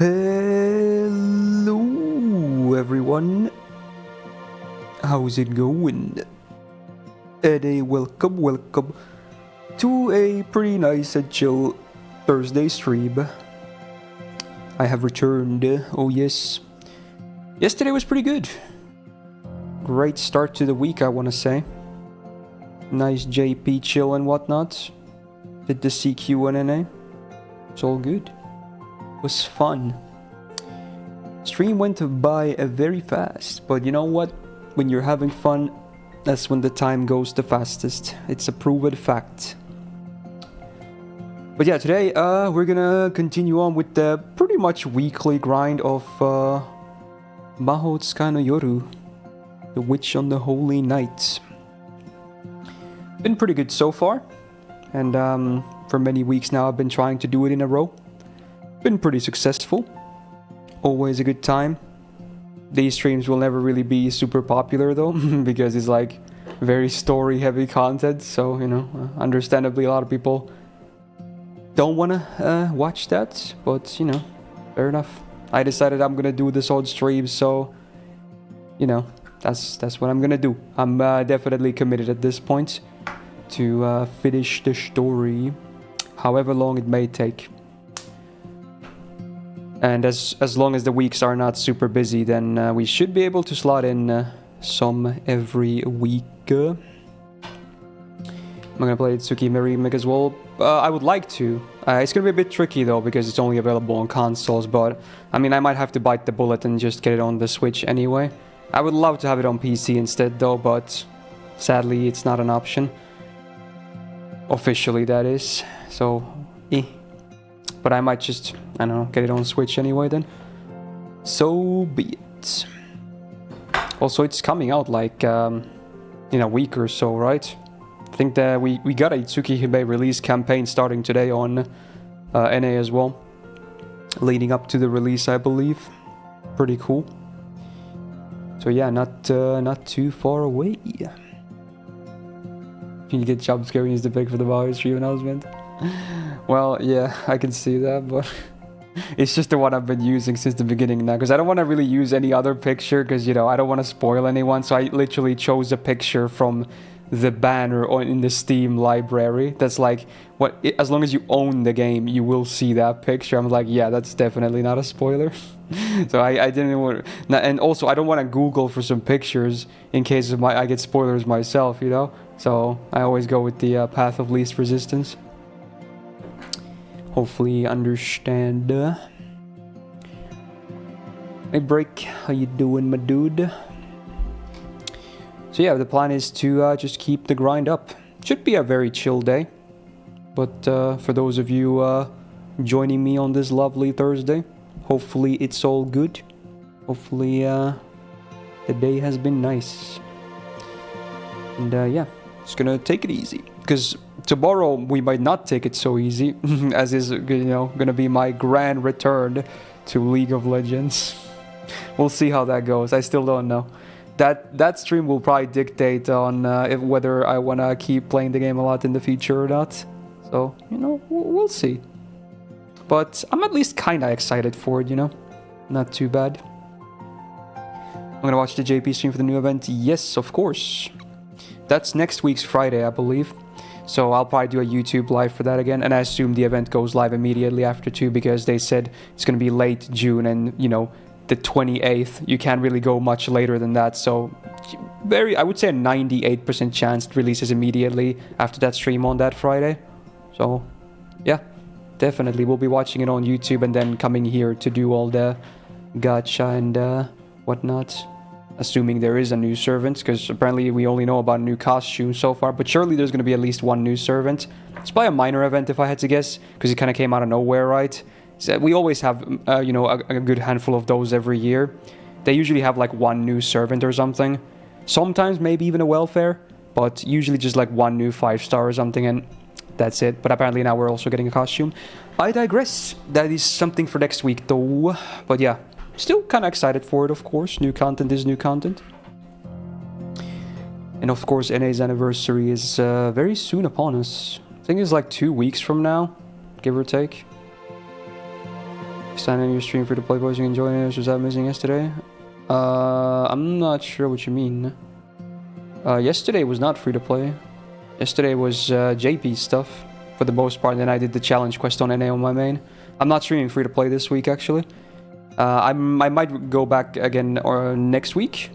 Hello everyone, how's it going? And a welcome to a pretty nice and chill Thursday stream. I have returned, oh yes. Yesterday was pretty good. Great start to the week, I want to say. Nice JP chill and whatnot. Did the CQ and NA. It's all good. Was fun. Stream went by very fast, but you know what? When you're having fun, that's when the time goes the fastest. It's a proven fact. But yeah, today we're gonna continue on with the pretty much weekly grind of Maho Tsuka no Yoru, the Witch on the Holy Night. Been pretty good so far, and for many weeks now I've been trying to do it in a row. Been pretty successful. Always a good time. These streams will never really be super popular though, because it's like very story heavy content, so you know, understandably a lot of people don't wanna watch that, but you know, fair enough. I decided I'm gonna do this on stream, so you know, that's what I'm gonna do. I'm definitely committed at this point to finish the story, however long it may take. And as long as the weeks are not super busy, then we should be able to slot in some every week. I'm gonna play Tsukime Remake as well. I would like to. It's gonna be a bit tricky though, because it's only available on consoles, but I mean, I might have to bite the bullet and just get it on the Switch anyway. I would love to have it on PC instead though, but sadly it's not an option. Officially, that is. So, But I might just, I don't know, get it on Switch anyway then. So be it. Also, it's coming out like in a week or so, right? I think that we got a Tsukihime release campaign starting today on NA as well. Leading up to the release, I believe. Pretty cool. So yeah, not too far away. You get jump scare and use the pick for the Maui stream announcement. Well, yeah, I can see that, but it's just the one I've been using since the beginning now, because I don't want to really use any other picture, because, you know, I don't want to spoil anyone, so I literally chose a picture from the banner in the Steam library. That's like, as long as you own the game, you will see that picture. I'm like, yeah, that's definitely not a spoiler. So I didn't want to, and also I don't want to Google for some pictures in case I get spoilers myself, you know? So I always go with the path of least resistance. Hopefully you understand. Hey Break, how you doing, my dude? So yeah, the plan is to just keep the grind up. Should be a very chill day. But for those of you joining me on this lovely Thursday, hopefully it's all good. Hopefully the day has been nice. And yeah, just gonna take it easy. Because tomorrow we might not take it so easy, as is, you know, gonna be my grand return to League of Legends. We'll see how that goes. I still don't know. That stream will probably dictate on whether I wanna keep playing the game a lot in the future or not. So, you know, we'll see. But I'm at least kinda excited for it, you know? Not too bad. I'm gonna watch the JP stream for the new event. Yes, of course. That's next week's Friday, I believe. So I'll probably do a YouTube live for that again, and I assume the event goes live immediately after too, because they said it's going to be late June, and you know, the 28th, you can't really go much later than that, so I would say a 98% chance it releases immediately after that stream on that Friday. So yeah, definitely we'll be watching it on YouTube and then coming here to do all the gacha and whatnot. Assuming there is a new servant, because apparently we only know about a new costume so far, but surely there's going to be at least one new servant. It's probably a minor event if I had to guess, because it kind of came out of nowhere, right? So we always have, you know, a good handful of those every year. They usually have like one new servant or something. Sometimes maybe even a welfare, but usually just like one new 5-star or something, and that's it. But apparently now we're also getting a costume. I digress. That is something for next week though. But yeah. Still kind of excited for it, of course. New content is new content. And of course, NA's anniversary is very soon upon us. I think it's like 2 weeks from now, give or take. Sign in your stream free to play boys. You can join us. Was that missing yesterday? I'm not sure what you mean. Yesterday was not free to play. Yesterday was JP stuff for the most part. And then I did the challenge quest on NA on my main. I'm not streaming free to play this week actually. I might go back again or next week.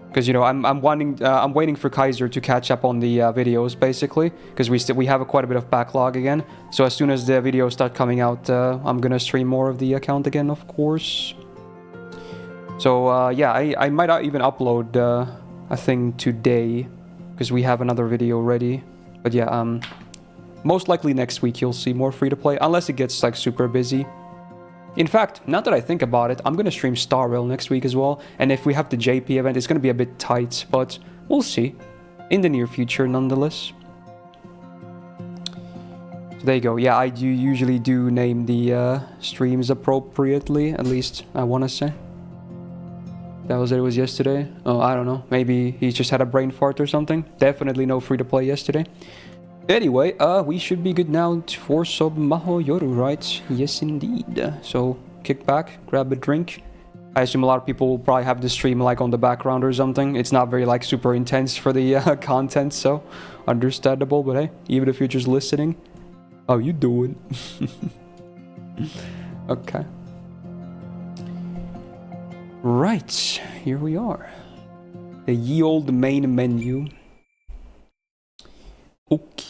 Because you know I'm waiting for Kaiser to catch up on the videos basically, because we have quite a bit of backlog again. So as soon as the videos start coming out, I'm gonna stream more of the account again, of course. So yeah, I might even upload a thing today, because we have another video ready. But yeah, most likely next week you'll see more free to play, unless it gets like super busy. In fact, now that I think about it, I'm gonna stream Star Rail next week as well, and if we have the JP event, it's gonna be a bit tight, but we'll see. In the near future, nonetheless. So there you go. Yeah, I usually do name the streams appropriately, at least I wanna say. That was it was yesterday. Oh, I don't know. Maybe he just had a brain fart or something. Definitely no free to play yesterday. Anyway, we should be good now for some Maho Yoru, right? Yes, indeed. So, kick back, grab a drink. I assume a lot of people will probably have the stream like on the background or something. It's not very like super intense for the content, so understandable. But hey, even if you're just listening, how you doing? Okay. Right, here we are. The ye old main menu. Okay.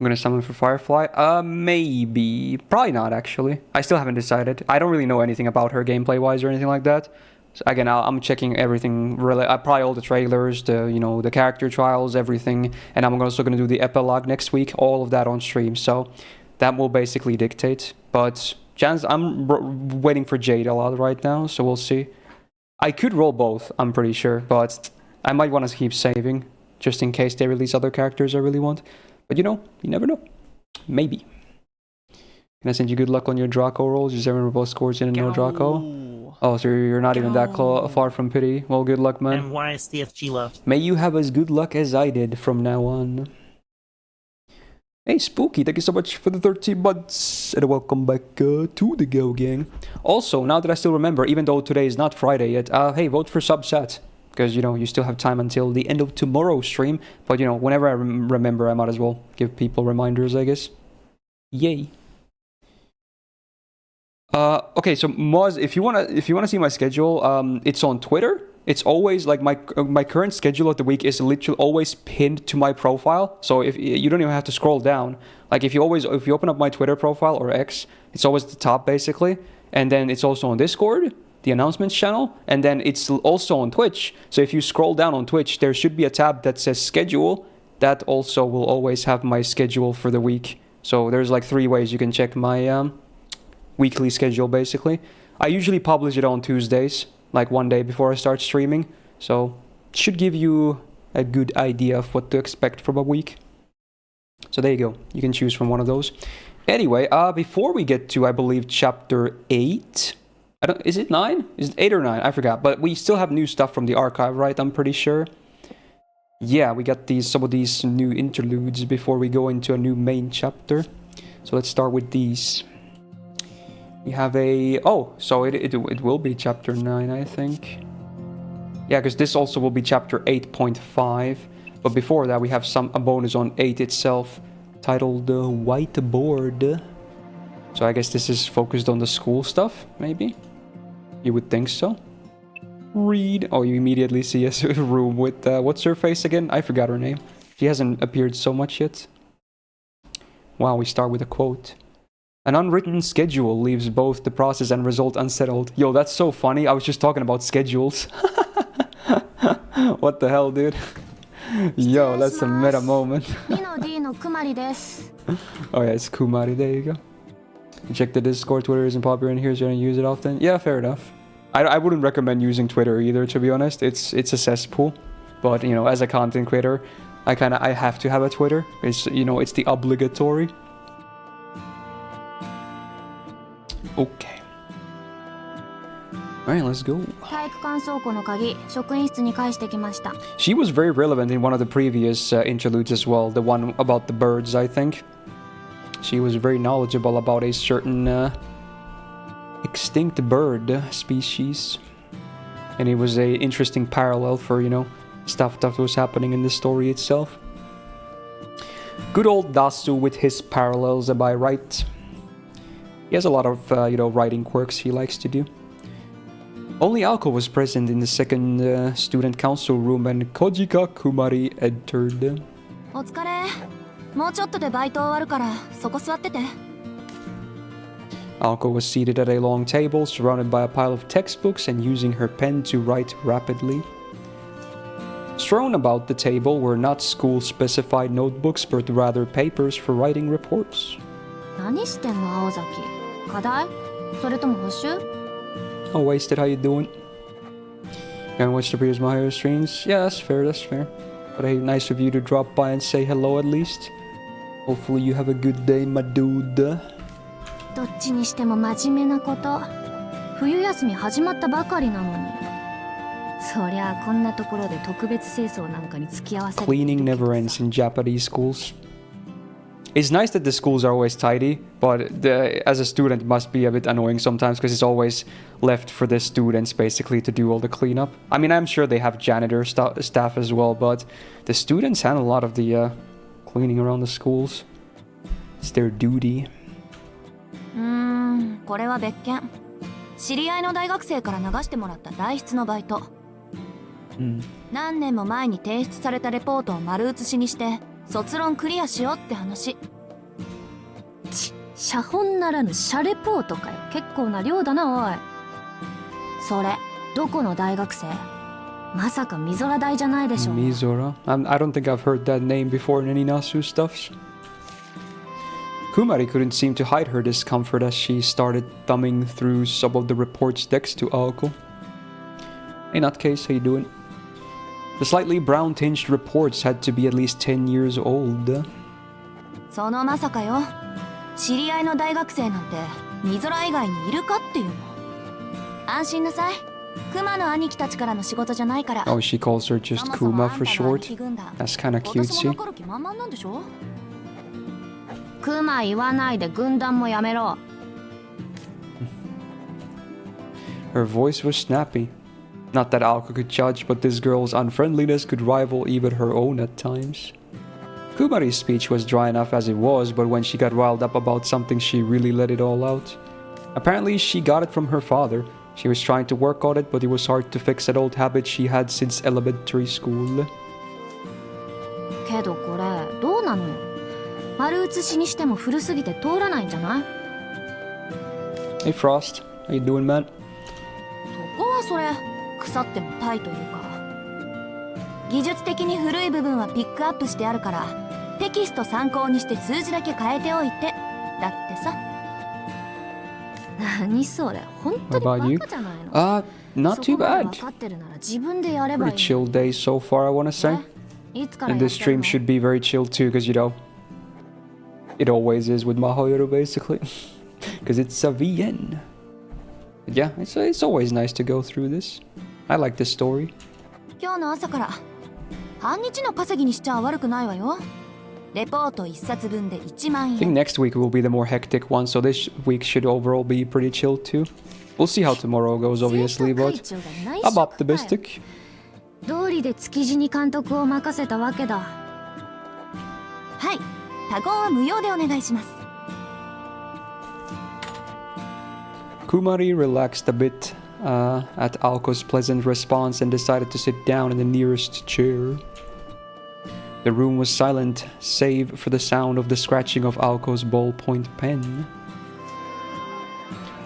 I'm gonna summon for Firefly. Maybe. Probably not, actually. I still haven't decided. I don't really know anything about her gameplay-wise or anything like that. So again, I'm checking everything. Really, probably all the trailers, the character trials, everything. And I'm also gonna do the epilogue next week. All of that on stream. So that will basically dictate. But I'm waiting for Jade a lot right now. So we'll see. I could roll both, I'm pretty sure. But I might want to keep saving, just in case they release other characters I really want. But you know, you never know. Maybe. Can I send you good luck on your Draco rolls? Just remember both scores in and no Draco. Oh, so you're not even that far from pity. Well, good luck, man. And why is TFG left? May you have as good luck as I did from now on. Hey, Spooky, thank you so much for the 13 months. And welcome back to the Go Gang. Also, now that I still remember, even though today is not Friday yet, hey, vote for Subsat. Because, you know, you still have time until the end of tomorrow's stream. But, you know, whenever I remember, I might as well give people reminders, I guess. Yay. Okay, so Moz, if you wanna see my schedule, it's on Twitter. It's always like my current schedule of the week is literally always pinned to my profile. So if you don't even have to scroll down. Like if you open up my Twitter profile or X, it's always at the top basically. And then it's also on Discord, the announcements channel, and then it's also on Twitch. So if you scroll down on Twitch, there should be a tab that says schedule. That also will always have my schedule for the week. So there's like 3 ways you can check my weekly schedule basically. I usually publish it on Tuesdays, like 1 day before I start streaming. So it should give you a good idea of what to expect from a week. So there you go. You can choose from one of those. Anyway, before we get to, I believe, chapter 8. Is it 9? Is it 8 or 9? I forgot. But we still have new stuff from the archive, right? I'm pretty sure. Yeah, we got some of these new interludes before we go into a new main chapter. So let's start with these. We have so it will be chapter 9, I think. Yeah, because this also will be chapter 8.5. But before that, we have a bonus on 8 itself, titled Whiteboard. So I guess this is focused on the school stuff, maybe? You would think so. Read. Oh, you immediately see a room with, what's her face again? I forgot her name. She hasn't appeared so much yet. Wow, we start with a quote. An unwritten schedule leaves both the process and result unsettled. Yo, that's so funny. I was just talking about schedules. What the hell, dude? Yo, that's a meta moment. Oh yeah, it's Kumari. There you go. Check the Discord. Twitter isn't popular in here, so you don't use it often. Yeah, fair enough. I wouldn't recommend using Twitter either, to be honest. It's a cesspool. But, you know, as a content creator, I have to have a Twitter. It's, you know, it's the obligatory. Okay. Alright, let's go. She was very relevant in one of the previous interludes as well. The one about the birds, I think. She was very knowledgeable about a certain extinct bird species. And it was a interesting parallel for, you know, stuff that was happening in the story itself. Good old Dasu with his parallels, am I right? He has a lot of, you know, writing quirks he likes to do. Only Alko was present in the second student council room and Kojika Kumari entered. お疲れ。もうちょっとでバイト終わるからそこ座ってて。Alko was seated at a long table, surrounded by a pile of textbooks and using her pen to write rapidly. Strewn about the table were not school-specified notebooks, but rather papers for writing reports. 何してんの青崎？課題？それとも補習？ Oh, Wasted, how you doing? Gonna watch the previous My Hero streams? Yeah, that's fair, that's fair. But hey, nice of you to drop by and say hello at least. Hopefully you have a good day, my dude. どっちにしても真面目なこと。冬休み始まったばかりなのに。そりゃこんなところで特別清掃なんかに付き合わせる。Cleaning never ends in Japanese schools. It's nice that the schools are always tidy, but as a student it must be a bit annoying sometimes because it's always left for the students basically to do all the cleanup. I mean, I'm sure they have janitor staff as well, but the students handle a lot of the cleaning around the schools. It's their duty. これは別件。知り合いの大学生から流してもらった代筆のバイト。何年も前に提出されたレポートを丸写しにして卒論クリアしようって話。写本ならぬ写レポートかよ。結構な量だなおい。それどこの大学生？まさかミゾラ大じゃないでしょ。Mizora? I don't think I've heard that name before in any Nasu stuffs. Kumari couldn't seem to hide her discomfort as she started thumbing through some of the reports next to Aoko. Hey Nutcase, how you doing? The slightly brown-tinged reports had to be at least 10 years old. そのまさかよ。知り合いの大学生なんてミゾラ以外にいるかっていうの。安心なさい。クマの兄貴たちからの仕事じゃないから。Oh, she calls her just Kuma for short. That's kinda cutesy. クマ言わないで軍団もやめろ。Her voice was snappy. Not that Aoko could judge, but this girl's unfriendliness could rival even her own at times. Kumari's speech was dry enough as it was, but when she got riled up about something, she really let it all out. Apparently, she got it from her father. She was trying to work on it, but it was hard to fix that old habit she had since elementary school. けどこれどうなのよ。丸写しにしても古すぎて通らないんじゃない？ Hey Frost, how you doing, man? そこはそれ腐ってもタイというか。技術的に古い部分はピックアップしてあるからテキスト参考にして数字だけ変えておいてだってさ。何それ本当にバカじゃないの？ Not too bad. 分かってるなら自分でやればいい。 Pretty chill day so far, I wanna say. And this stream should be very chill too, because you know, it always is with Mahoyoro basically. Because it's a VN. But yeah, it's always nice to go through this. I like this story. 今日の朝から半日の稼ぎにしちゃ悪くないわよ。レポート1冊分で1万 I think 円。 next week will be the more hectic one, so this week should overall be pretty chill too. We'll see how tomorrow goes, obviously, but I'm optimistic. 道理で築地に監督を任せたわけだ。はい、他言は無用でお願いします。 Kumari relaxed a bit at Aoko's pleasant response and decided to sit down in the nearest chair. The room was silent, save for the sound of the scratching of Aoko's ballpoint pen.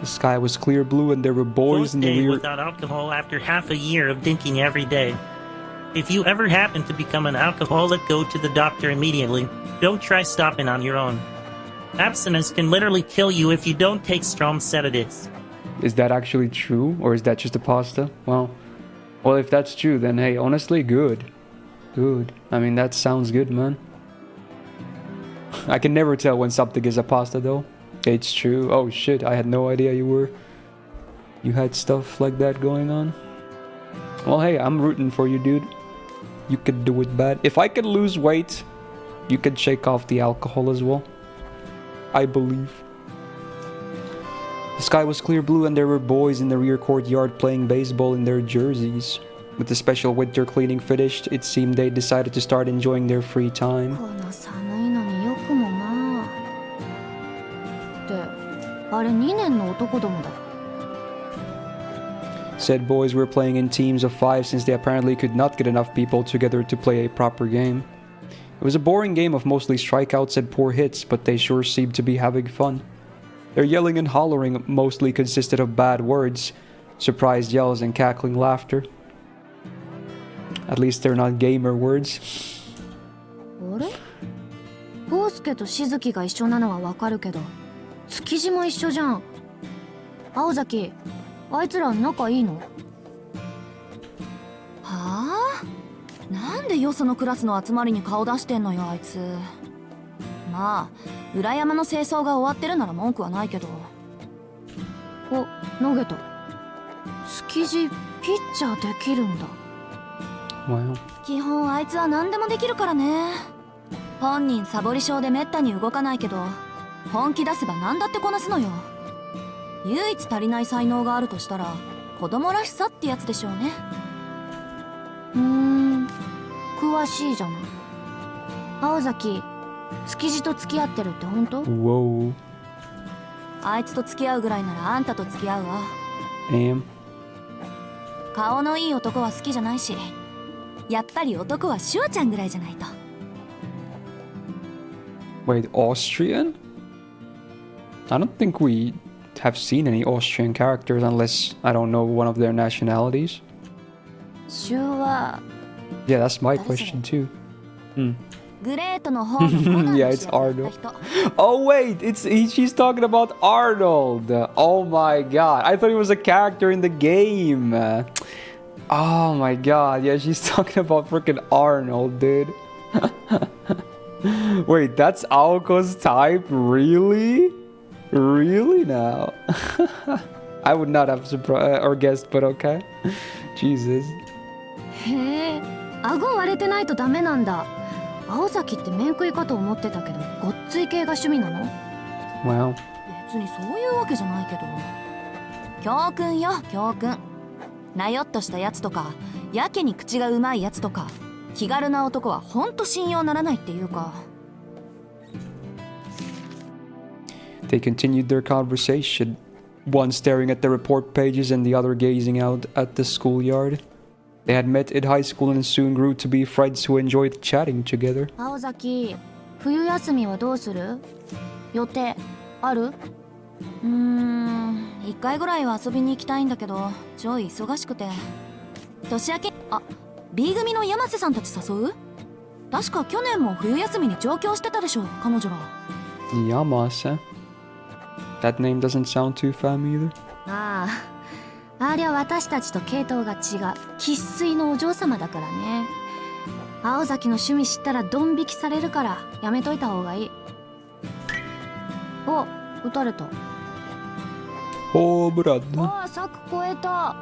The sky was clear blue and there were boys in the rear. Without alcohol after half a year of drinking every day. If you ever happen to become an alcoholic, go to the doctor immediately. Don't try stopping on your own. Abstinence can literally kill you if you don't take strong sedatives. Is that actually true, or is that just a pasta? Well, if that's true, then hey, honestly, good. Good. I mean, that sounds good, man. I can never tell when something is a pasta, though. It's true. Oh shit, I had no idea you had stuff like that going on. Well, hey, I'm rooting for you, dude. You could do it bad. If I could lose weight, you could shake off the alcohol as well. I believe. The sky was clear blue and there were boys in the rear courtyard playing baseball in their jerseys. With the special winter cleaning finished, it seemed they decided to start enjoying their free time. この寒いのによくもまあ。ってあれ2年の男どもだ。 Said boys were playing in teams of 5 since they apparently could not get enough people together to play a proper game. It was a boring game of mostly strikeouts and poor hits, but they sure seemed to be having fun. Their yelling and hollering mostly consisted of bad words, surprised yells and cackling laughter. At least they're not gamer words. あれコウスケとしずきが一緒なのはわかるけど築地も一緒じゃん。青崎あいつら仲いいの？はあ？なんでよそのクラスの集まりに顔出してんのよあいつ。まあ裏山の清掃が終わってるなら文句はないけど。お、投げた。築地ピッチャーできるんだ。Wow. 基本あいつは何でもできるからね。本人サボり症でめったに動かないけど本気出せば何だってこなすのよ。唯一足りない才能があるとしたら子供らしさってやつでしょうね。詳しいじゃない。青崎築地と付き合ってるって本当？ Whoa. あいつと付き合うぐらいならあんたと付き合うわ。Am. 顔のいい男は好きじゃないしやっぱり男はシュワちゃんぐらいじゃないと。 Wait, Austrian? I don't think we have seen any Austrian characters unless I don't know one of their nationalities. シュワ Yeah, that's my question too. グレートの方のコナン Yeah, の it's 主役だった Arnold. 人。 Oh wait, she's talking about Arnold. Oh my god, I thought he was a character in the game. Oh my god, yeah, she's talking about freaking Arnold, dude. Wait, that's Aoko's type? Really? Really now? I would not have surprised or guessed, but okay. Jesus. へえ、顎割れてないとダメなんだ。青崎って面食いかと思ってたけどごっつい系が趣味なの？ Wow. 別にそういうわけじゃないけど。教訓よ教訓。なよっとしたやつとかやけに口がうまいやつとか気軽な男はほんと信用ならないっていうか。 They continued their conversation, one staring at the report pages and the other gazing out at the schoolyard. They had met in high school and soon grew to be friends who enjoyed chatting together. 青崎、冬休みはどうする？予定ある？一回ぐらいは遊びに行きたいんだけど超忙しくて。年明けB 組の山瀬さんたち誘う？確か去年も冬休みに上京してたでしょ彼女ら。 Yamase? That name doesn't sound too familiar. あありゃ私たちと系統が違う生粋のお嬢様だからね。青崎の趣味知ったらドン引きされるからやめといた方がいい。お、撃たれた。 Oh, brother. ああ、柵越えた。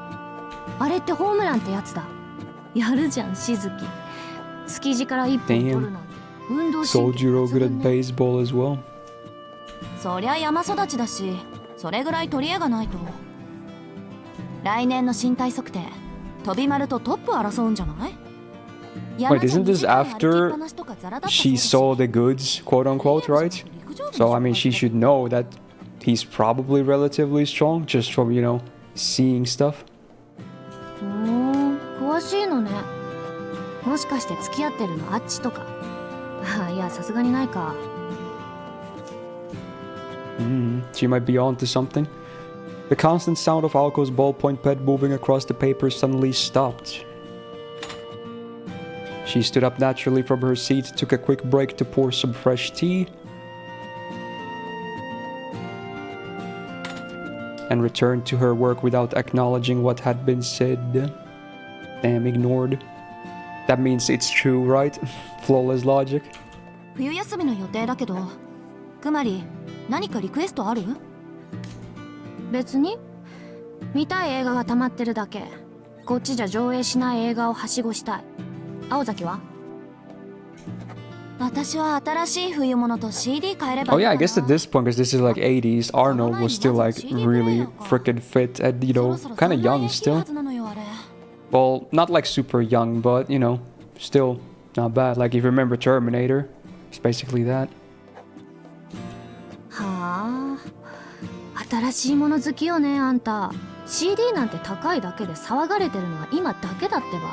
あれってホームランってやつだ。やるじゃんしずき。築地から一本取るなんて運動神経 Sojiro 抜 good 群 at ね。 baseball as well. そりゃ山育ちだしそれぐらい取り柄がないと。来年の身体測定飛び丸とトップ争うんじゃない？ Wait, isn't this after she saw the goods, quote unquote, right? So, I mean, she should know that he's probably relatively strong just from, you know, seeing stuff. 詳しいのね。もしかして付き合ってるのあっちとか。いや、さすがにないか。 She might be onto something. The constant sound of Alco's ballpoint pen moving across the paper suddenly stopped. She stood up naturally from her seat, took a quick break to pour some fresh tea, and returned to her work without acknowledging what had been said. Damn, ignored. That means it's true, right? Flawless logic. 冬休みの予定だけど、くまり、何かリクエストある？別に。見たい映画が溜まってるだけ。こっちじゃ上映しない映画をはしごしたい。青崎は？私は新しい冬物と CD 買えれば Oh いい yeah, か I な。 guess at this point, because this is like 80s, Arnold was still like really freaking fit and, you know, kind of young still. Well, not like super young, but, you know, still not bad. Like, if you remember Terminator, it's basically that. はあ、新しいもの好きよねあんた。 CD なんて高いだけで騒がれてるのは今だけだってば。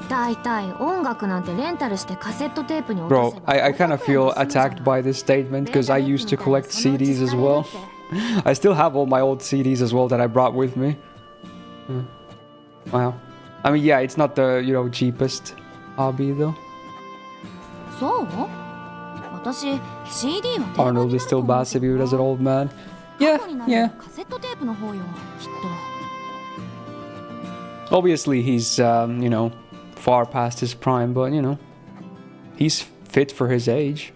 だいたい音楽なんてレンタルしてカセットテープに落とせば Bro, I kind of feel attacked by this statement because I used to collect CDs as well. I still have all my old CDs as well that I brought with me. Wow. I mean, yeah, it's not the, you know, cheapest hobby though. そう？私 CD は Arnold is still massive even as an old man. Yeah, yeah. カセットテープの方よきっと。 Obviously, he's, you know, far past his prime, but, you know, he's fit for his age.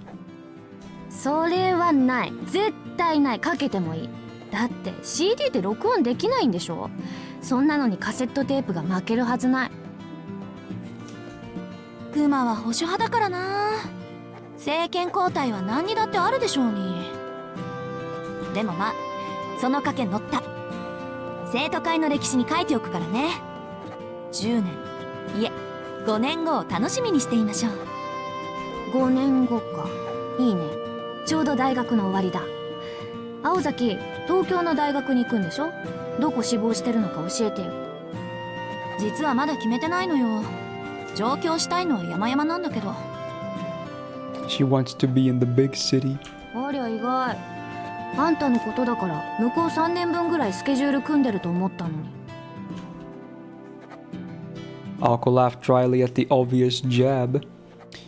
それはない。絶対ない。かけてもいい。だって CD って録音できないんでしょ。そんなのにカセットテープが負けるはずない。クマは保守派だからな。政権交代は何にだってあるでしょうに。でもまあその賭け乗った。生徒会の歴史に書いておくからね。10年いえ5年後を楽しみにしていましょう。5年後か。いいね。ちょうど大学の終わりだ。青崎、東京の大学に行くんでしょ。どこ志望してるのか教えてよ。実はまだ決めてないのよ。上京したいのは山々なんだけど。 She wants to be in the big city. ありゃ意外。あんたのことだから向こう3年分ぐらいスケジュール組んでると思ったのに。 Ako laughed dryly at the obvious jab.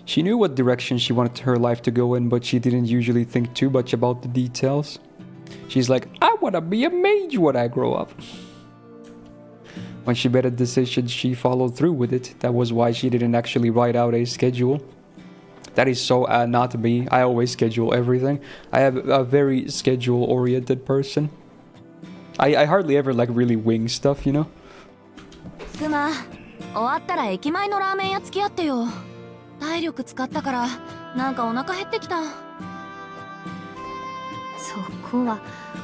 She knew what direction she wanted her life to go in, but she didn't usually think too much about the details. She's like, I want to be a mage when I grow up. When she made a decision, she followed through with it. That was why she didn't actually write out a schedule. That is so not me. I always schedule everything. I have a very schedule-oriented person. I hardly ever like really wing stuff, you know? クマ、終わったら駅前のラーメン屋付き合ってよ。体力使ったからなんかお腹減ってきた。そこは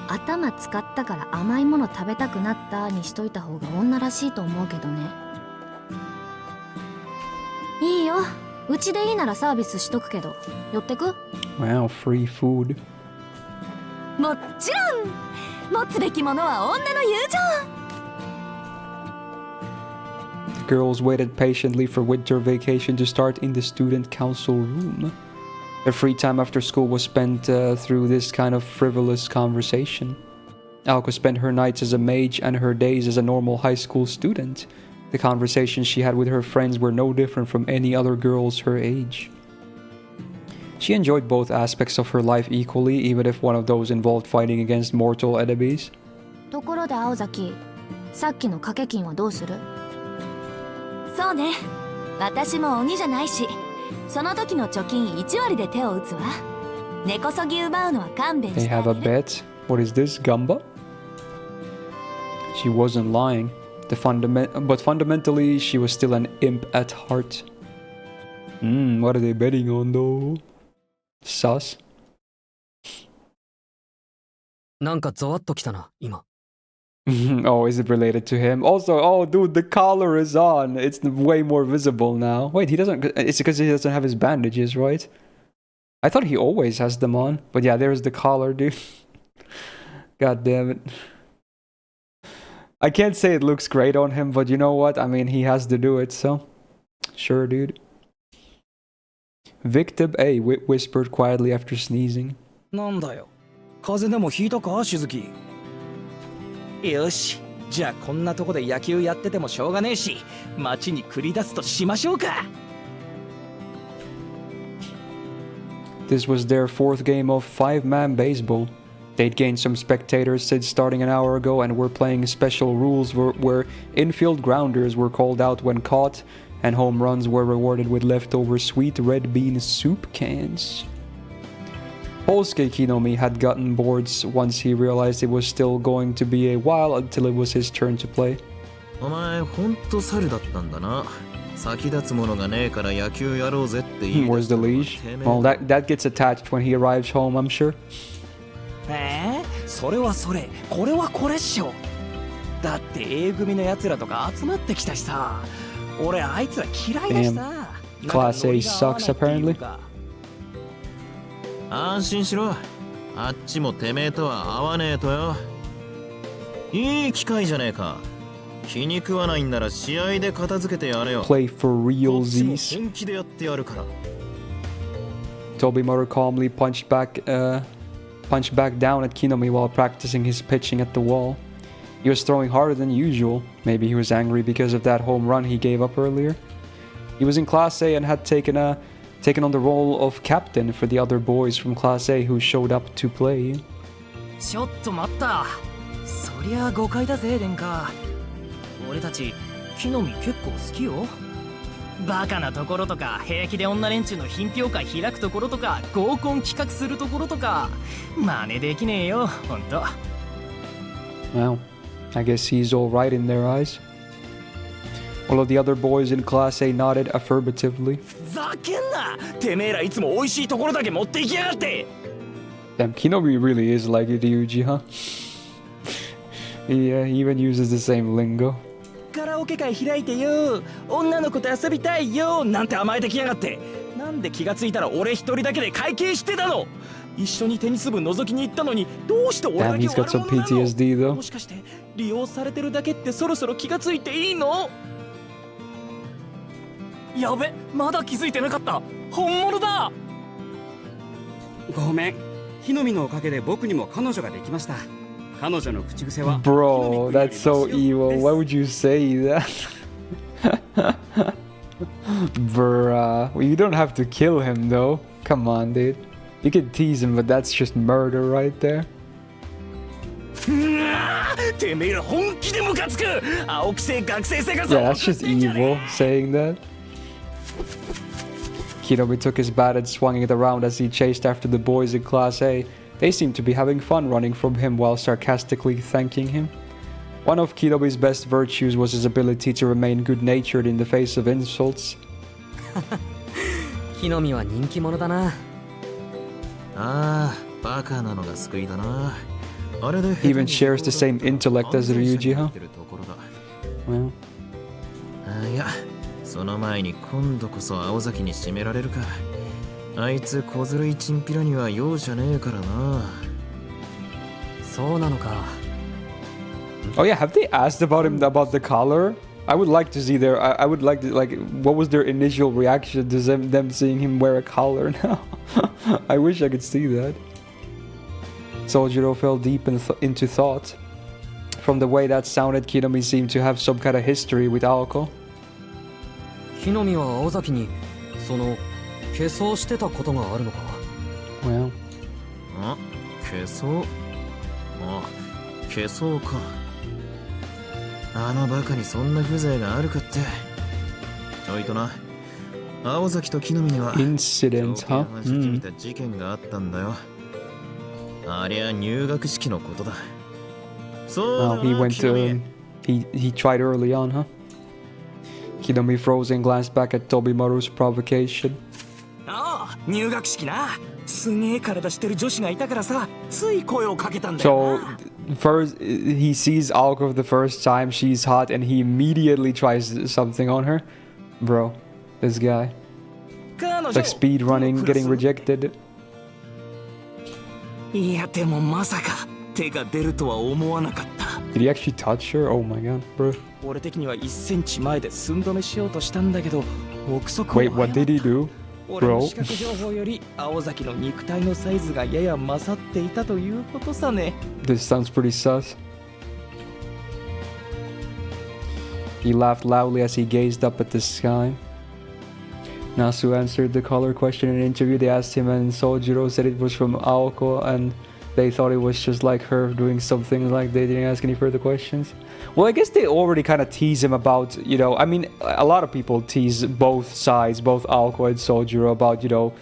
頭使ったから甘いもの食べたくなったにしといた方が女らしいと思うけどね。いいよ。うちでいいならサービスしとくけど、寄ってく？ Wow, free food. もちろん。持つべきものは女の友情。 The girls waited patiently for winter vacation to start in the student council room. Their free time after school was spent through this kind of frivolous conversation. Alko spent her nights as a mage and her days as a normal high school student. The conversations she had with her friends were no different from any other girls her age. She enjoyed both aspects of her life equally, even if one of those involved fighting against mortal enemies. ところで青崎、さっきの掛け金はどうする？そうね。私も鬼じゃないし、その時の貯金1割で手を打つわ。根こそぎ奪うのは勘弁 They してあ have げ a る。 bet. What is this, Gamba? She wasn't lying. But fundamentally, she was still an imp at heart. What are they betting on though? Sus? なんかゾワッときたな、今。Oh, is it related to him? Also, oh, dude, the collar is on. It's way more visible now. Wait, he doesn't... It's because he doesn't have his bandages, right? I thought he always has them on. But yeah, there's the collar, dude. God damn it. I can't say it looks great on him, but you know what? I mean, he has to do it, so... Sure, dude. Victim A whispered quietly after sneezing. なんだよ。風邪でもひいたか、しずき。よし。じゃあこんなとこで野球やっててもしょうがねえし、街に繰り出すとしましょうか。This was their fourth game of five-man baseball. They'd gained some spectators since starting an hour ago and were playing special rules where infield grounders were called out when caught and home runs were rewarded with leftover sweet red bean soup cans. Polsuke Kinomi had gotten bored once he realized it was still going to be a while until it was his turn to play. お前ほんと猿だったんだな。先立つものがねえから野球やろうぜって言い出 Where's した the のは leash? てめえ Well, that gets attached when he arrives home, I'm sure. それはそれ、これはこれっしょ。だって A 組のやつらとか集まってきたしさ、俺あいつら嫌いだしさ。Class A sucks, apparently. 安心しろ。あっちもてめえとは合わねえとよ。いい機会じゃねえか。気に食わないんなら試合で片付けてやれよ。 Play for こっちも realsies. 本気でやってやるから。 Tobimaro calmly punched back down at Kinomi while practicing his pitching at the wall. He was throwing harder than usual. Maybe he was angry because of that home run he gave up earlier. He was in Class A and had taken on the role of captain for the other boys from Class A who showed up to play. ちょっと待った。そりゃ誤解だぜ、殿下。俺たち、木の実結構好きよ。バカなところとか、平気で女連中の品評会開くところとか、合コン企画するところとか、真似できねえよ、ほんと。Well, I guess he's alright in their eyes. All of the other boys in Class A nodded affirmatively. ざけんな！てめえらいつも美味しいところだけ持っていきやがって！ Damn, Kinomi really is like Ryuji, huh? Yeah, he even uses the same lingo. カラオケ会開いてよ、女の子と遊びたいよなんて甘えてきやがって。なんで気がついたら俺一人だけで会計してたの。一緒にテニス部覗きに行ったのにどうして俺だ Damn, け he's got 悪 some 者なの。 PTSD though. もしかして利用されてるだけってそろそろ気がついていいの？やべ、まだ気づいてなかった。本物だ。ごめん。木の実のおかげで僕にも彼女ができました。彼女の口癖は Bro, that's so evil. Why would you say that? Bruh. Well, you don't have to kill him though. Come on, dude. You can tease him, but that's just murder right there. てめえら本気でムカつく。青くせえ学生生活 Yeah, that's just evil saying that. Kinomi took his bat and swung it around as he chased after the boys in Class A. They seemed to be having fun running from him while sarcastically thanking him. One of Kinomi's best virtues was his ability to remain good-natured in the face of insults. 木の実は人気者だな。ああ、バカなのが救いだな。あれで He even shares the same intellect as Ryuji, huh? Well, いや、その前に今度こそ青崎に締められるか。あいつ小ずるいチンピラには容赦ねえからな。そうなのか。oh yeah, have they asked about him about the collar? I would like to see their. I would like to what was their initial reaction to them seeing him wear a collar now? I wish I could see that. Sojiro fell deep into thought. From the way that sounded, Kinomi seemed to have some kind of history with Aoko. 木の実は青崎にその化粧してたことがあるのか。Well, あ、化粧。あ、化粧か。あのバカにそんな風情があるかって。ちょいとな。青崎と木の実には incident, huh? 初めて見た事件があったんだよ。ありゃ入学式のことだ。そうだ Oh, he な、 went 木の to. 実。He tried early on, huh? Kinomi froze and glanced back at Tobimaru's provocation. ああ、入学式な。すげえ体してる女子がいたからさ、つい声をかけたんだよ So な。 first, he sees Aoko for the first time. She's hot, and he immediately tries something on her. Bro, this guy. 彼女 It's like speed running, getting rejected. いやでもまさか手が出るとは思わなかった。 Did he actually touch her? Oh my god, bro. 俺的には1センチ前で寸止めしようとしたんだけど、憶測を Wait, what did he do? 俺の Bro? 視覚情報より青崎の肉体のサイズがやや勝っていたということさね。 This sounds pretty sus. He laughed loudly as he gazed up at the sky. Nasu answered the color question in an interview. They asked him, and Sojiro said it was from Aoko, and they thought it was just like her doing something. Like they didn't ask any further questions. Well, I guess they already kind of tease him about, you know, I mean, a lot of people tease both sides, both Aoko and Sojiro, about, you know,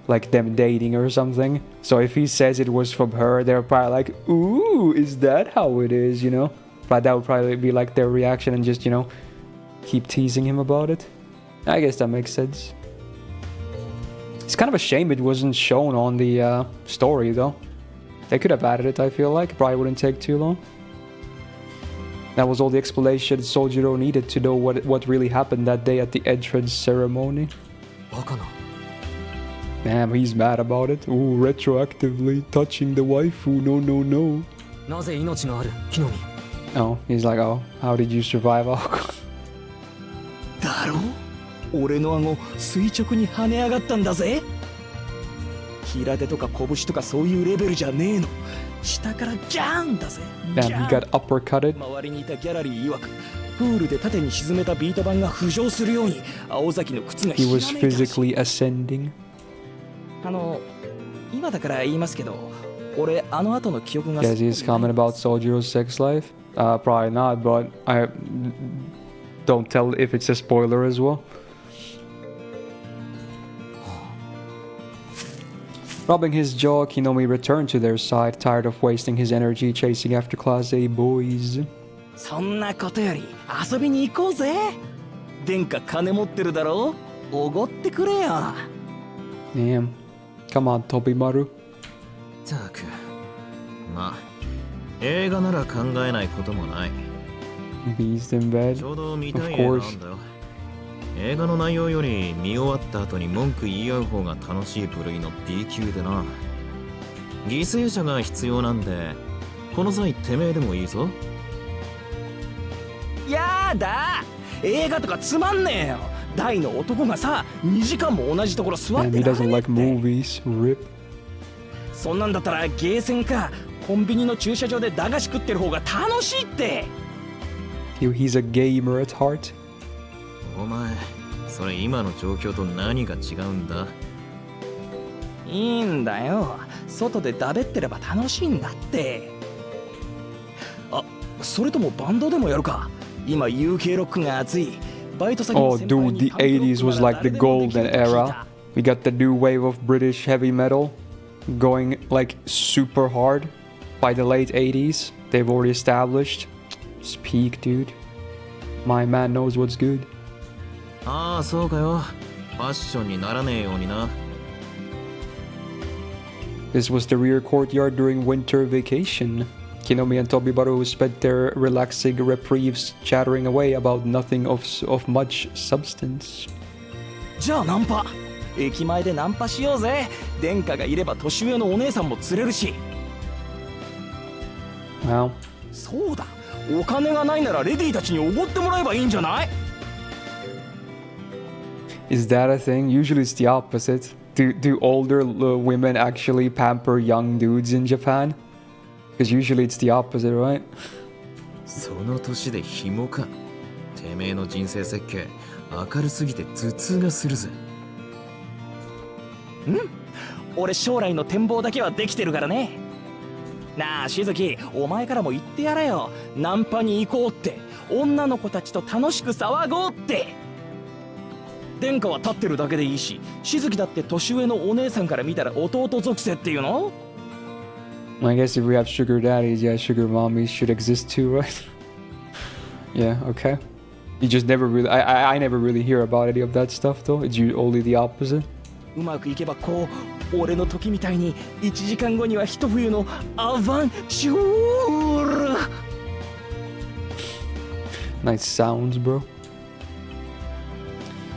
like them dating or something. So if he says it was from her, they're probably like, ooh, is that how it is, you know? But that would probably be like their reaction and just, you know, keep teasing him about it. I guess that makes sense. It's kind of a shame it wasn't shown on the story, though. They could have added it, I feel like. Probably wouldn't take too long. That was all the explanation Sojiro needed to know what really happened that day at the entrance ceremony. バカな。 Damn, he's mad about it. Ooh, retroactively touching the waifu. No, no, no. なぜ命のある木の実。 Oh, he's like, oh, how did you survive? Oh, だろう俺の顎垂直に跳ね上がったんだぜ。平手とか拳とかそういうレベルじゃねえの。下からギャーンだぜ。 damn, he got uppercutted. 周りにいたギャラリー曰くプールで縦に沈めたビート板が浮上するように青崎の靴が He ひら was めいたらしい physically ascending. 今だから言いますけど俺あの後の記憶が Yes, he's comment about Sojiro's sex life. Probably not, but I don't tell if it's a spoiler as well. Rubbing his jaw, Kinomi returned to their side, tired of wasting his energy chasing after Class A boys. そんなことより遊びに行こうぜ。殿下金持ってるだろう。おごってくれよ。 Damn. Come on, Tobimaru. たくまあ映画なら考えないこともない。 Beast in bed. ちょうど見たい Of 映画 course. なんだよ。映画の内容より見終わった後に文句言い合う方が楽しい部類の B 級でな。犠牲者が必要なんでこの際てめえでもいいぞ。やだ映画とかつまんねえよ。大の男がさ2時間も同じところ座っ And て he られ doesn't ねえっ like て。 movies. Rip. そんなんだったらゲーセンかコンビニの駐車場で駄菓子食ってる方が楽しいって。 He's a gamer at heart. お前それ今の状況と何が違うんだ。いいんだよ外でだべってれば楽しいんだって。あそれともバンドでもやるか。今 UK ロックが熱い。バイト先の Oh, 先輩 dude, に the パンクロック 80s な was ら like the 誰でもでき golden ると聞い era. た。 We got the new wave of British heavy metal going like super hard by the late 80s. They've already established. It's peak, dude. My man knows what's good. ああそうかよ。ファッションにならねえようにな。 This was the rear courtyard during winter vacation. Kinomi and Tobibaru spent their relaxing reprieves chattering away about nothing of much substance. じゃあナンパ駅前でナンパしようぜ。殿下がいれば年上のお姉さんも釣れるし。 Well, そうだお金がないならレディーたちにおごってもらえばいいんじゃない。 is that a thing? Usually it's the opposite. Do older women actually pamper young dudes in Japan? Because usually it's the opposite, right? その年で紐か。てめえの人生設計明るすぎて頭痛がするぜ。俺将来の展望だけはできてるからね。なあしずきお前からも言ってやれよ。ナンパに行こうって女の子たちと楽しく騒ごうって。殿下は立ってるだけでいいししずきだって年上のお姉さんから見たら弟属性っていうの。 I guess if we have sugar daddies, yeah, sugar mommies should exist too, right? Yeah, okay. You just never really, I never really hear about any of that stuff though. It's only the opposite. うまくいけばこう俺の時みたいに1時間後には一冬のアバンチュール。 Nice sounds, bro.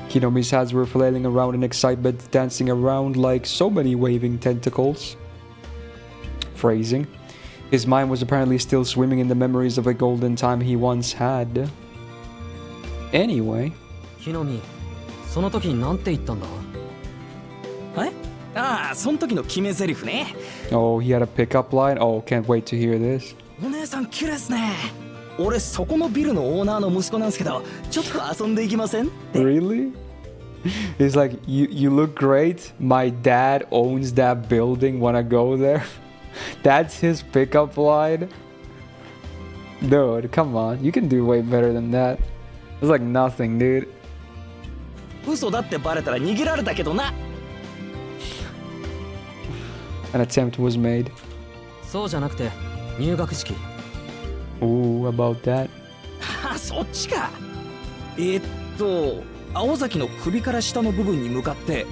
Kinomi's hands were flailing around in excitement, dancing around like so many waving tentacles. Phrasing. His mind was apparently still swimming in the memories of a golden time he once had. Anyway. 木の実その時なんて言ったんだ。えああその時の決め台詞ね。 Oh, he had a pickup line? Oh, can't wait to hear this. お姉さん綺麗っすね。俺そこのビルのオーナーの息子なんですけどちょっと遊んでいきません。 Really? He's like, you look great. My dad owns that building. Wanna go there? That's his pickup line? Dude, come on. You can do way better than that. It's like nothing, dude. 嘘だってバレたら逃げられたけどな。 An attempt was made. そうじゃなくて入学式。 Ooh, about that. あそっちか。青崎の首から下の部分に向かって、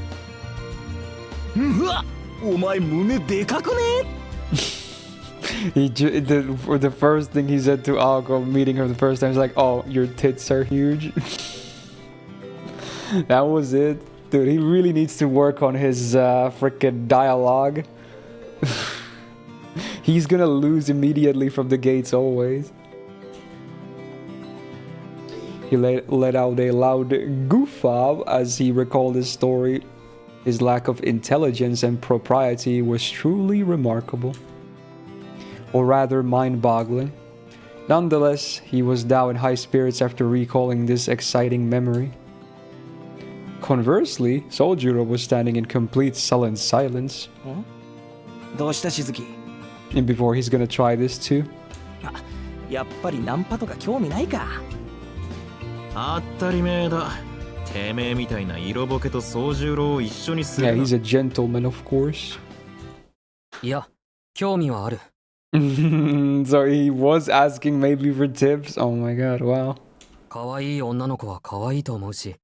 うわ、お前胸でかくね？ the first thing he said to Alco meeting her the first time is like, "Oh, your tits are huge." That was it, dude. He really needs to work on his freaking dialogue. He's gonna lose immediately from the gates always. He let out a loud goof-off as he recalled his story. His lack of intelligence and propriety was truly remarkable. Or rather, mind-boggling. Nonetheless, he was now in high spirits after recalling this exciting memory. Conversely, Sojiro was standing in complete sullen silence. どうしたしずき？ And before he's gonna try this too. やっぱりナンパとか興味ないか？当たり前だ。てめえみたいな色ボケと宗十郎を一緒にする Yeah, な。 he's a gentleman, of course. いや、興味はある。So he was asking maybe for tips. Oh my god, wow. 可愛い女の子は可愛いと思うし、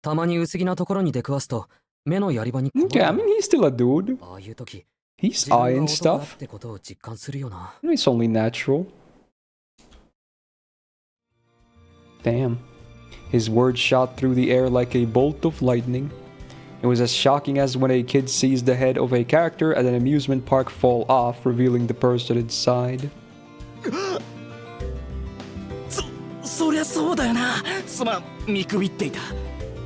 たまに薄着なところに出くわすと目のやり場に困る。Okay, I mean, he's still a dude. ああいう時、 He's 自分が eyeing 男だっ stuff. てことを実感するよな。 It's only natural. Damn. His words shot through the air like a bolt of lightning. It was as shocking as when a kid sees the head of a character at an amusement park fall off, revealing the person inside. そりゃそうだよな。すまん、見くびっていた。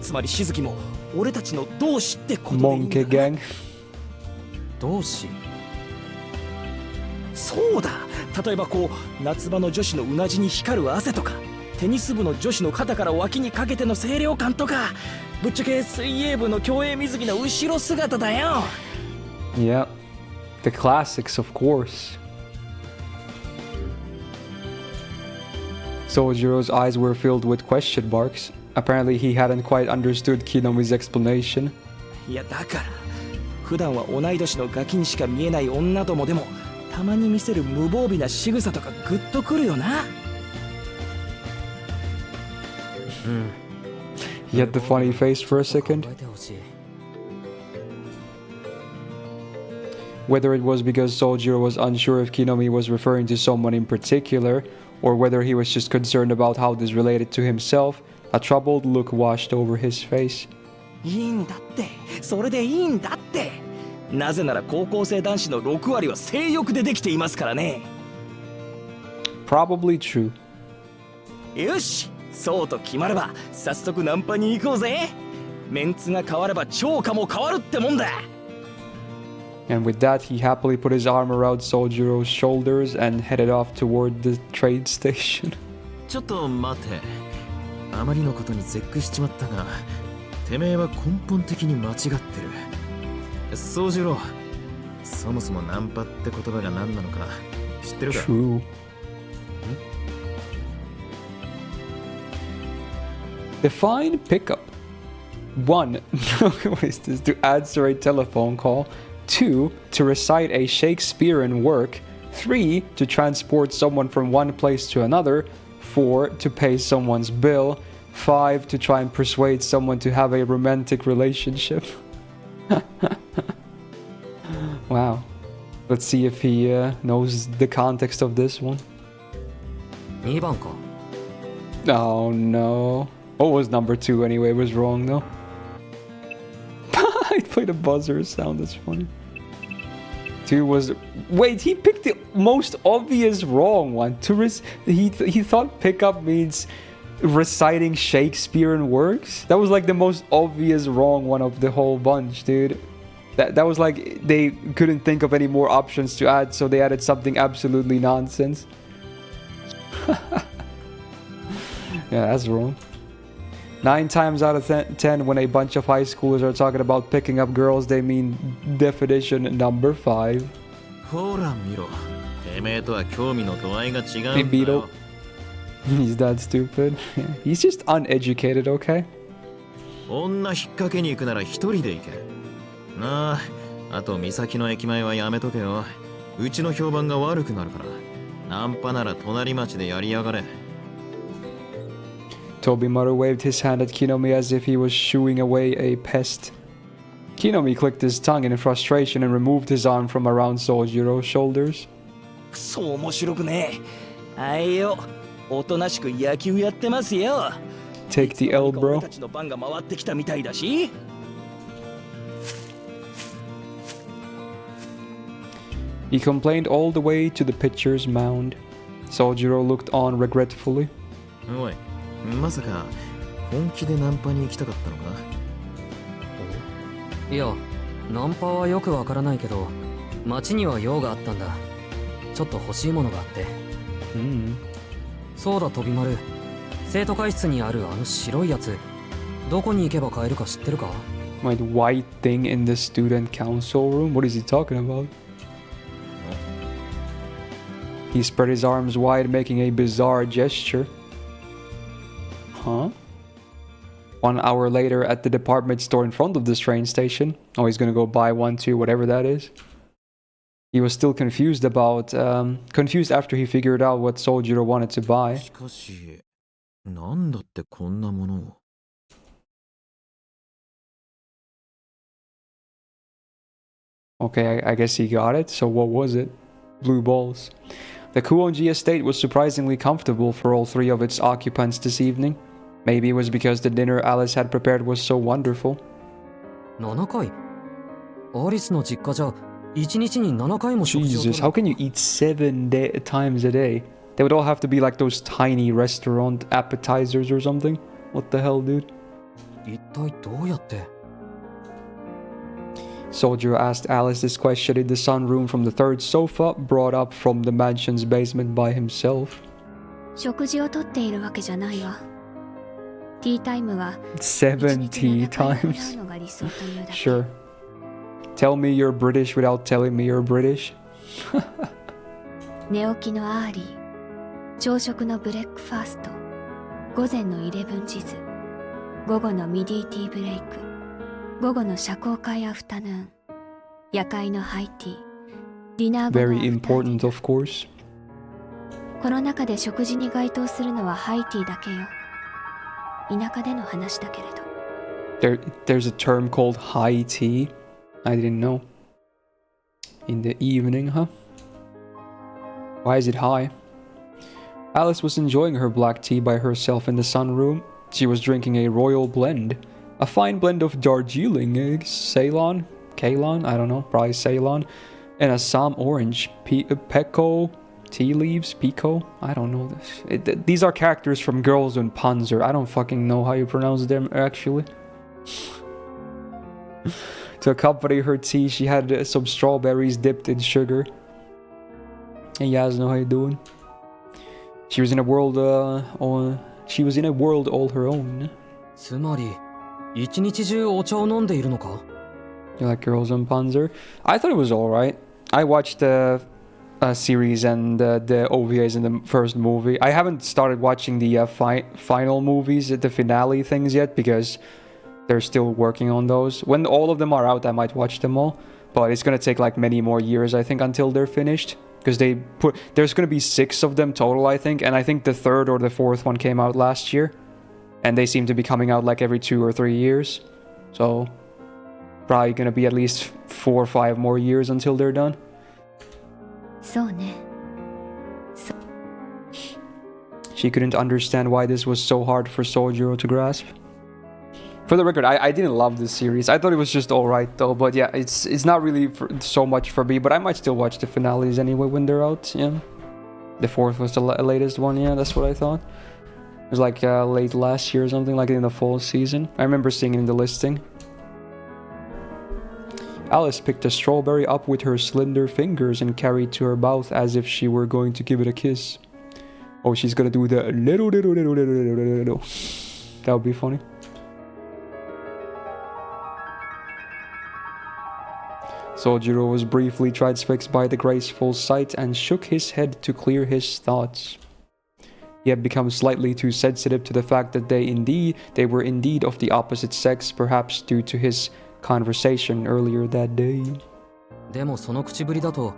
つまりしずきも俺たちの同志ってことでいいんだ Monkey な。 gang. 同志？そうだ。例えばこう夏場の女子のうなじに光る汗とか、テニス部の女子の肩から脇にかけての清涼感とか、ぶっちゃけ水泳部の競泳水着の後ろ姿だよ。 Yeah. The classics, of course. Sojiro's eyes were filled with question marks. Apparently he hadn't quite understood Kinomi's explanation. いやだから普段は同い年のガキにしか見えない女どもでもたまに見せる無防備な仕草とかグッとくるよな。He had the funny face for a second. 考えてほしい。 Whether it was because Sojiro was unsure if Kinomi was referring to someone in particular, or whether he was just concerned about how this related to himself, a troubled look washed over his face. いいんだって、それでいいんだって。なぜなら高校生男子の6割は性欲でできていますからね。 Probably true. よし、そうと決まれば早速ナンパに行こうぜ。メンツが変われば超過も変わるってもんだ。 And with that, he happily put his arm around Sojiro's shoulders and headed off toward the train station. ちょっと待て。あまりのことに絶句しちまったが、てめえは根本的に間違ってる。宗十郎、そもそもナンパって言葉が何なのか知ってるか？ True. Define pickup. 1. What is this? To answer a telephone call. 2. To recite a Shakespearean work. 3. To transport someone from one place to another. 4. To pay someone's bill. 5. To try and persuade someone to have a romantic relationship. Wow. Let's see if he knows the context of this one. 2番か。 Oh no. What was number 2 anyway? It was wrong though. I played a buzzer sound, that's funny. 2 was... Wait, he picked the most obvious wrong one. He thought pickup means reciting Shakespearean works? That was like the most obvious wrong one of the whole bunch, dude. That was like they couldn't think of any more options to add, so they added something absolutely nonsense. Yeah, that's wrong. 9 times out of 10, when a bunch of high schoolers are talking about picking up girls, they mean definition number 5. ほら見ろ。てめえとは興味の度合いが違うんだ Hey, Beetle. よ。 He's that stupid. He's just uneducated, okay? 女引っ掛けに行くなら一人で行け。なあ、あと岬の駅前はやめとけよ。うちの評判が悪くなるから。ナンパなら隣町でやりやがれ。Tobimaru waved his hand at Kinomi as if he was shooing away a pest. Kinomi clicked his tongue in frustration and removed his arm from around Sojiro's shoulders. くそ面白くねえ。あいよ、おとなしく野球やってますよ。Take the L, 俺 bro. たちの番が回ってきたみたいだし。He complained all the way to the pitcher's mound. Sojiro looked on regretfully. おい、まさか本気でナンパに行きたかったのか？いや、ナンパはよくわからないけど、街には用があったんだ。ちょっと欲しいものがあって。そうだ、飛び丸。生徒会室にあるあの白いやつ、どこに行けば買えるか知ってるか？ Like white thing in the student council room? What is he talking about? He spread his arms wide, making a bizarre gesture. Huh? 1 hour later, at the department store in front of this train station. Oh, he's gonna go buy one too, whatever that is. He was still confused after he figured out what Sojiro wanted to buy. しかし、なんだってこんなものを。Okay, I guess he got it. So what was it? Blue balls. The Kuonji estate was surprisingly comfortable for all three of its occupants this evening. Maybe it was because the dinner Alice had prepared was so wonderful. 7回アリスの実家じゃ1日に7回も食事をとる Jesus, how can you eat 7 times a day? They would all have to be like those tiny restaurant appetizers or something. What the hell, dude? 一体どうやって Soldier asked Alice this question in the sunroom from the third sofa, brought up from the mansion's basement by himself. 食事をとっているわけじゃないわ。ティータイムは7 tea 1日7回もらう times? のが理想というだけ。 Sure. Tell me you're British without telling me you're British. 寝起きのアーリー、朝食のブレックファースト、午前のイレブンジズ、午後のミディティーブレイク、午後の社交会アフタヌーン、夜会のハイティー、ディナー後のアフ Very ターディ important, of course. この中で食事に該当するのはハイティーだけよ。田舎での話だけれど。There's a term called high tea. I didn't know. In the evening, huh? Why is it high? Alice was enjoying her black tea by herself in the sunroom. She was drinking a royal blend. A fine blend of Darjeeling, Ceylon? Ceylon? I don't know. Probably Ceylon. And Assam orange. Peko? Tea leaves? Pico? I don't know this. These are characters from Girls and Panzer. I don't fucking know how you pronounce them, actually. To accompany her tea, she had some strawberries dipped in sugar. Hey Yasno, how you doing? She was in a world all her own. つまり一日中お茶を飲んでいるのか You like Girls on Panzer? I thought it was alright. I watched the series and the OVAs in the first movie. I haven't started watching the final movies, the finale things yet, because they're still working on those. When all of them are out, I might watch them all. But it's gonna take like many more years, I think, until they're finished. Because there's gonna be 6 of them total, I think. And I think the 3rd or the 4th one came out last year. And they seem to be coming out like every 2 or 3 years. So probably gonna be at least 4 or 5 more years until they're done. そうね。She couldn't understand why this was so hard for Sojiro to grasp. For the record, I didn't love this series. I thought it was just alright though, but yeah, it's not really so much for me, but I might still watch the finales anyway when they're out, yeah. The 4th was the latest one, yeah, that's what I thought. It was like late last year or something, like in the fall season. I remember seeing it in the listing. Alice picked a strawberry up with her slender fingers and carried to her mouth as if she were going to give it a kiss. Oh, she's gonna do the little. That would be funny. Sojiro was briefly transfixed by the graceful sight and shook his head to clear his thoughts. He had become slightly too sensitive to the fact that they were indeed of the opposite sex, perhaps due to his conversation earlier that day. でもその口ぶりだと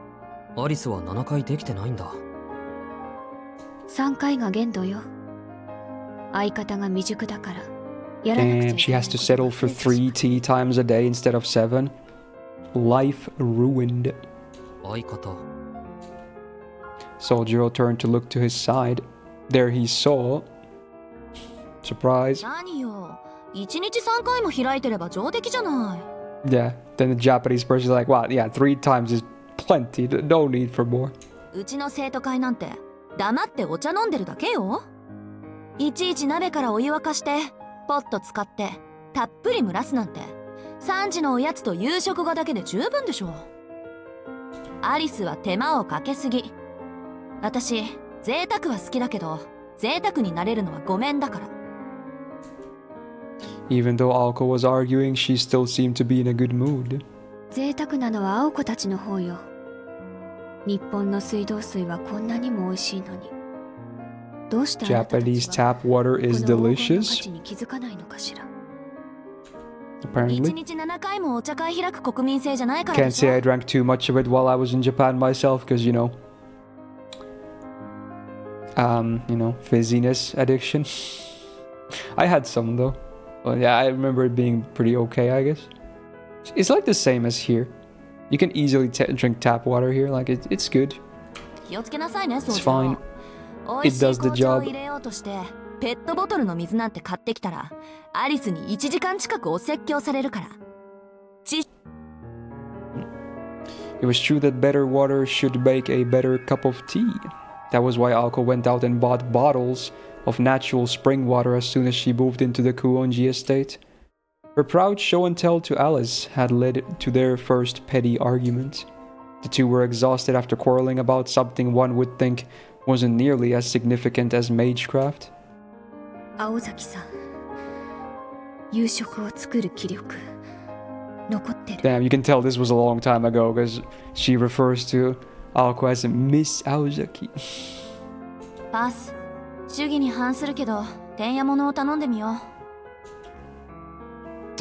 アリスは7回できてないんだ3回が限度よ。相方が未熟だからやらなくちゃ And い she けない has こ to と settle が for 増えてしま 3 う tea times a day instead of 7. Life ruined. 相方。 Sojiro turned to look to his side. There he saw. Surprise. 何よ、1日3回も開いてれば上出来じゃない。 Yeah. Then the Japanese person's like, wow, yeah, 3 times is plenty. No need for more. うちの生徒会なんて黙ってお茶飲んでるだけよ。いちいち鍋からお湯沸かしてポット使ってたっぷり蒸らすなんて3時のおやつと夕食がだけで十分でしょ。アリスは手間をかけすぎ。私贅沢は好きだけど贅沢になれるのはごめんだから。 Even though Alko was arguing, she still seemed to be in a good mood. 贅沢なのは青子たちの方よ。日本の水道水はこんなにも美味しいのに。どうしてあなたた Japanese ちは tap water こ is の黄金の価 delicious, 値に気づかないのかしら。 apparently. 1日7回もお茶会開く国民性じゃないからで Can't し say I ょ。 drank too much of it while I was in Japan myself, because fizziness addiction. I had some though. Well, yeah, I remember it being pretty okay, I guess. It's like the same as here. You can easily drink tap water here. Like it's good. 気をつけなさいね、そう It's fine. 美味しい It does the 紅茶を job. 入れようとしてペットボトルの水なんて買ってきたらアリスに1時間近くお説教されるから。 It was true that better water should make a better cup of tea. That was why Alko went out and bought bottles of natural spring water as soon as she moved into the Kuonji estate. Her proud show and tell to Alice had led to their first petty argument. The two were exhausted after quarreling about something one would think wasn't nearly as significant as magecraft. 青崎さん、夕食を作る気力残ってる。 Damn, you can tell this was a long time ago because she refers to Alko as Miss Aozaki. パス。主義に反するけどてんやものを頼んでみよう。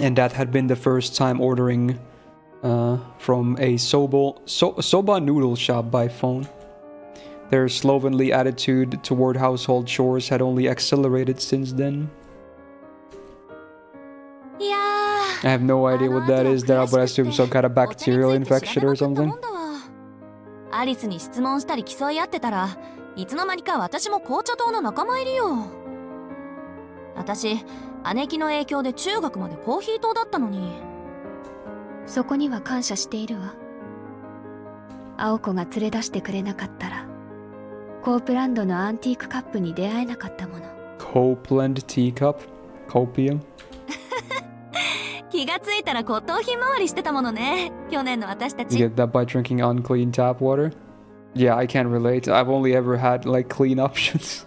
And that had been the first time ordering from a soba noodle shop by phone. Their slovenly attitude toward household chores had only accelerated since then. いや I have no idea what that is there, but I assume some kind of ー、 bacterial お茶について infection 調べ or まくった something. もんだわ。アリスに質問したり競い合ってたらいつの間にか私も紅茶党の仲間入りよ。私姉貴の影響で中学までコーヒー党だったのに。そこには感謝しているわ。青子が連れ出してくれなかったらコープランドのアンティークカップに出会えなかったもの。 Copeland teacup? Copium? 気がついたら骨董品回りしてたものね、去年の私た You ち。 get that by drinking unclean tap water? Yeah, I can't relate. I've only ever had like clean options.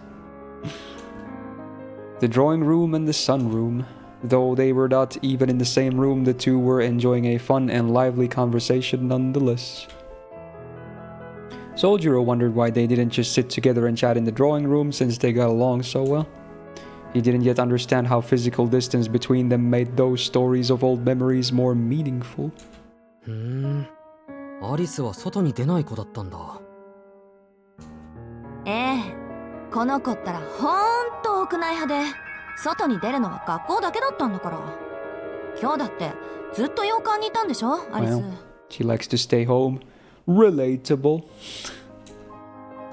The drawing room and the sunroom. Though they were not even in the same room, the two were enjoying a fun and lively conversation nonetheless. Sojiro wondered why they didn't just sit together and chat in the drawing room since they got along so well. He didn't yet understand how physical distance between them made those stories of old memories more meaningful. アリスは外に出ない子だったんだ。ええ、この子ったらほんと屋内派で外に出るのは学校だけだったんだから。今日だってずっと洋館にいたんでしょ、アリス。 Well, she likes to stay home. Relatable.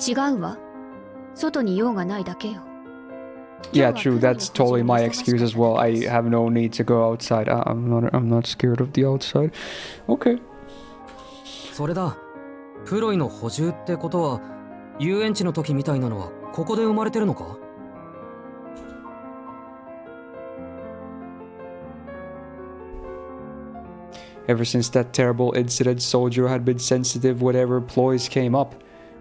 違うわ。外に用がないだけよ。 Yeah, true. That's totally my excuse as well. I have no need to go outside. I'm not scared of the outside. Okay. それだ。プロイの補充ってことは、遊園地の時みたいなのはここで生まれてるのか? Ever since that terrible incident, Sojiro had been sensitive whenever ploys came up.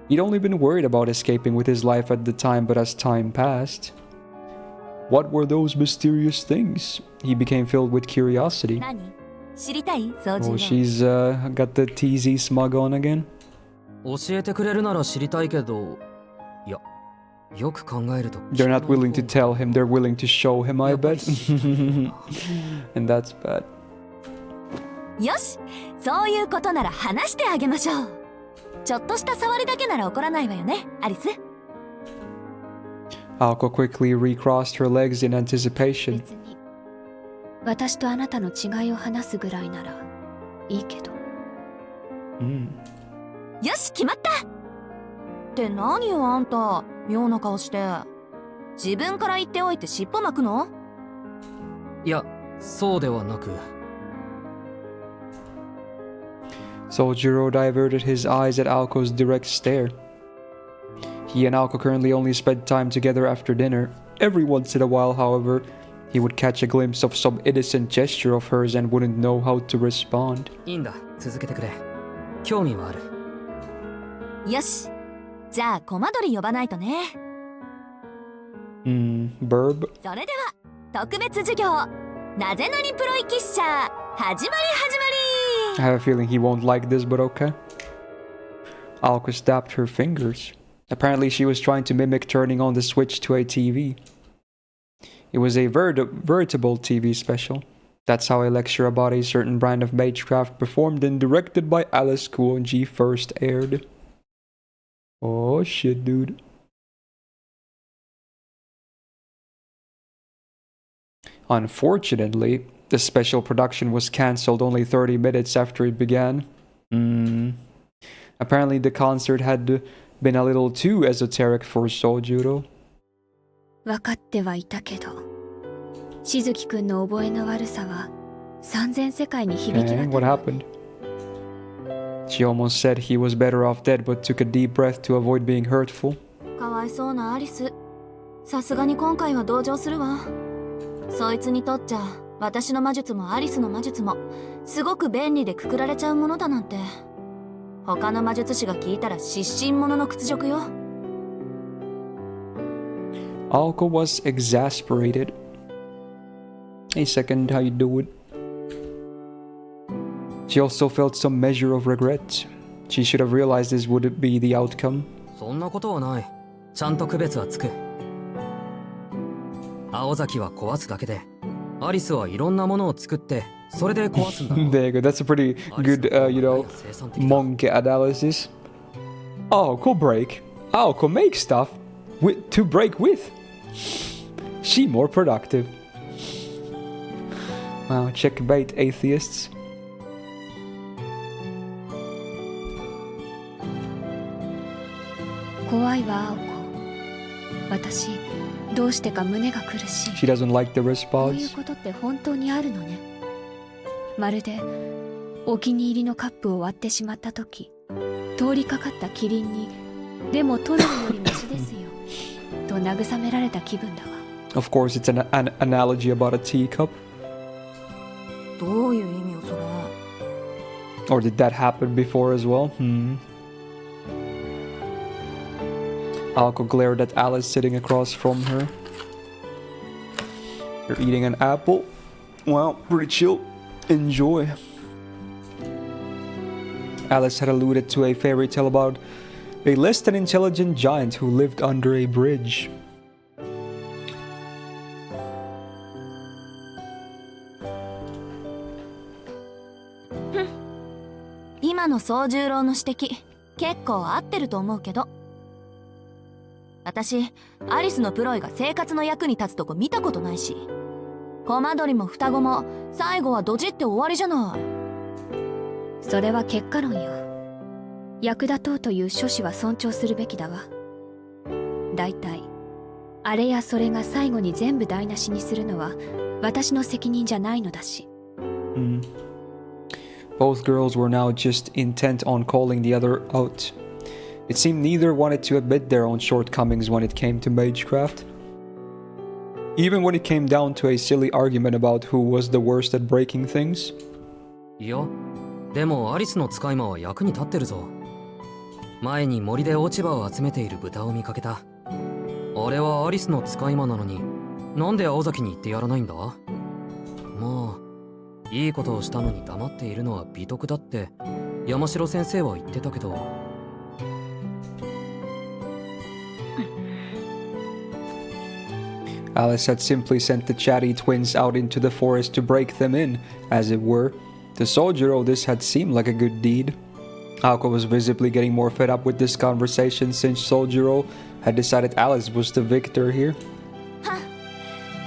He'd only been worried about escaping with his life at the time, but as time passed... What were those mysterious things? He became filled with curiosity. 何？知りたい？掃除 Oh, の。 she's got the TZ smug on again. 教えてくれるなら知りたいけど、いや、よく考えると。 They're not willing to tell him, they're willing to show him, I bet. And that's bad. よし、そういうことなら話してあげましょう。ちょっとした触りだけなら怒らないわよね、アリス。Alko quickly recrossed her legs in anticipation. 別に私とあなたの違いを話すぐらいならいいけど。よし決まったって何よあんた妙な顔して。自分から言っておいて尻尾巻くの？いや、そうではなく。Sojiro diverted his eyes at Alko's direct stare. He and Alko currently only spent time together after dinner. Every once in a while, however, he would catch a glimpse of some innocent gesture of hers and wouldn't know how to respond. いいんだ、続けてくれ。興味はある。よしじゃあコマ撮り呼ばないとね。Burb? それでは特別授業なぜなにプロイキッシャー始まり I have a feeling he won't like this, but okay. Alko snapped her fingers. Apparently she was trying to mimic turning on the switch to a TV. It was a veritable TV special. That's how a lecture about a certain brand of magecraft performed and directed by Alice Kuonji first aired. Oh shit, dude. Unfortunately, the special production was cancelled only 30 minutes after it began. Apparently the concert had been a little too esoteric for Sojuro. 分かってはいたけど、しずきくんの覚えの悪さは3000世界に響き渡 And る。 what happened? She almost said he was better off dead, but took a deep breath to avoid being hurtful. かわいそうなアリス。さすがに今回は同情するわ。そいつにとっちゃ私の魔術もアリスの魔術もすごく便利でくくられちゃうものだなんて。他の魔術師が聞いたら失神者の屈辱よ。Alko was exasperated. A second, how you do it? She also felt some measure of regret. She should have realized this would be the outcome. そんなことはない。ちゃんと区別はつく。青崎は壊すだけで、アリスはいろんなものを作って、それで壊すんだろ。There you go. That's a pretty good, monk analysis. Alko break. Alko make stuff to break with. She more productive. Wow, checkmate, atheists. 怖いわ青子。私どうしてか胸が苦しい。 She doesn't like the こういう response. ことって本当にあるのね。まるでお気に入りのカップを割ってしまった時、通りかかったキリンにでもトロルよりマシですよと慰められた気分だわ。 Of course, it's an analogy about a teacup. どういう意味よそれ。 Or did that happen before as well? Alko glared at Alice sitting across from her. You're eating an apple? Well, pretty chill. Enjoy. Alice had alluded to a fairy tale about a less than intelligent giant who lived under a bridge. Hm. 今の宗十郎の指摘結構合ってると思うけど。私アリスのプロイが生活の役に立つとこ見たことないし、コマ撮りも双子も最後はドジって終わりじゃない。それは結果論よ。役立とうという諸子は尊重するべきだわ。だいたいあれやそれが最後に全部台無しにするのは私の責任じゃないのだし。Both girls were now just intent on calling the other out. It seemed neither wanted to admit their own shortcomings when it came to magecraft. Even when it came down to a silly argument about who was the worst at breaking things. いや、でもアリスの使い魔は役に立ってるぞ。前に森で落ち葉を集めている豚を見かけた。あれはアリスの使い魔なのに、なんで青崎に言ってやらないんだ？まあ、いいことをしたのに黙っているのは美徳だって山城先生は言ってたけど。Alice had simply sent the chatty twins out into the forest to break them in, as it were. To Sojiro, this had seemed like a good deed. Aoko was visibly getting more fed up with this conversation since Sojiro had decided Alice was the victor here.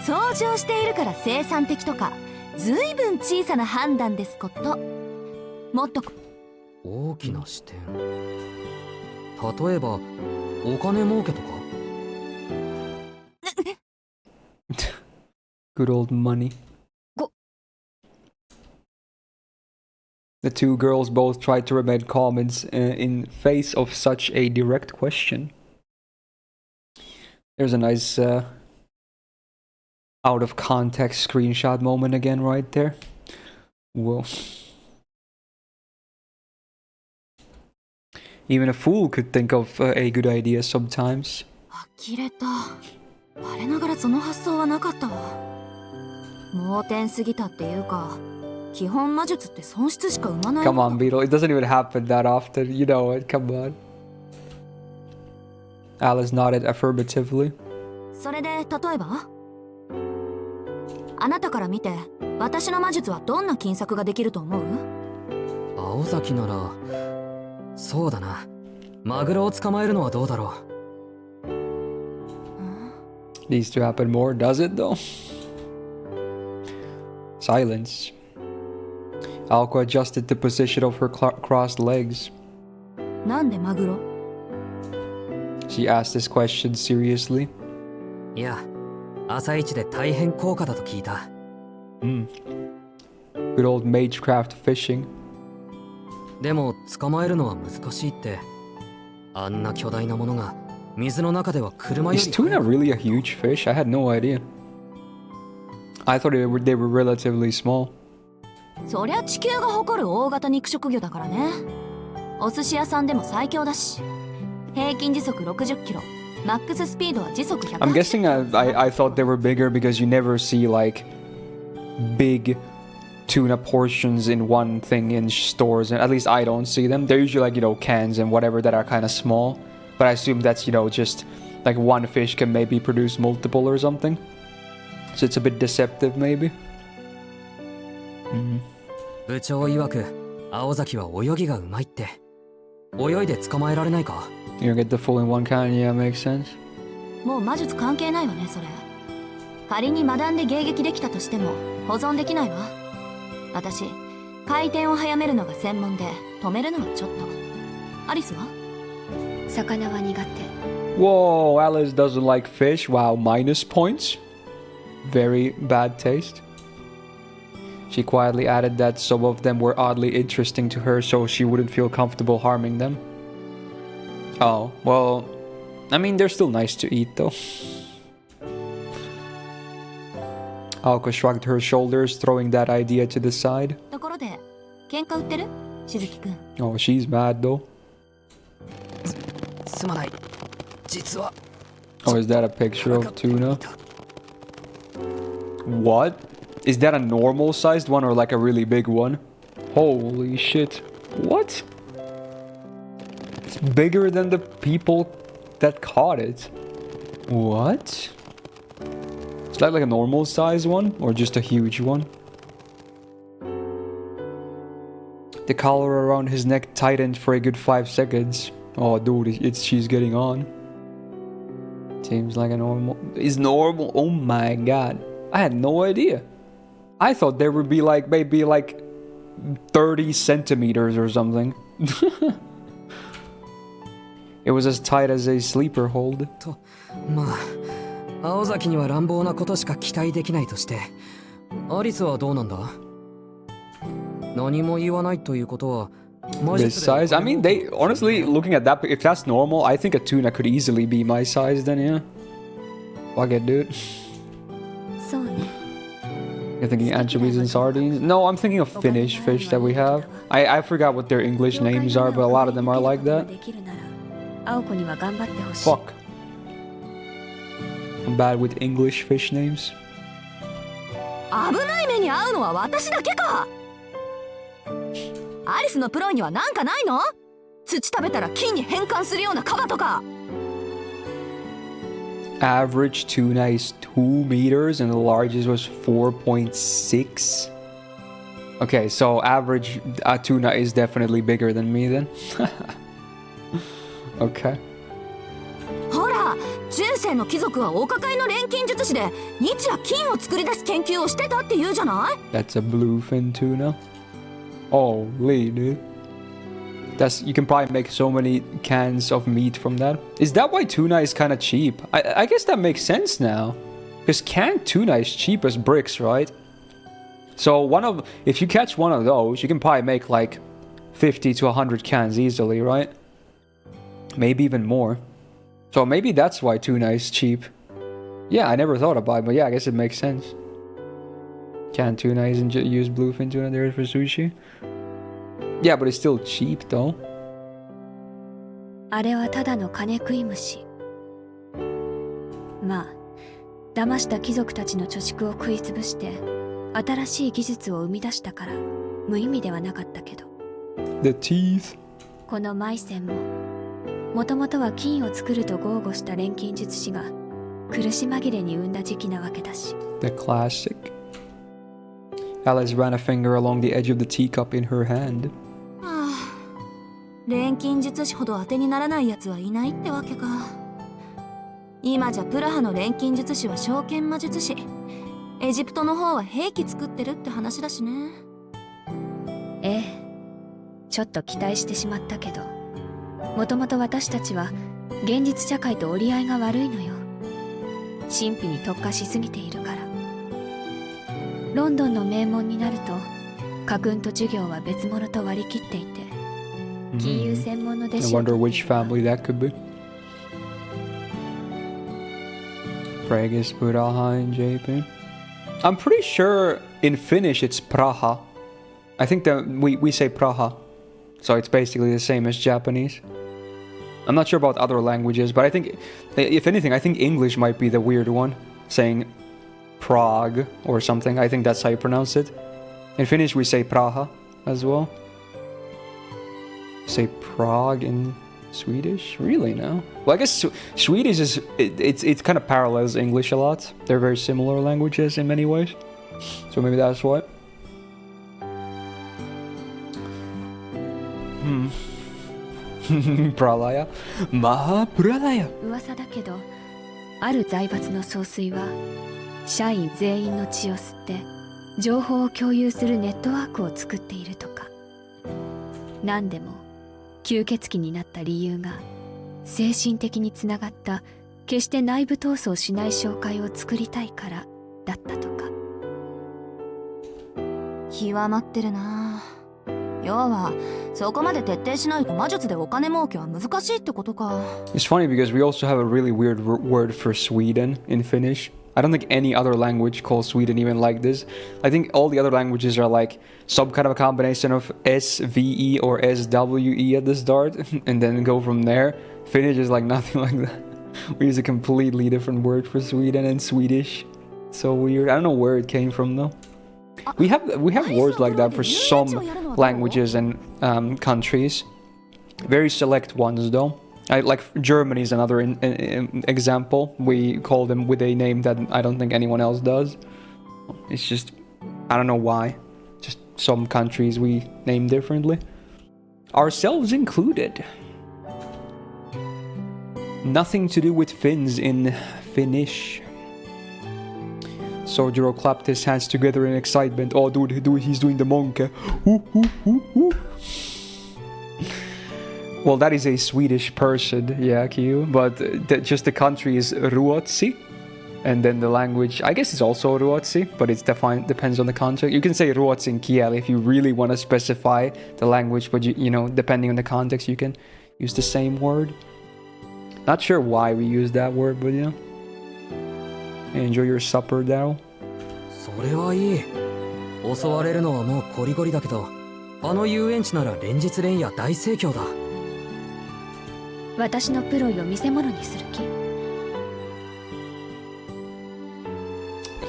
掃除をしているから生産的とか、ずいぶん小さな判断ですこと。もっと大きな視点。例えばお金儲けとか。Good old money. Go. The two girls both tried to remain calm in face of such a direct question. There's a nice out of context screenshot moment again right there. Whoa. Even a fool could think of a good idea sometimes. 呆れた。我ながらその発想はなかったわ。盲点すぎたっていうか、基本魔術って損失しか生まない。 Come on, Beetle. It doesn't even happen that often. You know it. Come on. Alice nodded affirmatively. それで例えばあなたから見て私の魔術はどんな金策ができると思う？青崎ならそうだな。マグロを捕まえるのはどうだろう。Needs to happen more, does it though? Silence. Aoko adjusted the position of her crossed legs. なんでマグロ？ She asked this question seriously. いや、朝一で大変高価だと聞いた。Good old magecraft fishing. でも捕まえるのは難しいって。あんな巨大なものが水の中では車より。 Is tuna really a huge fish? I had no idea. I thought they were relatively small. そりゃ地球が誇る大型肉食魚だからね。お寿司屋さんでも最強だし。平均時速60キロ。マックススピードは時速100。 I'm guessing I thought they were bigger because you never see like big tuna portions in one thing in stores, and at least I don't see them. They're usually like, you know, cans and whatever that are kind of small, but I assume that's, you know, just like one fish can maybe produce multiple or something, so it's a bit deceptive maybe. 部長曰く青崎は泳ぎがうまいって。泳いで捕まえられないか？ You get the full in one can. Yeah, makes sense. もう魔術関係ないわねそれ。仮にマダンで迎撃できたとしても保存できないわ。私回転を早めるのが専門で止めるのはちょっと。アリスは？魚は苦手。 Whoa, Alice doesn't like fish. Wow, minus points. Very bad taste. She quietly added that some of them were oddly interesting to her, so she wouldn't feel comfortable harming them. Oh, well, I mean, they're still nice to eat, though. Aoko shrugged her shoulders, throwing that idea to the side. ところで喧嘩売ってる？しずきくん。 Oh, she's mad, though. すまない。実は。 Oh, is that a picture of tuna? What? Is that a normal sized one or like a really big one? Holy shit. What? It's bigger than the people that caught it. What? Is that like a normal size one or just a huge one? The collar around his neck tightened for a good 5 seconds. Oh dude, she's getting on. Seems like a normal. Is normal? Oh my god. I had no idea. I thought there would be like maybe like 30 centimeters or something. It was as tight as a sleeper hold. と、まあ、青崎には乱暴なことしか期待できないとして、アリスはどうなんだ？何も言わないということは、This size? I mean, they honestly looking at that, if that's normal, I think a tuna could easily be my size then, yeah. Fuck it, dude. そうね。 You're thinking anchovies and sardines? No, I'm thinking of Finnish fish that we have. I forgot what their English names are, but a lot of them are like that. 青子には頑張ってほしい。 Fuck. I'm bad with English fish names. 危ない目に遭うのは私だけか。アリスのプロにはなんかないの？土食べたら金に変換するようなカバとか。 Average tuna is 2 meters and the largest was 4.6. Okay, so average tuna is definitely bigger than me then. Okay. ほら、中世の貴族はお抱えの錬金術師で日夜金を作り出す研究をしてたって言うじゃない？ That's a bluefin tuna. Holy dude. You can probably make so many cans of meat from that. Is that why tuna is kind of cheap? I guess that makes sense now. Because canned tuna is cheap as bricks, right? So if you catch one of those, you can probably make like 50 to 100 cans easily, right? Maybe even more. So maybe that's why tuna is cheap. Yeah, I never thought about it, but yeah, I guess it makes sense. Canned tuna isn't just use bluefin tuna there for sushi. Yeah, but it's still cheap though. あれはただの金食い虫。まあ、騙した貴族たちの貯蓄を食いつぶして新しい技術を生み出したから無意味ではなかったけど。The teeth. このマイセンももともとは金を作ると豪語した錬金術師が苦し紛れに生んだ時期なわけだし。The classic. Alice ran a finger along the edge of the teacup in her hand. はあ、錬金術師ほど当てにならないやつはいないってわけか。今じゃプラハの錬金術師は証券魔術師、エジプトの方は兵器作ってるって話だしね。ええ、ちょっと期待してしまったけど、もともと私たちは現実社会と折り合いが悪いのよ。神秘に特化しすぎているから。ロンドンの名門になると家訓と授業は別物と割り切っていて、金融専門の弟 I 子を wonder which family that could be. Pragus, Praha, and JP. I'm pretty sure in Finnish it's Praha. I think that we say Praha. So it's basically the same as Japanese. I'm not sure about other languages, but I think, if anything, I think English might be the weird one, saying Prague or something. I think that's how you pronounce it. In Finnish, we say Praha as well. Say Prague in Swedish? Really, no? Well, I guess Swedish is, it kind of parallels English a lot. They're very similar languages in many ways. So maybe that's why. Pralaya. Maha Pralaya. 噂だけど、ある財閥の総帥は社員全員の血を吸って情報を共有するネットワークを作っているとか。何でも吸血鬼になった理由が精神的につながった決して内部闘争しない紹介を作りたいからだったとか。極まってるな。要はそこまで徹底しないと魔術でお金儲けは難しいってことか。 It's funny because we also have a really weird word for Sweden in Finnish. I don't think any other language calls Sweden even like this. I think all the other languages are like some kind of a combination of SVE or SWE at the start and then go from there. Finnish is like nothing like that. We use a completely different word for Sweden in Swedish. So weird. I don't know where it came from though. We have words like that for some languages and countries. Very select ones though. Like Germany is another example. We call them with a name that I don't think anyone else does. It's just, I don't know why. Just some countries we name differently. Ourselves included. Nothing to do with Finns in Finnish. Sojiro clapped his hands together in excitement. Oh, dude, he's doing the monkey. Well, that is a Swedish person, yeah, Q. But just the country is Ruotsi. And then the language, I guess it's also Ruotsi, but it's depends on the context. You can say Ruotsi in Kiel if you really want to specify the language, but you know, depending on the context, you can use the same word. Not sure why we use that word, but you know. Enjoy your supper, Daryl. それはいい。襲われるのはもうコリゴリだけど、あの遊園地なら連日連夜大盛況だ。私のプロイを見せ物にする気。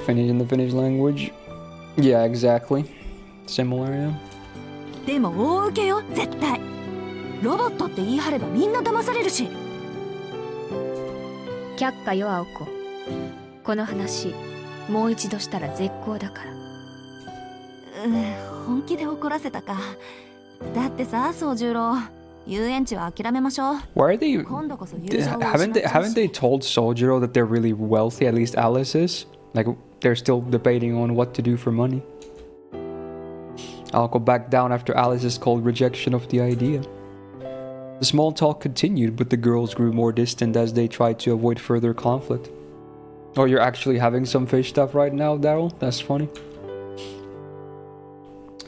Finnish in the Finnish language. Yeah, exactly. Similar, yeah. でも大受けよ、絶対。ロボットって言い張ればみんな騙されるし。却下よ、青子。この話もう一度したら絶好だから。本気で怒らせたか。だってさ、宗十郎、遊園地は諦めましょう。 Why are they... 今度こそ友情を Haven't 失っちゃう they し told Sojiro that they're really wealthy? At least Alice is. Like, they're still debating on what to do for money. I'll go back down after Alice's cold rejection of the idea. The small talk continued, but the girls grew more distant as they tried to avoid further conflict. Oh, you're actually having some fish stuff right now, Daryl? That's funny.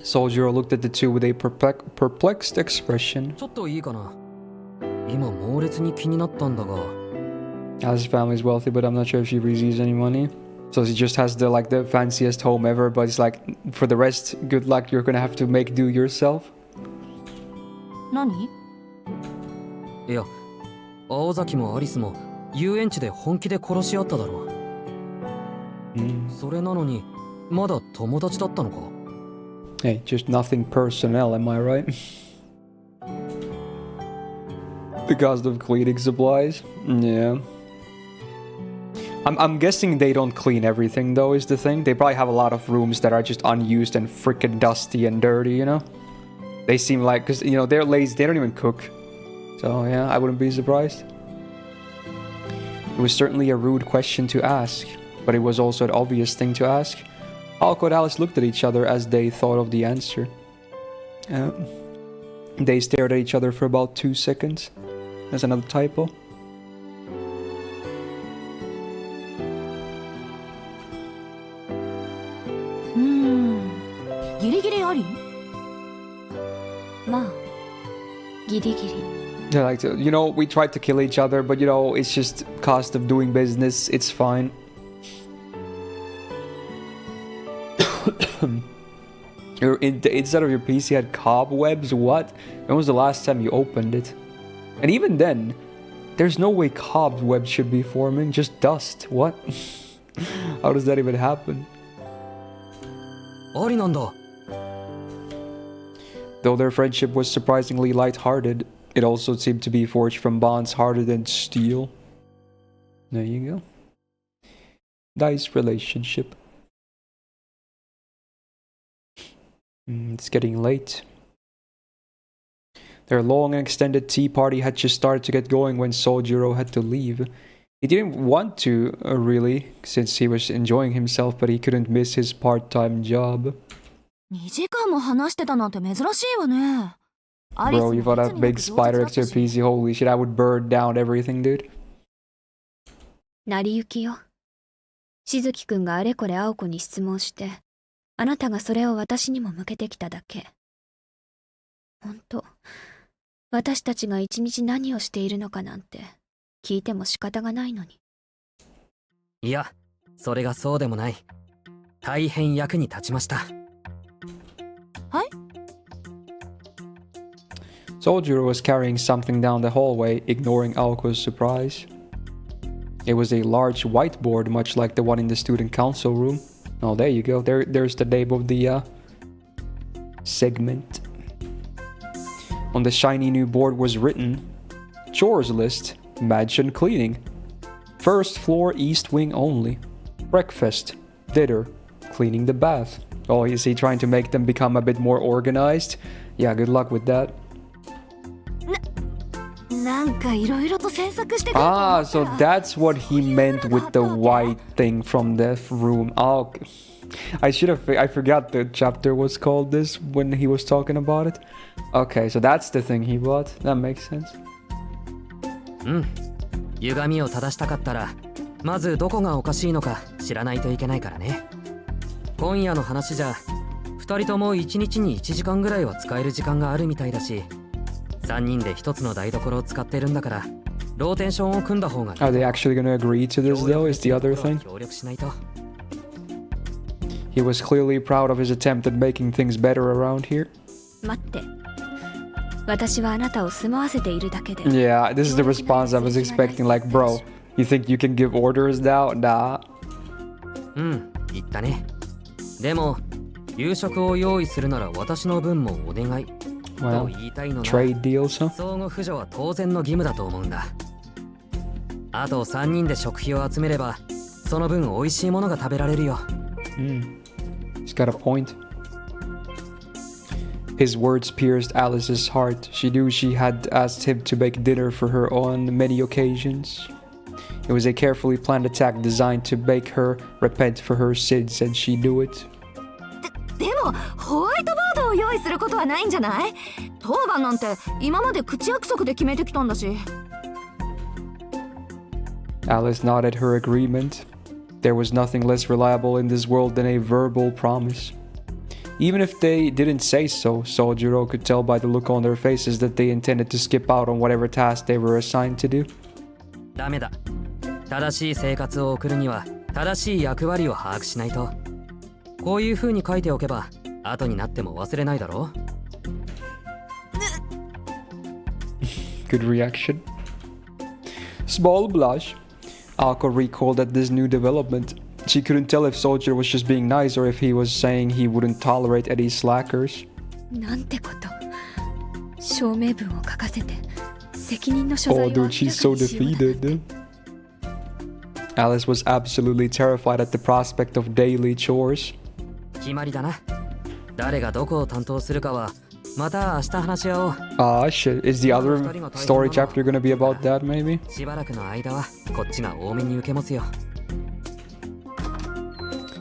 Sojiro looked at the two with a perplexed expression. ちょっといいかな。今猛烈に気になったんだが。 Alice's family is wealthy, but I'm not sure if she receives any money. So she just has the fanciest home ever, but it's like, for the rest, good luck, you're gonna have to make do yourself. 何？いや、青崎もアリスも遊園地で本気で殺し合っただろう。それなのに、まだ友達だったのか？ Hey, just nothing personnel, am I right? The cost of cleaning supplies? Yeah. I'm guessing they don't clean everything, though, is the thing. They probably have a lot of rooms that are just unused and freaking dusty and dirty, you know? They seem like... Because, you know, they're lazy. They don't even cook. So, yeah, I wouldn't be surprised. It was certainly a rude question to ask, but it was also an obvious thing to ask. Alco and Alice looked at each other as they thought of the answer. They stared at each other for about 2 seconds. There's another typo. Yeah, like, you know, we tried to kill each other, but, you know, it's just cost of doing business. It's fine. Inside of your PC had cobwebs? What? When was the last time you opened it? And even then, there's no way cobwebs should be forming. Just dust. What? How does that even happen? Though their friendship was surprisingly light-hearted, it also seemed to be forged from bonds harder than steel. There you go. Nice relationship. It's getting late. Their long and extended tea party had just started to get going when Sojiro had to leave. He didn't want to, really, since he was enjoying himself, but he couldn't miss his part-time job. 2時間も話してたなんて珍しいわね。 Bro, you got a big spider next to your PC. Holy shit, I would burn down everything, dude. 成り行きよ。しずきくんがあれこれ青子に質問して、あなたがそれを私にも向けてきただけ。ほんと、私たちが一日何をしているのかなんて聞いても仕方がないのに。いや、それがそうでもない。大変役に立ちました。はい？ Sojiro was carrying something down the hallway, ignoring Aoko's surprise. It was a large whiteboard, much like the one in the student council room. Oh, there you go. There's the name of the segment. On the shiny new board was written, Chores list, mansion cleaning. First floor east wing only. Breakfast, dinner, cleaning the bath. Oh, is he trying to make them become a bit more organized? Yeah, good luck with that. Ah, so that's what he meant with the white thing from the room. Oh, I forgot the chapter was called this when he was talking about it. Okay, so that's the thing he bought. That makes sense. 歪みを正したかったら、まずどこがおかしいのか知らないといけないからね。今夜の話じゃ、2人とも1日に1時間ぐらいは使える時間があるみたいだし、3人で1つの台所を使ってるんだから、ローテンションを組んだ方がいい。Are they actually going to agree to this though? Is the other thing? 協力しないと。He was clearly proud of his attempt at making things better around here. 待って。私はあなたを住まわせているだけで。Yeah, this is the response I was expecting. Like, bro, you think you can give orders now? Nah. 言ったね。でも、夕食を用意するなら私の分もお願い。Well, trade deals, huh? 相互扶助は当然の義務だと思うんだ。あと3人で食費を集めれば、その分美味しいものが食べられるよ。He's got a point. His words pierced Alice's heart. She knew she had asked him to make dinner for her on many occasions. It was a carefully planned attack designed to make her repent for her sins, and she knew it. でもホワイトボードを用意することはないんじゃない？当番なんて今まで口約束で決めてきたんだし。Alice nodded her agreement. There was nothing less reliable in this world than a verbal promise. Even if they didn't say so, Sojiro could tell by the look on their faces that they intended to skip out on whatever task they were assigned to do. ダメだ。正しい生活を送るには正しい役割を把握しないと。こういう風に書いておけば後になっても忘れないだろう。Good reaction. Small blush. Ako recalled at this new development. She couldn't tell if Soldier was just being nice or if he was saying he wouldn't tolerate any slackers. なんてこと。証明文を書かせて責任の所 Oh, 在を明らか dude, に she's しよ so うなんて defeated. Alice was absolutely terrified at the prospect of daily chores. 決まりだな。誰がどこを担当するかはまた明日話し合おう。Ah, shit. Is the other story chapter gonna be about that, maybe? しばらくの間はこっちが多めに受け持つよ。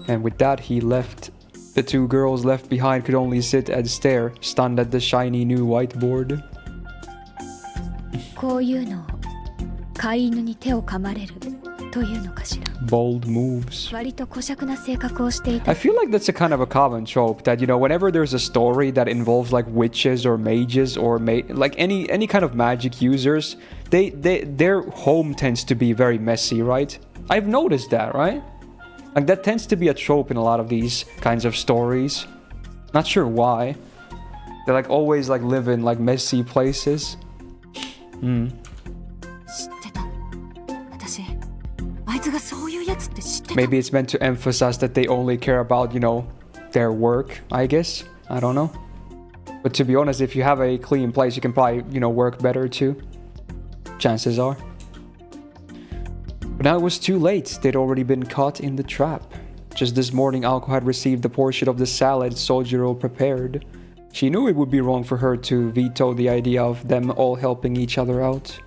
And with that, he left. The two girls left behind could only sit and stare, stunned at the shiny new whiteboard. こういうのを飼い犬に手を噛まれるというのかしら。 Bold moves. 割と小酌な性格をしていた。 I feel like that's a kind of a common trope that, you know, whenever there's a story that involves like witches or mages or like any kind of magic users, their home tends to be very messy, right? I've noticed that, right? Like that tends to be a trope in a lot of these kinds of stories. Not sure why. They like always like live in like messy places. 知ってた。私、あいつがそういうやつって知ってた。 Maybe it's meant to emphasize that they only care about, you know, their work, I guess. I don't know. But to be honest, if you have a clean place, you can probably, you know, work better too. Chances are. But now it was too late. They'd already been caught in the trap. Just this morning, Alko had received the portion of the salad Sojiro prepared. She knew it would be wrong for her to veto the idea of them all helping each other out.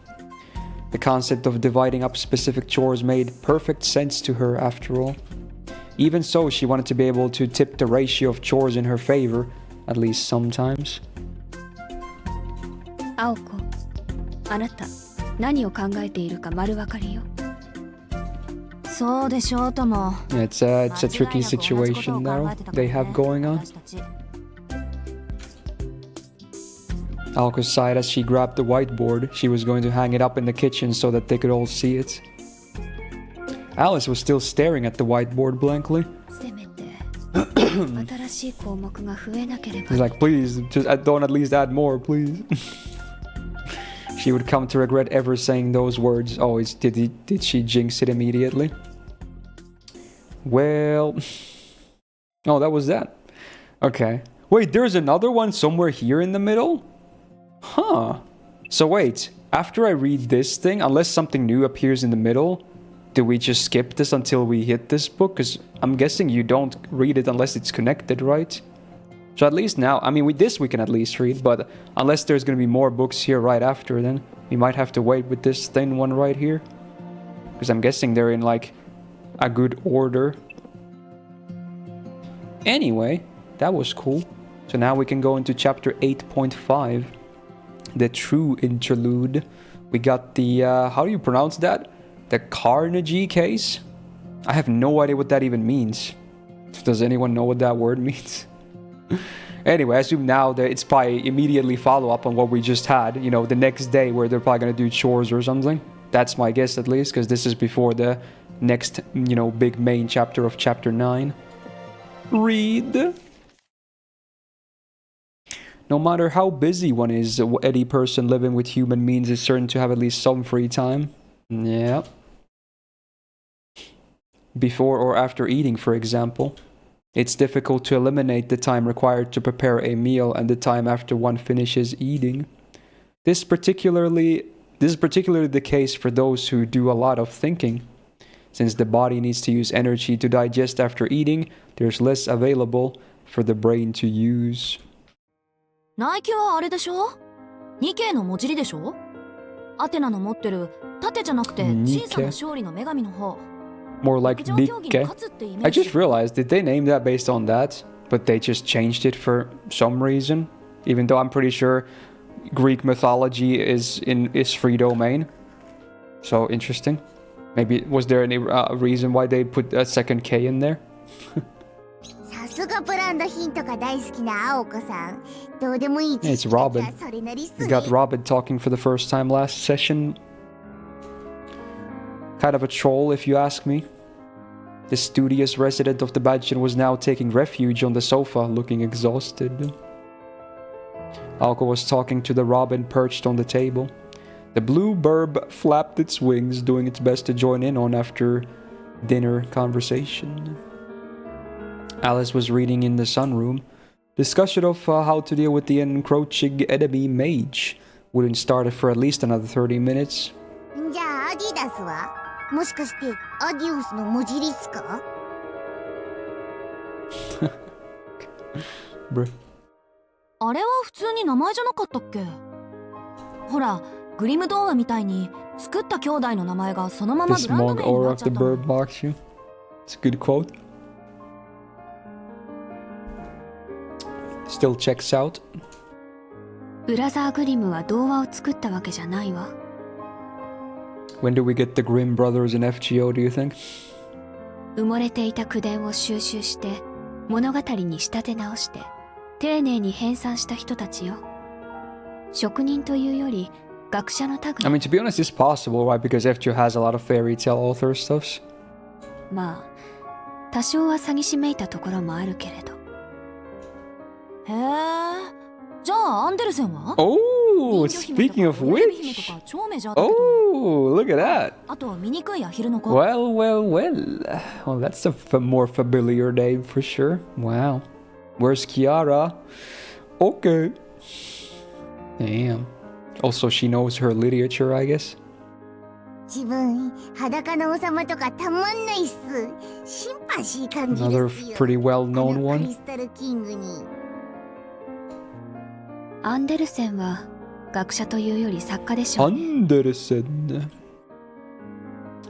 The concept of dividing up specific chores made perfect sense to her after all. Even so, she wanted to be able to tip the ratio of chores in her favor, at least sometimes. 青子、あなた何を考えているか丸分かりよ。そうでしょうとも。 Yeah, it's a tricky situation now they have going on. Alko sighed as she grabbed the whiteboard. She was going to hang it up in the kitchen so that they could all see it. Alice was still staring at the whiteboard blankly. せめて新しい項目が増えなければ。 She's like, please, just don't at least add more, please. She would come to regret ever saying those words. Oh, did she jinx it immediately? Well... Oh, that was that. Okay. Wait, there's another one somewhere here in the middle? Huh. So wait, after I read this thing, unless something new appears in the middle, do we just skip this until we hit this book? Because I'm guessing you don't read it unless it's connected, right? So at least now, I mean, with this we can at least read, but unless there's going to be more books here right after, then we might have to wait with this thin one right here. Because I'm guessing they're in, like, a good order. Anyway, that was cool. So now we can go into chapter 8.5. The true interlude. We got the, how do you pronounce that? The Carnegie case? I have no idea what that even means. Does anyone know what that word means? Anyway, I assume now that it's probably immediately follow up on what we just had. You know, the next day where they're probably going to do chores or something. That's my guess at least, because this is before the next, you know, big main chapter of chapter 9. Read. No matter how busy one is, any person living with human means is certain to have at least some free time. Yeah. Before or after eating, for example. It's difficult to eliminate the time required to prepare a meal and the time after one finishes eating. This is particularly the case for those who do a lot of thinking. Since the body needs to use energy to digest after eating, there's less available for the brain to use. ナイキはあれでしょ？ 2K の文字りでしょ？アテナの持ってる縦じゃなくて小さな勝利の女神の方。 More like Nikke. I just realized, did they name that based on that? But they just changed it for some reason? Even though I'm pretty sure Greek mythology is free domain. So interesting. Maybe, was there any reason why they put a second K in there? さすがブランド品とか大好きな青子さん。どうでもいい知識 It's だけ Robin. はそれなりす We ぎ。 got Robin talking for the first time last session. Kind of a troll, if you ask me. The studious resident of the mansion was now taking refuge on the sofa, looking exhausted. Alko was talking to the robin perched on the table. The blue burb flapped its wings, doing its best to join in on after dinner conversation. Alice was reading in the sunroom. Discussion of how to deal with the encroaching enemy mage wouldn't start for at least another 30 minutes. じゃあアディダスはもしかしてアディオスの文字りっすか？ Bruh. あれは普通に名前じゃなかったっけ？ほら、グリム童話みたいに作った兄弟の名前がそのまま This ブランド monk 名に aura なっ of ちゃ the ったの。 bird mocks you. It's a good quote. Still checks out. ブラザーグリムは童話を作ったわけじゃないわ。 When do we get the Grimm brothers in FGO, do you think? 埋もれていた口伝を収集して物語に仕立て直して丁寧に編纂した人たちよ。職人というより学者の類。 I mean, to be honest, it's possible, right? Because FGO has a lot of fairy tale author stuffs. まあ多少は詐欺師めいたところもあるけれど。へえ。じゃあアンデルセンは？ Oh, speaking of which. Oh, look at that. あと醜いアヒルの子。 Well, well, well. Well, that's a more familiar name for sure. Wow. Where's Kiara? Okay. Damn. Also, she knows her literature, I guess. 自分裸の王様とかたまんないっす。シンパシー感じ Another ですよ。 pretty well-known ク one. リスタルキングに。アンデルセンは学者というより作家でしょうね。 Anderson.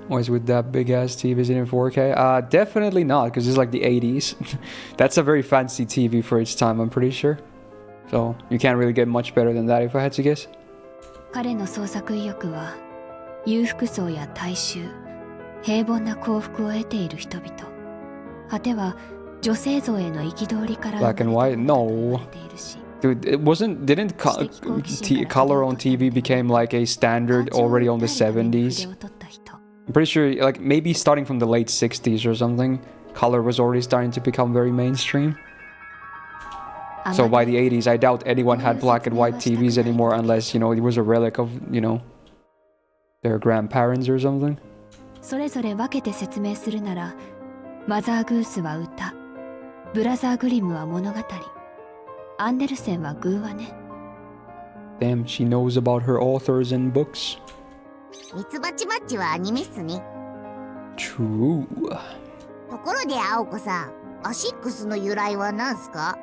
Always with that big ass TV, is it in 4K? Definitely not, because it's like the 80s. That's a very fancy TV for its time, I'm pretty sure. So you can't really get much better than that if I had to guess. 彼の創作意欲は裕福層や大衆、平凡な幸福を得ている人々、果ては女性像への憤りから Black and white? No. Dude, didn't color on TV became like a standard already on the 70s? I'm pretty sure, like, maybe starting from the late 60s or something, color was already starting to become very mainstream. So by the 80s, I doubt anyone had black and white TVs anymore unless, you know, it was a relic of, you know, their grandparents or something. それぞれ分けて説明するなら、マザーグースは歌、ブラザーグリムは物語、アンデルセンは偶話ね。Damn, she knows about her authors and books. ミツバチマッチはアニメっすね。 True. ところで青子さん、アシックスの由来は何すか？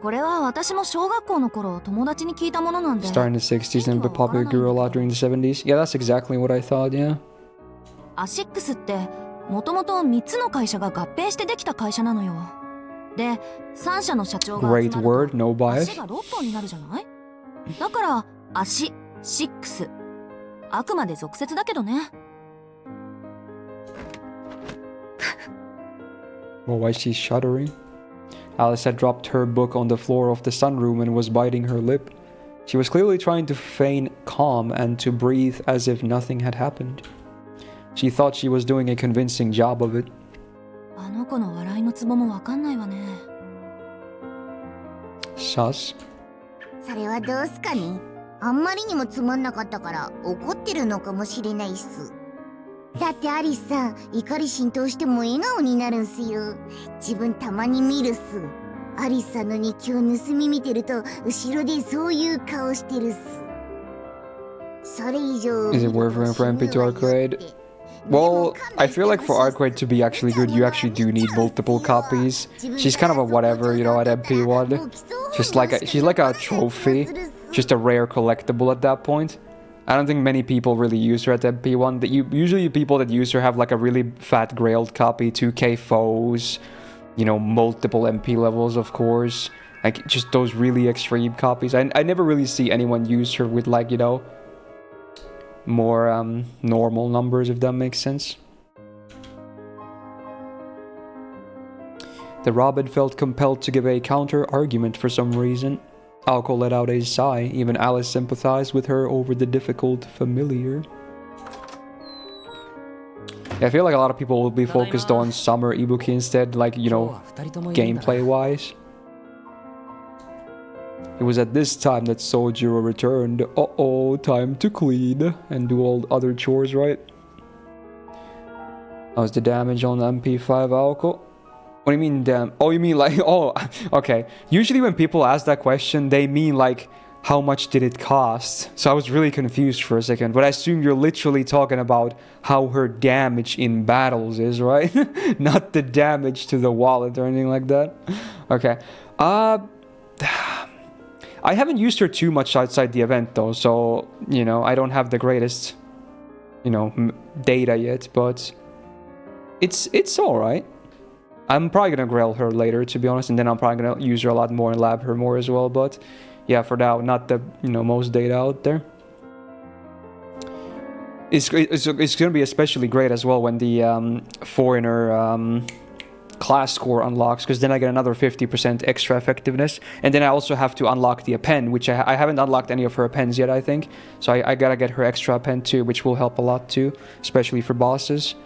これは私も小学校の頃友達に聞いたものなんで。 Started in the 60s and popular grew a lot during the 70s. Yeah, that's exactly what I thought, yeah. アシックスってもともと3つの会社が合併してできた会社なのよ。で、3社の社長が集 Great ま word, る no と bias. 足が6本になるじゃない？だから足、シックス。あくまで俗説だけどね。Well, why is she shuddering? Alice had dropped her book on the floor of the sunroom and was biting her lip. She was clearly trying to feign calm and to breathe as if nothing had happened. She thought she was doing a convincing job of it. あの子の笑いのツボもわかんないわね。Sus. それはどうすかね？あんまりにもつまんなかったから怒ってるのかもしれないっす。だってアリスさん、怒り浸透しても笑顔になるんすよ。自分たまに見るっす。アリスさんの日記を盗み見てると後ろでそういう顔してるっす。それ以上 Is it worth waiting for MP to our grade? Well, I feel like for Arcade to be actually good, you actually do need multiple copies. She's kind of a whatever, you know, at MP1. She's like a trophy, just a rare collectible at that point. I don't think many people really use her at MP1. Usually people that use her have like a really fat grailed copy, 2k foes, you know, multiple MP levels, of course. Like, just those really extreme copies. I never really see anyone use her with, like, you know, more normal numbers, if that makes sense. The Robin felt compelled to give a counter-argument for some reason. Alco let out a sigh. Even Alice sympathized with her over the difficult familiar. Yeah, I feel like a lot of people will be focused on Summer Ibuki instead, like, you know, gameplay-wise. It was at this time that Sojiro returned. Uh-oh, time to clean and do all other chores, right? How's the damage on MP5 Alco? What do you mean, damn? Oh, you mean like... Oh, okay. Usually when people ask that question, they mean like, how much did it cost? So I was really confused for a second. But I assume you're literally talking about how her damage in battles is, right? Not the damage to the wallet or anything like that. Okay. I haven't used her too much outside the event though, so, you know, I don't have the greatest, you know, data yet, but it's alright. I'm probably gonna grill her later, to be honest, and then I'm probably gonna use her a lot more and lab her more as well, but yeah, for now, not the, you know, most data out there. It's gonna be especially great as well when the foreigner class score unlocks, because then I get another 50% extra effectiveness, and then I also have to unlock the pen, which I haven't unlocked any of her pens yet, I think, so I gotta get her extra pen too, which will help a lot too, especially for bosses.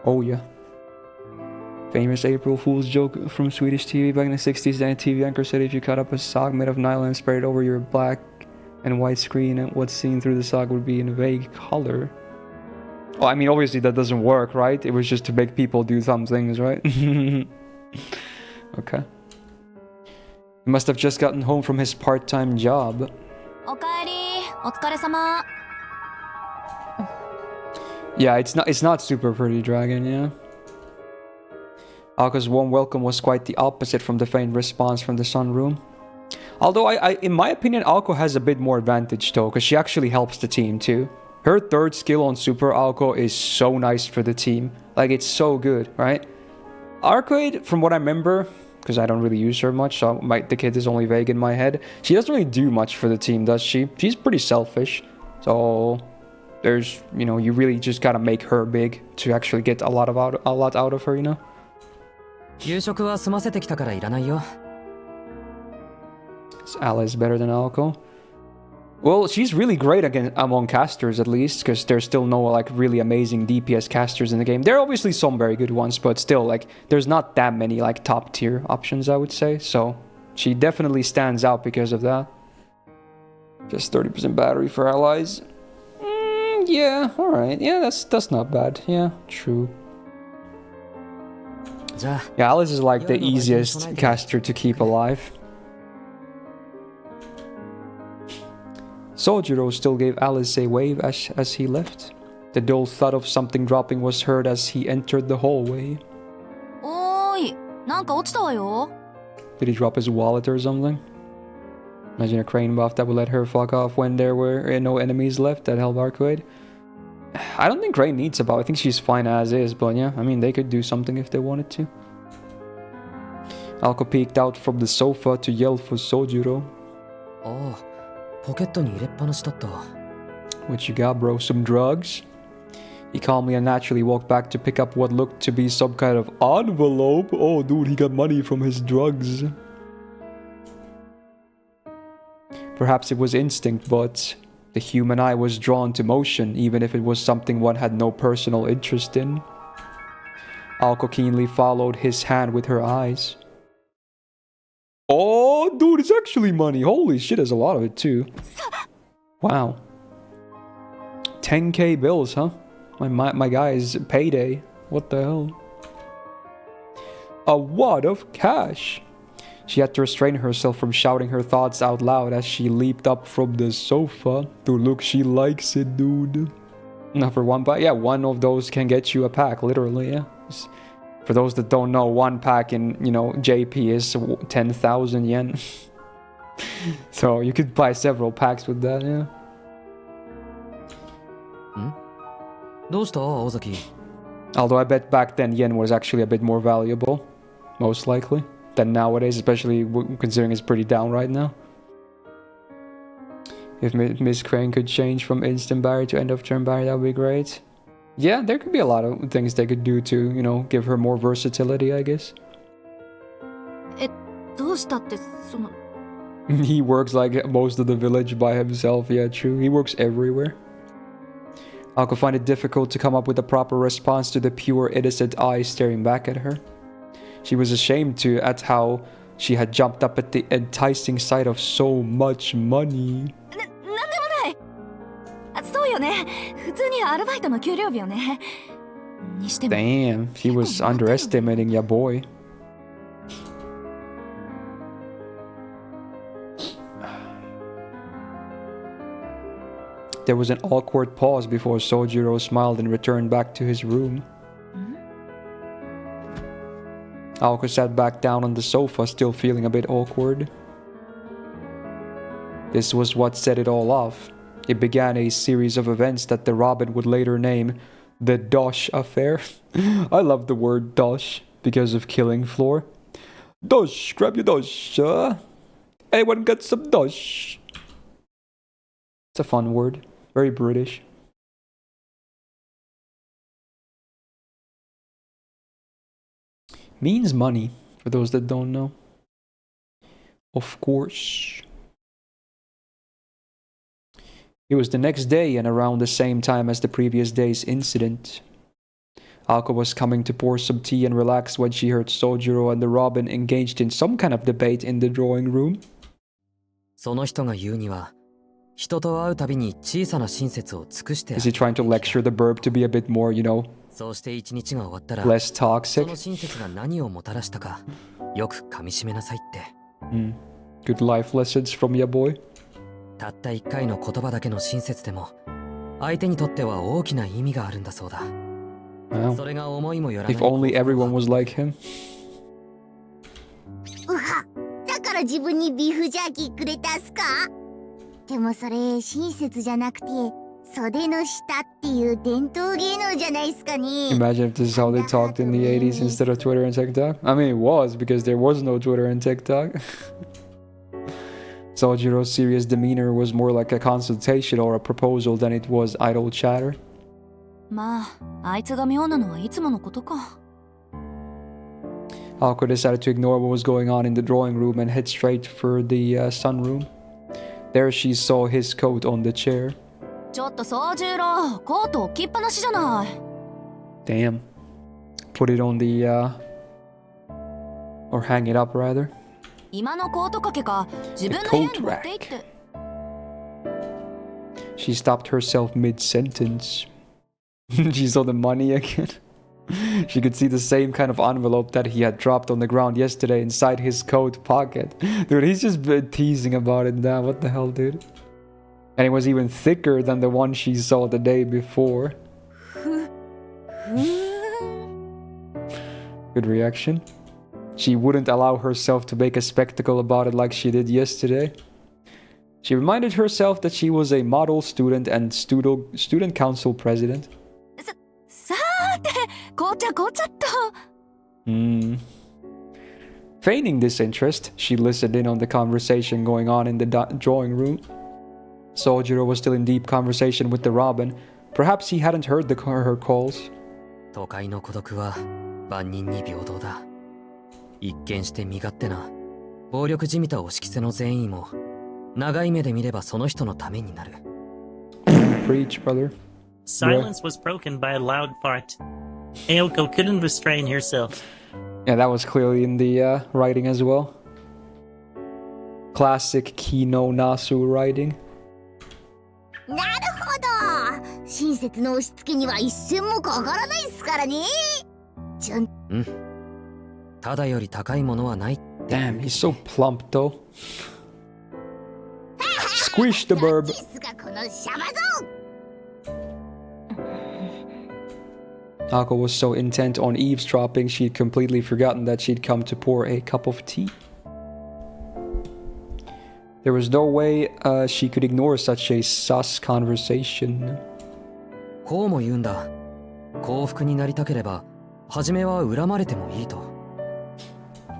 Oh yeah. Famous April Fool's joke from Swedish TV back in the 60s. Then a TV anchor said if you cut up a sock made of nylon and spread it over your black and white screen, and what's seen through the sock would be in a vague color. Well, I mean, obviously that doesn't work, right? It was just to make people do some things, right? Okay. He must have just gotten home from his part-time job. おかえり、お疲れ様。 Yeah, it's not super pretty, Dragon, yeah. Alco's warm welcome was quite the opposite from the faint response from the sunroom. Although, in my opinion, Alco has a bit more advantage though, because she actually helps the team too. Her third skill on Super Alco is so nice for the team. Like, it's so good, right? Arcade, from what I remember, because I don't really use her much, so the kid is only vague in my head. She doesn't really do much for the team, does she? She's pretty selfish. So, there's, you know, you really just gotta make her big to actually get a lot out of her, you know? 夕食は済ませてきたからいらないよ。 Is Alice better than Alco? Well, she's really great among casters, at least, because there's still no, like, really amazing DPS casters in the game. There are obviously some very good ones, but still, like, there's not that many, like, top-tier options, I would say. So, she definitely stands out because of that. Just 30% battery for allies. Yeah, alright. Yeah, that's not bad. Yeah, true. Yeah, Alice is, like, the easiest caster to keep alive. Sojiro still gave Alice a wave as he left. The dull thud of something dropping was heard as he entered the hallway. おーい、なんか落ちたわよ。 Did he drop his wallet or something? Imagine a crane buff that would let her fuck off when there were no enemies left that help Arcade. I don't think Crane needs a buff. I think she's fine as is, but yeah, I mean, they could do something if they wanted to. Alco peeked out from the sofa to yell for Sojiro. Oh. ポケットに入れっぱなしだった。 What you got, bro? Some drugs? He calmly and naturally walked back to pick up what looked to be some kind of envelope. Oh, dude, he got money from his drugs. Perhaps it was instinct, but the human eye was drawn to motion, even if it was something one had no personal interest in. Alco keenly followed his hand with her eyes. Oh, dude, it's actually money. Holy shit, there's a lot of it too. Wow. 10k bills, huh? My guy's payday. What the hell? A wad of cash. She had to restrain herself from shouting her thoughts out loud as she leaped up from the sofa. Dude, look, she likes it, dude. Not for one pack. Yeah, one of those can get you a pack, literally, yeah. For those that don't know, one pack in, JP is 10,000 yen. So you could buy several packs with that, yeah. どうした青崎 Although I bet back then yen was actually a bit more valuable, most likely, than nowadays, especially considering it's pretty down right now. If Miss Crane could change from instant barrier to end of turn barrier, that would be great. Yeah, there could be a lot of things they could do to, give her more versatility, I guess. どうしたってその He works like most of the village by himself, yeah, true. He works everywhere. Alko find it difficult to come up with a proper response to the pure, innocent eyes staring back at her. She was ashamed at how she had jumped up at the enticing sight of so much money. なんでもないあそうよね普通にアルバイトの給料日よねにしても Damn, she was underestimating ya boy. There was an awkward pause before Sojiro smiled and returned back to his room. Aoko sat back down on the sofa, still feeling a bit awkward. This was what set it all off. It began a series of events that the Robin would later name the Dosh Affair. I love the word Dosh because of Killing Floor. Dosh, grab your Dosh. Anyone got some Dosh? It's a fun word. Very British. Means money, for those that don't know. Of course. It was the next day and around the same time as the previous day's incident. Alko was coming to pour some tea and relax when she heard Sojiro and the Robin engaged in some kind of debate in the drawing room. その人が言うには人と会うたびに小さな親切を尽くして Is he trying to lecture the burb to be a bit more, そうして一日が終わったら less そ toxic? の親切が何をもたらしたかよく噛み締めなさいって Good life lessons from your boy. たった一回の言葉だけの親切でも相手にとっては大きな意味があるんだそうだ Wow. それが思いもよらない If only everyone was like him. うはだから自分にビーフジャーキーくれたっすかでもそれ親切じゃなくて袖の下っていう伝統芸能じゃないっすかね Imagine if this is how they talked in the 80s instead of Twitter and TikTok. I mean, it was because there was no Twitter and TikTok. Sojiro's serious demeanor was more like a consultation or a proposal than it was idle chatter. まああいつが妙なのはいつものことか Alko decided to ignore what was going on in the drawing room and head straight for the sunroom. There she saw his coat on the chair. ちょっと宗十郎コート置きっぱなしじゃない Damn. Put it on the, or hang it up rather. 今のコート掛けか自分の The 部屋 coat に持って行って She stopped herself mid-sentence. She saw the money again. She could see the same kind of envelope that he had dropped on the ground yesterday inside his coat pocket. Dude, he's just been teasing about it now. What the hell, dude? And it was even thicker than the one she saw the day before. Good reaction. She wouldn't allow herself to make a spectacle about it like she did yesterday. She reminded herself that she was a model student and student council president. さーて紅茶っと Feigning disinterest, she listened in on the conversation going on in the drawing room. Sojiro was still in deep conversation with the Robin. Perhaps he hadn't heard her calls. 都会の孤独は万人に平等だ一見して身勝手な暴力じみたおしきせの善意も長い目で見ればその人のためになる Preach, brother. Silence was broken by a loud fart. Aoko couldn't restrain herself. Yeah, that was clearly in the writing as well. Classic Kino Nasu writing. なるほど親切の押し付けには一銭もかからないっすからねただより高いものはないって Damn, he's so plump though. Squish the burb. ですがこのシャバゾ Alko was so intent on eavesdropping, she'd completely forgotten that she'd come to pour a cup of tea. There was no way she could ignore such a sus conversation. こうも言うんだ。幸福になりたければ、初めは恨まれてもいいと。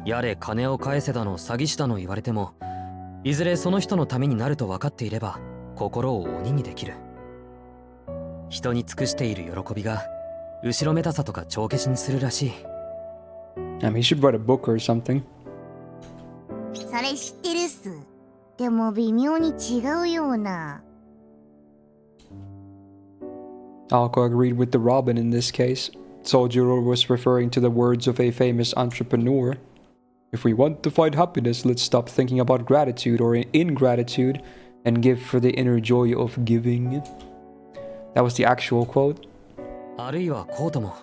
やれ金を返せだの詐欺師だの言われても、いずれその人のためになると分かっていれば、心を鬼にできる。人に尽くしている喜びが、後ろめたさとか帳消しにするらしい。I mean, he should write a book or something. それ知ってるっす。でも微妙に違うような。Alko agreed with the Robin in this case. Sojiro was referring to the words of a famous entrepreneur. If we want to find happiness, let's stop thinking about gratitude or ingratitude and give for the inner joy of giving. That was the actual quote. あるいはこうとも。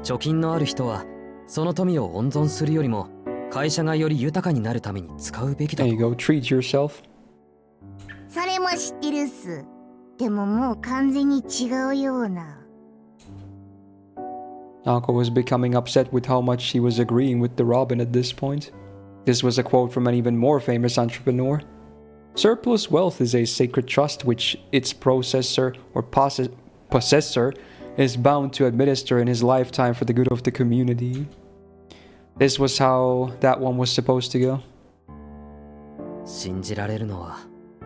貯金のある人は、その富を温存するよりも、会社がより豊かになるために使うべきだと。There you go, treat yourself. それも知ってるっす。でももう完全に違うような。Alko was becoming upset with how much she was agreeing with the Robin at this point. This was a quote from an even more famous entrepreneur. Surplus wealth is a sacred trust which its possessor is bound to administer in his lifetime for the good of the community. This was how that one was supposed to go. 信じられるのは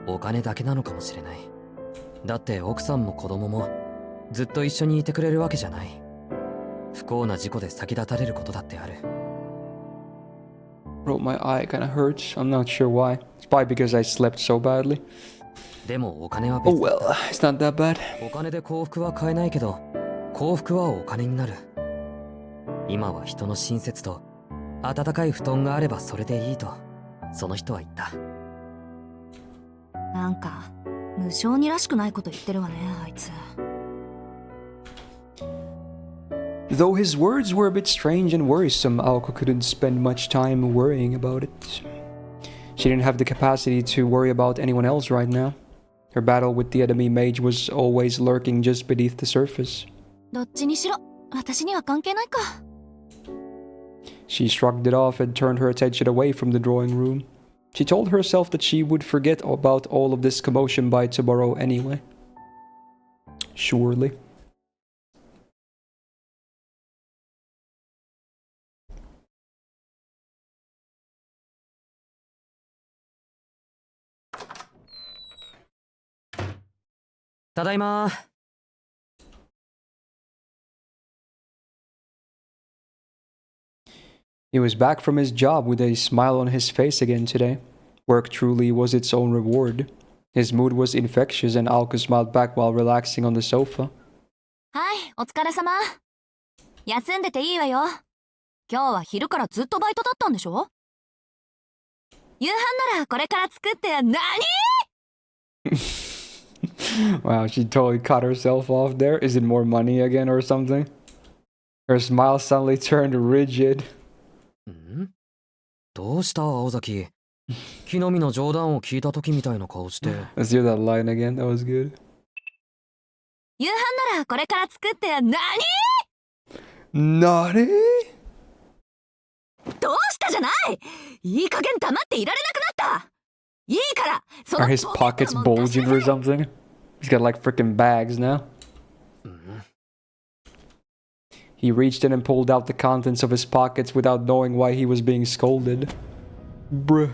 お金だけなのかもしれない。だって奥さんも子供もずっと一緒にいてくれるわけじゃない。不幸な事故で先立たれることだってある。Bro, my eye kinda hurts. I'm not sure why. It's probably because I slept so badly. でもお金は Oh 別だ。 well, it's not that bad. お金で幸福は買えないけど、幸福はお金になる。今は人の親切と温かい布団があればそれでいいと、その人は言った。なんか無性にらしくないこと言ってるわね、あいつ。Though his words were a bit strange and worrisome, Alko couldn't spend much time worrying about it. She didn't have the capacity to worry about anyone else right now. Her battle with the enemy mage was always lurking just beneath the surface. どっちにしろ私には関係ないか。She shrugged it off and turned her attention away from the drawing room. She told herself that she would forget about all of this commotion by tomorrow anyway. Surely. Tadaima. He was back from his job with a smile on his face again today. Work truly was its own reward. His mood was infectious and Alko smiled back while relaxing on the sofa. はい、お疲れ様。休んでていいわよ。今日は昼からずっとバイトだったんでしょ？夕飯ならこれから作って何？ Wow, she totally cut herself off there. Is it more money again or something? Her smile suddenly turned rigid. ん？どうした青崎？木の実の冗談を聞いた時みたいな顔して。Let's hear that line again. That was good. 夕飯ならこれから作って何？ Nani? どうしたじゃない！いい加減黙っていられなくなった！いいから、その Are his pockets bulging or something? He's got like freaking bags now. He reached in and pulled out the contents of his pockets without knowing why he was being scolded. Bruh.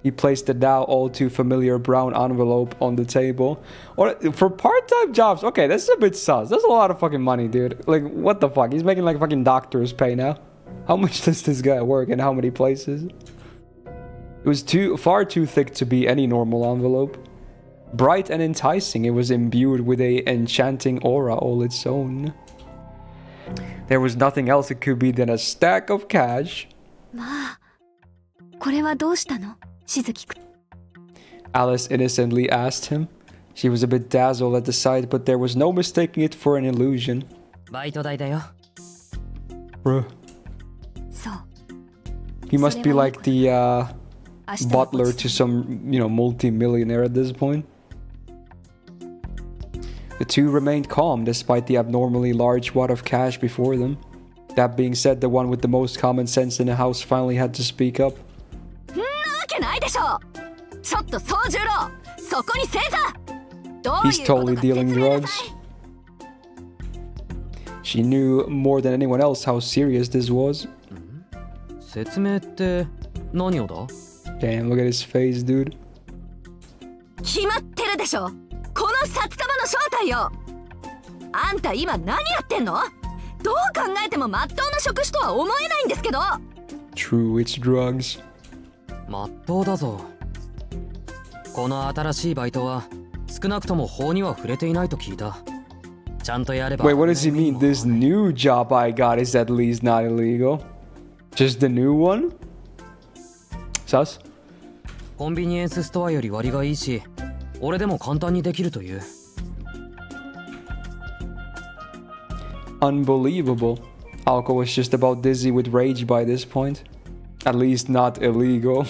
He placed the now all too familiar brown envelope on the table. Or for part-time jobs, okay, this is a bit sus. That's a lot of fucking money, dude. Like, what the fuck? He's making like fucking doctor's pay now. How much does this guy work and how many places? It was far too thick to be any normal envelope. Bright and enticing, it was imbued with a enchanting aura all its own. There was nothing else it could be than a stack of cash. まあ、これはどうしたの？しずきくん。 Alice innocently asked him. She was a bit dazzled at the sight, but there was no mistaking it for an illusion. バイト代だよ。Bruh. そう。 He must be like the butler to some, multi-millionaire at this point. The two remained calm despite the abnormally large wad of cash before them. That being said, the one with the most common sense in the house finally had to speak up. んなわけないでしょ。ちょっと宗十郎、そこに正座。どういうことか He's totally 説 dealing 明なさ drugs. い。She knew more than anyone else how serious this was. 説明って何をだ？ Damn, look at his face, dude. 決まってるでしょ。この札束の正体よ。あんた今何やってんの？どう考えてもまっとうな職種とは思えないんですけど。 True, it's drugs. まっとうだぞ。この新しいバイトは少なくとも法には触れていないと聞いた。ちゃんとやれば。 Wait, what does he mean? This new job I got is at least not illegal? Just the new one? Sus? コンビニエンスストアより割がいいし、俺でも簡単にできるという。Unbelievable. Alco was just about dizzy with rage by this point. At least not illegal.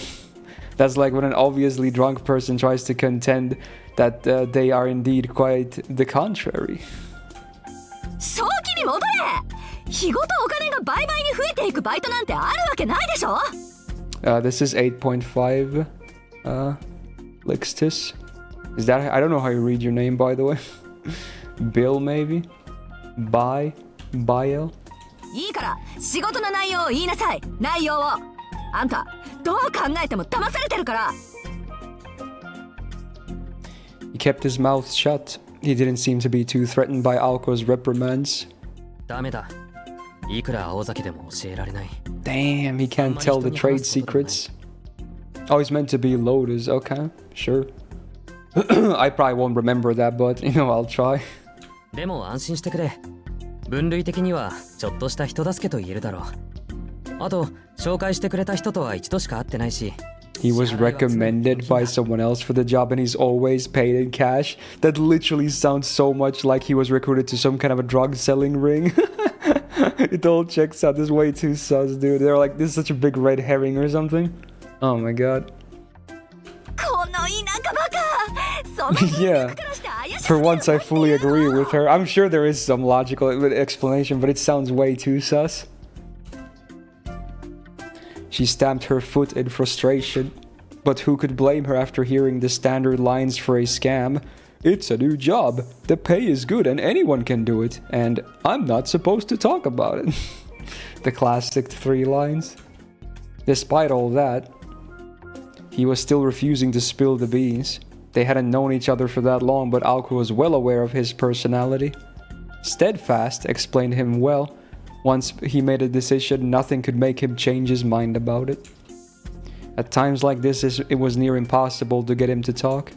That's like when an obviously drunk person tries to contend that they are indeed quite the contrary. 正気に戻れ。日ごとお金が倍々に増えていくバイトなんてあるわけないでしょ。This is 8.5 Lixtis. Is that, I don't know how you read your name, by the way. Bill, maybe? Biel? いいから仕事の内容を言いなさい。内容を。あんたどう考えても騙されてるから。 He kept his mouth shut. He didn't seem to be too threatened by Alco's reprimands. ダメだ。いくら青酒でも教えられない。 Damn, he can't tell the trade secrets. Oh, he's meant to be Lotus. Okay, sure. I probably won't remember that, but, you know, I'll try. でも安心してくれ。分類的にはちょっとした人助けと言えるだろう。あと、紹介してくれた人とは一度しか会ってないし。 He was recommended by someone else for the job and he's always paid in cash. That literally sounds so much like he was recruited to some kind of a drug selling ring. It all checks out. This is way too sus, dude. They're like, this is such a big red herring or something. Oh my god. この田舎バカ。その Yeah. For once, I fully agree with her. I'm sure there is some logical explanation, but it sounds way too sus. She stamped her foot in frustration. But who could blame her after hearing the standard lines for a scam? It's a new job. The pay is good and anyone can do it. And I'm not supposed to talk about it. The classic 3 lines. Despite all that, he was still refusing to spill the beans. They hadn't known each other for that long, but Alco was well aware of his personality. Steadfast explained him well. Once he made a decision, nothing could make him change his mind about it. At times like this, it was near impossible to get him to talk.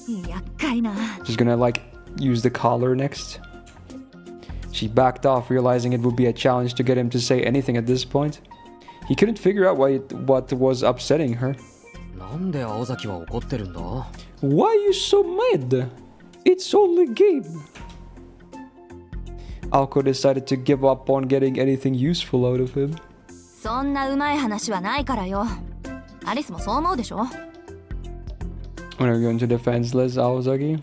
厄介な。 Just gonna like use the collar next. She backed off, realizing it would be a challenge to get him to say anything at this point. He couldn't figure out what was upsetting her. なんで青崎は怒ってるんだ？ Why are you so mad? It's only a game. Alco decided to give up on getting anything useful out of him. そんなうまい話はないからよ。アリスもそう思うでしょ。 When are we going to defenseless Aozaki?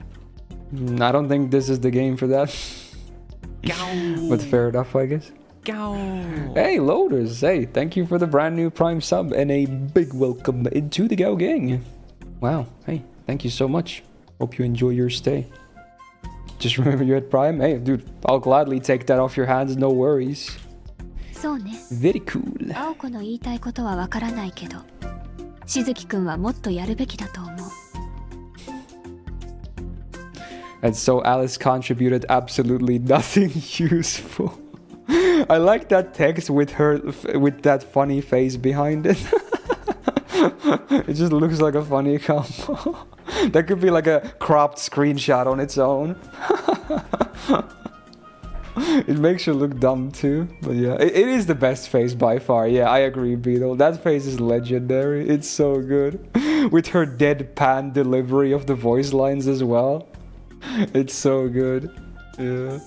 I don't think this is the game for that. But fair enough, I guess. Hey, Lotus. Hey, thank you for the brand new Prime sub and a big welcome into the Gao Gang. Wow. Hey, thank you so much. Hope you enjoy your stay. Just remember you had Prime. Hey, dude, I'll gladly take that off your hands. No worries. そうね。 Very cool. 青子の言いたいことはわからないけど、しずきくんはもっとやるべきだと思う。 And so Alice contributed absolutely nothing useful. I like that text with that funny face behind it. It just looks like a funny combo. That could be like a cropped screenshot on its own. It makes you look dumb too. But yeah, it is the best face by far. Yeah, I agree, Beetle. That face is legendary. It's so good. With her deadpan delivery of the voice lines as well. It's so good. Yeah.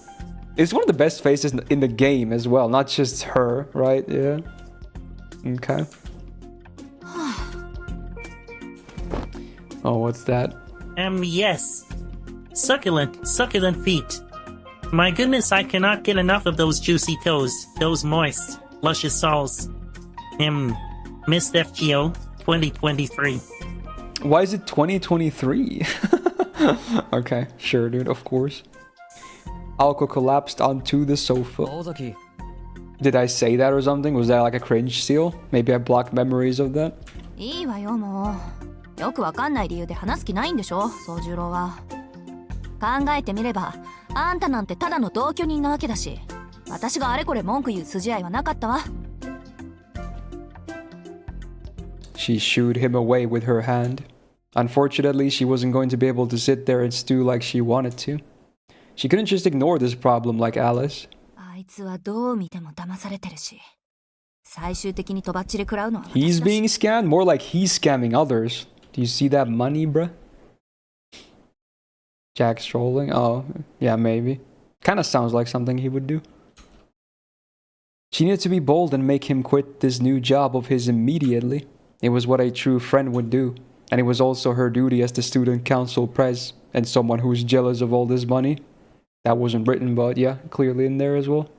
It's one of the best faces in the game as well, not just her, right? Yeah. Okay. Oh, what's that? Yes. Succulent, succulent feet. My goodness, I cannot get enough of those juicy toes, those moist, luscious soles. Myst FGO 2023. Why is it 2023? Okay, sure, dude, of course. Alko collapsed onto the sofa. 青崎 Did I say that or something? Was that like a cringe seal? Maybe I blocked memories of that? いいわよもう。よくわかんない理由で話す気ないんでしょ宗十郎は。考えてみればあんたなんてただの同居人なわけだし、私があれこれ文句言う筋合いはなかったわ。She shooed him away with her hand. Unfortunately, she wasn't going to be able to sit there and stew like she wanted to. She couldn't just ignore this problem like Alice. あいつはどう見ても騙されてるし、最終的にとばっちり食らうのは私だ He's し。 being scammed? More like he's scamming others. Do you see that money, bruh? Jack's trolling? Oh, yeah, maybe. Kinda sounds like something he would do. She needed to be bold and make him quit this new job of his immediately. It was what a true friend would do. And it was also her duty as the student council pres and someone who's jealous of all this money. That wasn't written, but yeah, clearly in there as well.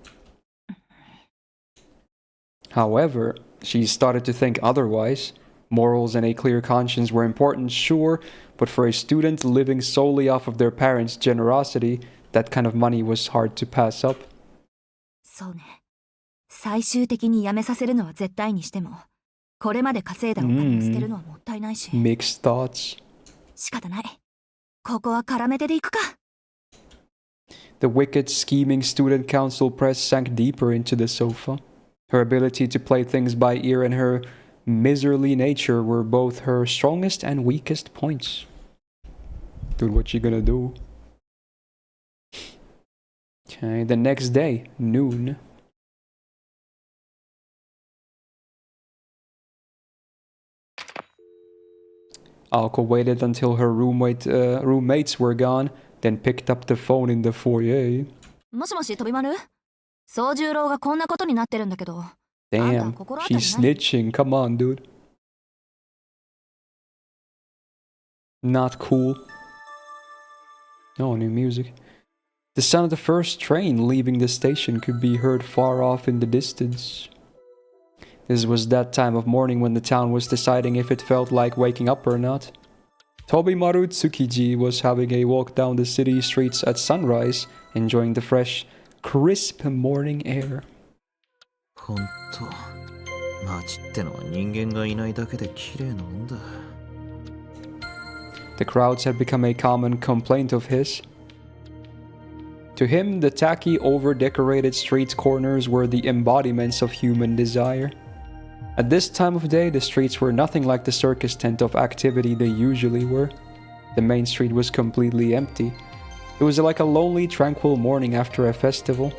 However, she started to think otherwise. Morals and a clear conscience were important, sure, but for a student living solely off of their parents' generosity, that kind of money was hard to pass up. そうね。最終的に辞めさせるのは絶対にしても、これまで稼いだお金を捨てるのはもったいないし。Mixed thoughts. 仕方ない。ここは絡めてでいくか。The wicked, scheming student council press sank deeper into the sofa. Her ability to play things by ear and her miserly nature were both her strongest and weakest points. Dude, what you gonna do? Okay, the next day, noon. Alko waited until her roommates were gone, then picked up the phone in the foyer. もしもし、飛び丸？宗十郎がこんなことになってるんだけど。 Damn, she's snitching. Come on, dude. Not cool. Oh, new music. The sound of the first train leaving the station could be heard far off in the distance. This was that time of morning when the town was deciding if it felt like waking up or not. Tobimaru Tsukiji was having a walk down the city streets at sunrise, enjoying the fresh, crisp morning air. ほんと、街ってのは人間がいないだけで綺麗なもんだ。The crowds had become a common complaint of his. To him, the tacky, over-decorated street corners were the embodiments of human desire. At this time of day, the streets were nothing like the circus tent of activity they usually were. The main street was completely empty. It was like a lonely, tranquil morning after a festival.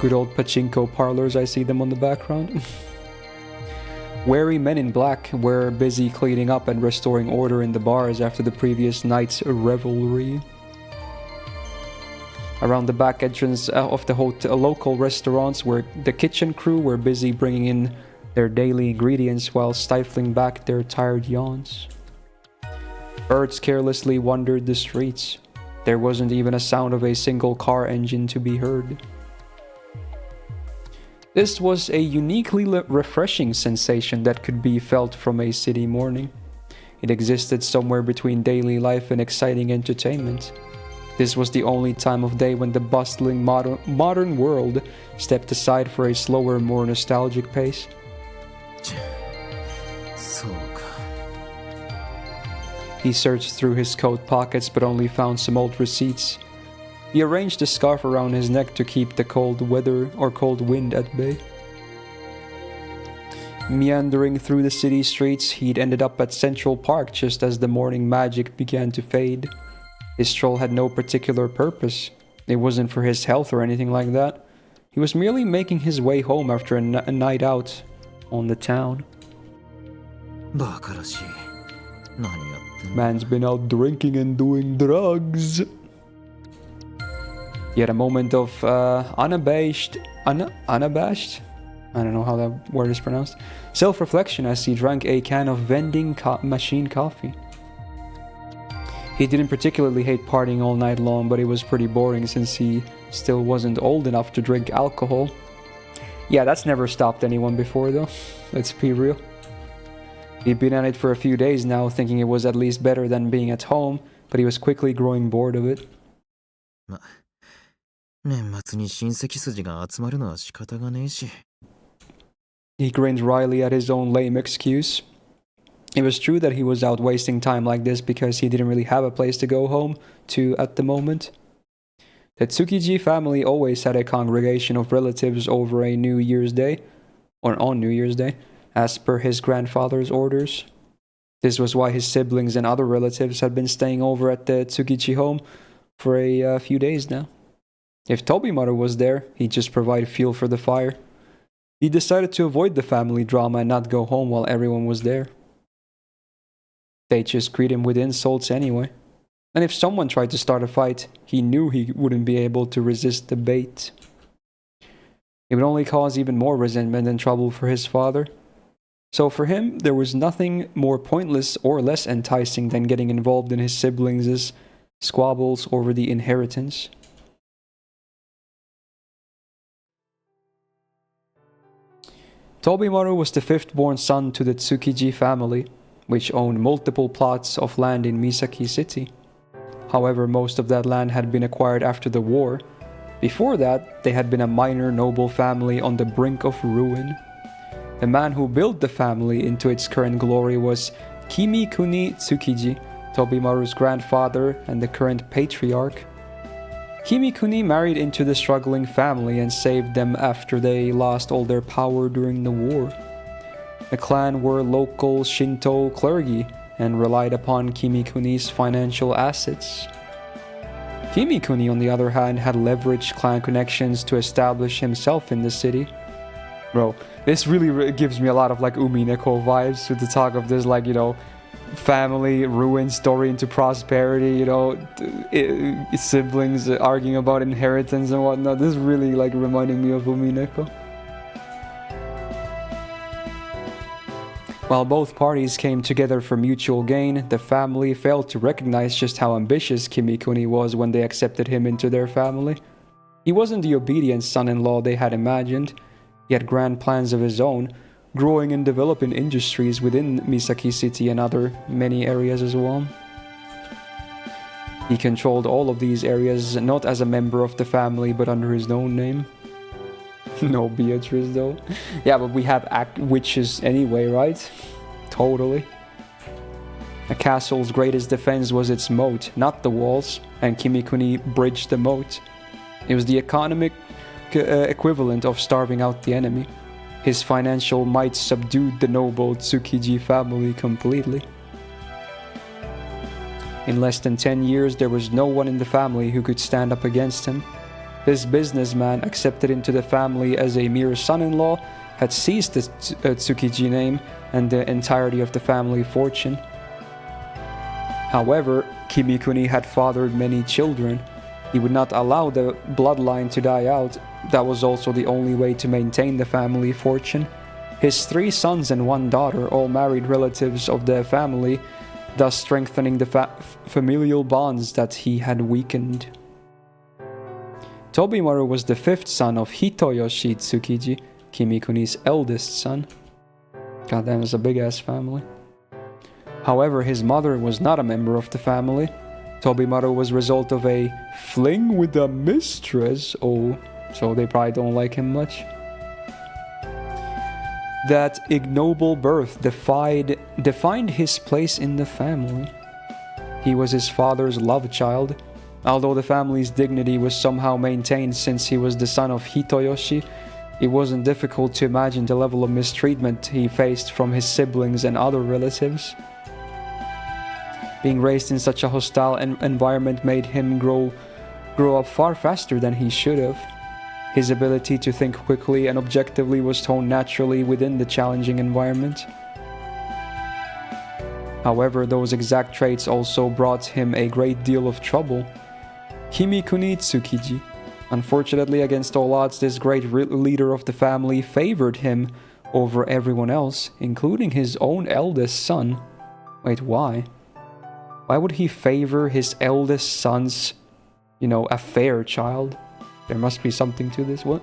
Good old pachinko parlors, I see them on the background. Wary men in black were busy cleaning up and restoring order in the bars after the previous night's revelry. Around the back entrance of the local restaurants, where the kitchen crew were busy bringing in their daily ingredients while stifling back their tired yawns. Birds carelessly wandered the streets. There wasn't even a sound of a single car engine to be heard. This was a uniquely refreshing sensation that could be felt from a city morning. It existed somewhere between daily life and exciting entertainment. This was the only time of day when the bustling modern world stepped aside for a slower, more nostalgic pace. そうか。 He searched through his coat pockets but only found some old receipts. He arranged a scarf around his neck to keep the cold weather or cold wind at bay. Meandering through the city streets, he'd ended up at Central Park just as the morning magic began to fade. His stroll had no particular purpose. It wasn't for his health or anything like that. He was merely making his way home after a night out on the town. バカらしい。何やってんの Man's been out drinking and doing drugs. He had a moment of unabashed? I don't know how that word is pronounced. Self-reflection as he drank a can of vending machine coffee. He didn't particularly hate partying all night long, but it was pretty boring since he still wasn't old enough to drink alcohol. Yeah, that's never stopped anyone before though, let's be real. He'd been at it for a few days now, thinking it was at least better than being at home, but he was quickly growing bored of it. 年末に親戚筋が集まるのは仕方がねえし。 He grinned wryly at his own lame excuse. It was true that he was out wasting time like this because he didn't really have a place to go home to at the moment. The Tsukiji family always had a congregation of relatives over a New Year's Day, or on New Year's Day, as per his grandfather's orders. This was why his siblings and other relatives had been staying over at the Tsukiji home for a few days now. If Tobimaru was there, he'd just provide fuel for the fire. He decided to avoid the family drama and not go home while everyone was there. They'd just greet him with insults anyway. And if someone tried to start a fight, he knew he wouldn't be able to resist the bait. It would only cause even more resentment and trouble for his father. So for him, there was nothing more pointless or less enticing than getting involved in his siblings' squabbles over the inheritance. Tobimaru was the fifth-born son to the Tsukiji family, which owned multiple plots of land in Misaki City. However, most of that land had been acquired after the war. Before that, they had been a minor noble family on the brink of ruin. The man who built the family into its current glory was Kimikuni Tsukiji, Tobimaru's grandfather and the current patriarch. Kimikuni married into the struggling family and saved them after they lost all their power during the war. The clan were local Shinto clergy and relied upon Kimikuni's financial assets. Kimikuni, on the other hand, had leveraged clan connections to establish himself in the city. Bro, this really gives me a lot of like Umineko vibes with the talk of this, like, you know, family ruin story into prosperity, you know, siblings arguing about inheritance and whatnot. This is really like reminding me of Umineko. While both parties came together for mutual gain, the family failed to recognize just how ambitious Kimikuni was when they accepted him into their family. He wasn't the obedient son-in-law they had imagined. He had grand plans of his own, growing and developing industries within Misaki City and other many areas as well. He controlled all of these areas not as a member of the family but under his own name. No Beatrice though. Yeah, but we have witches anyway, right? Totally. A castle's greatest defense was its moat, not the walls, and Kimikuni bridged the moat. It was the economic equivalent of starving out the enemy. His financial might subdued the noble Tsukiji family completely. In less than 10 years, there was no one in the family who could stand up against him. This businessman, accepted into the family as a mere son-in-law, had seized the Tsukiji name and the entirety of the family fortune. However, Kimikuni had fathered many children. He would not allow the bloodline to die out. That was also the only way to maintain the family fortune. His 3 sons and 1 daughter all married relatives of the family, thus strengthening the familial bonds that he had weakened. Tobimaru was the 5th son of Hitoyoshi Tsukiji, Kimikuni's eldest son. Goddamn, it's a big-ass family. However, his mother was not a member of the family. Tobimaru was a result of a fling with a mistress. Oh, so they probably don't like him much. That ignoble birth defined his place in the family. He was his father's love child. Although the family's dignity was somehow maintained since he was the son of Hitoyoshi, it wasn't difficult to imagine the level of mistreatment he faced from his siblings and other relatives. Being raised in such a hostile environment made him grow up far faster than he should have. His ability to think quickly and objectively was honed naturally within the challenging environment. However, those exact traits also brought him a great deal of trouble. Kimikuni Tsukiji. Unfortunately, against all odds, this great leader of the family favored him over everyone else, including his own eldest son. Wait, why? Why would he favor his eldest son's, affair child? There must be something to this. What?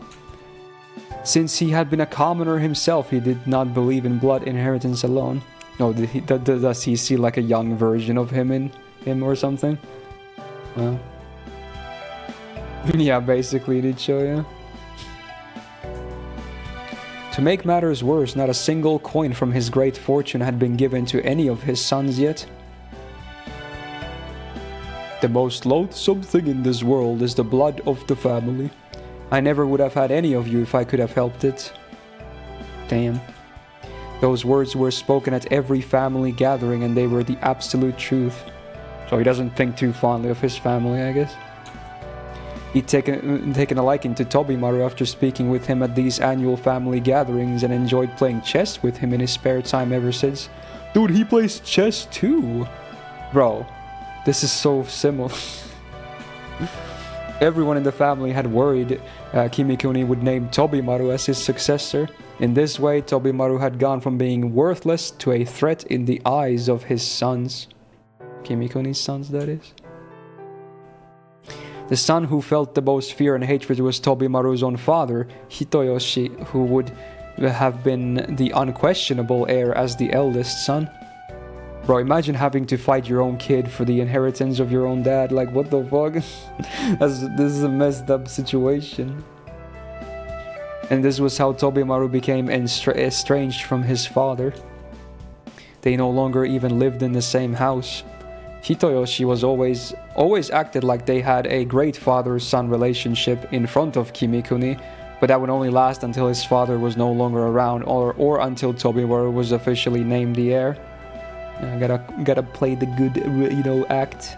Since he had been a commoner himself, he did not believe in blood inheritance alone. No, does he see like a young version of him in him or something? Well, yeah, basically, did show you. To make matters worse, not a single coin from his great fortune had been given to any of his sons yet. The most loathsome thing in this world is the blood of the family. I never would have had any of you if I could have helped it. Damn. Those words were spoken at every family gathering, and they were the absolute truth. So he doesn't think too fondly of his family, I guess. He'd taken a liking to Tobimaru after speaking with him at these annual family gatherings and enjoyed playing chess with him in his spare time ever since. Dude, he plays chess too! Bro, this is so similar. Everyone in the family had worried Kimikuni would name Tobimaru as his successor. In this way, Tobimaru had gone from being worthless to a threat in the eyes of his sons. Kimikuni's sons, that is. The son who felt the most fear and hatred was Tobimaru's own father, Hitoyoshi, who would have been the unquestionable heir as the eldest son. Bro, imagine having to fight your own kid for the inheritance of your own dad. Like, what the fuck? This is a messed up situation. And this was how Tobimaru became estranged from his father. They no longer even lived in the same house. Hitoyoshi was always acted like they had a great father-son relationship in front of Kimikuni, but that would only last until his father was no longer around or until Tobimaru was officially named the heir. Gotta play the good, act.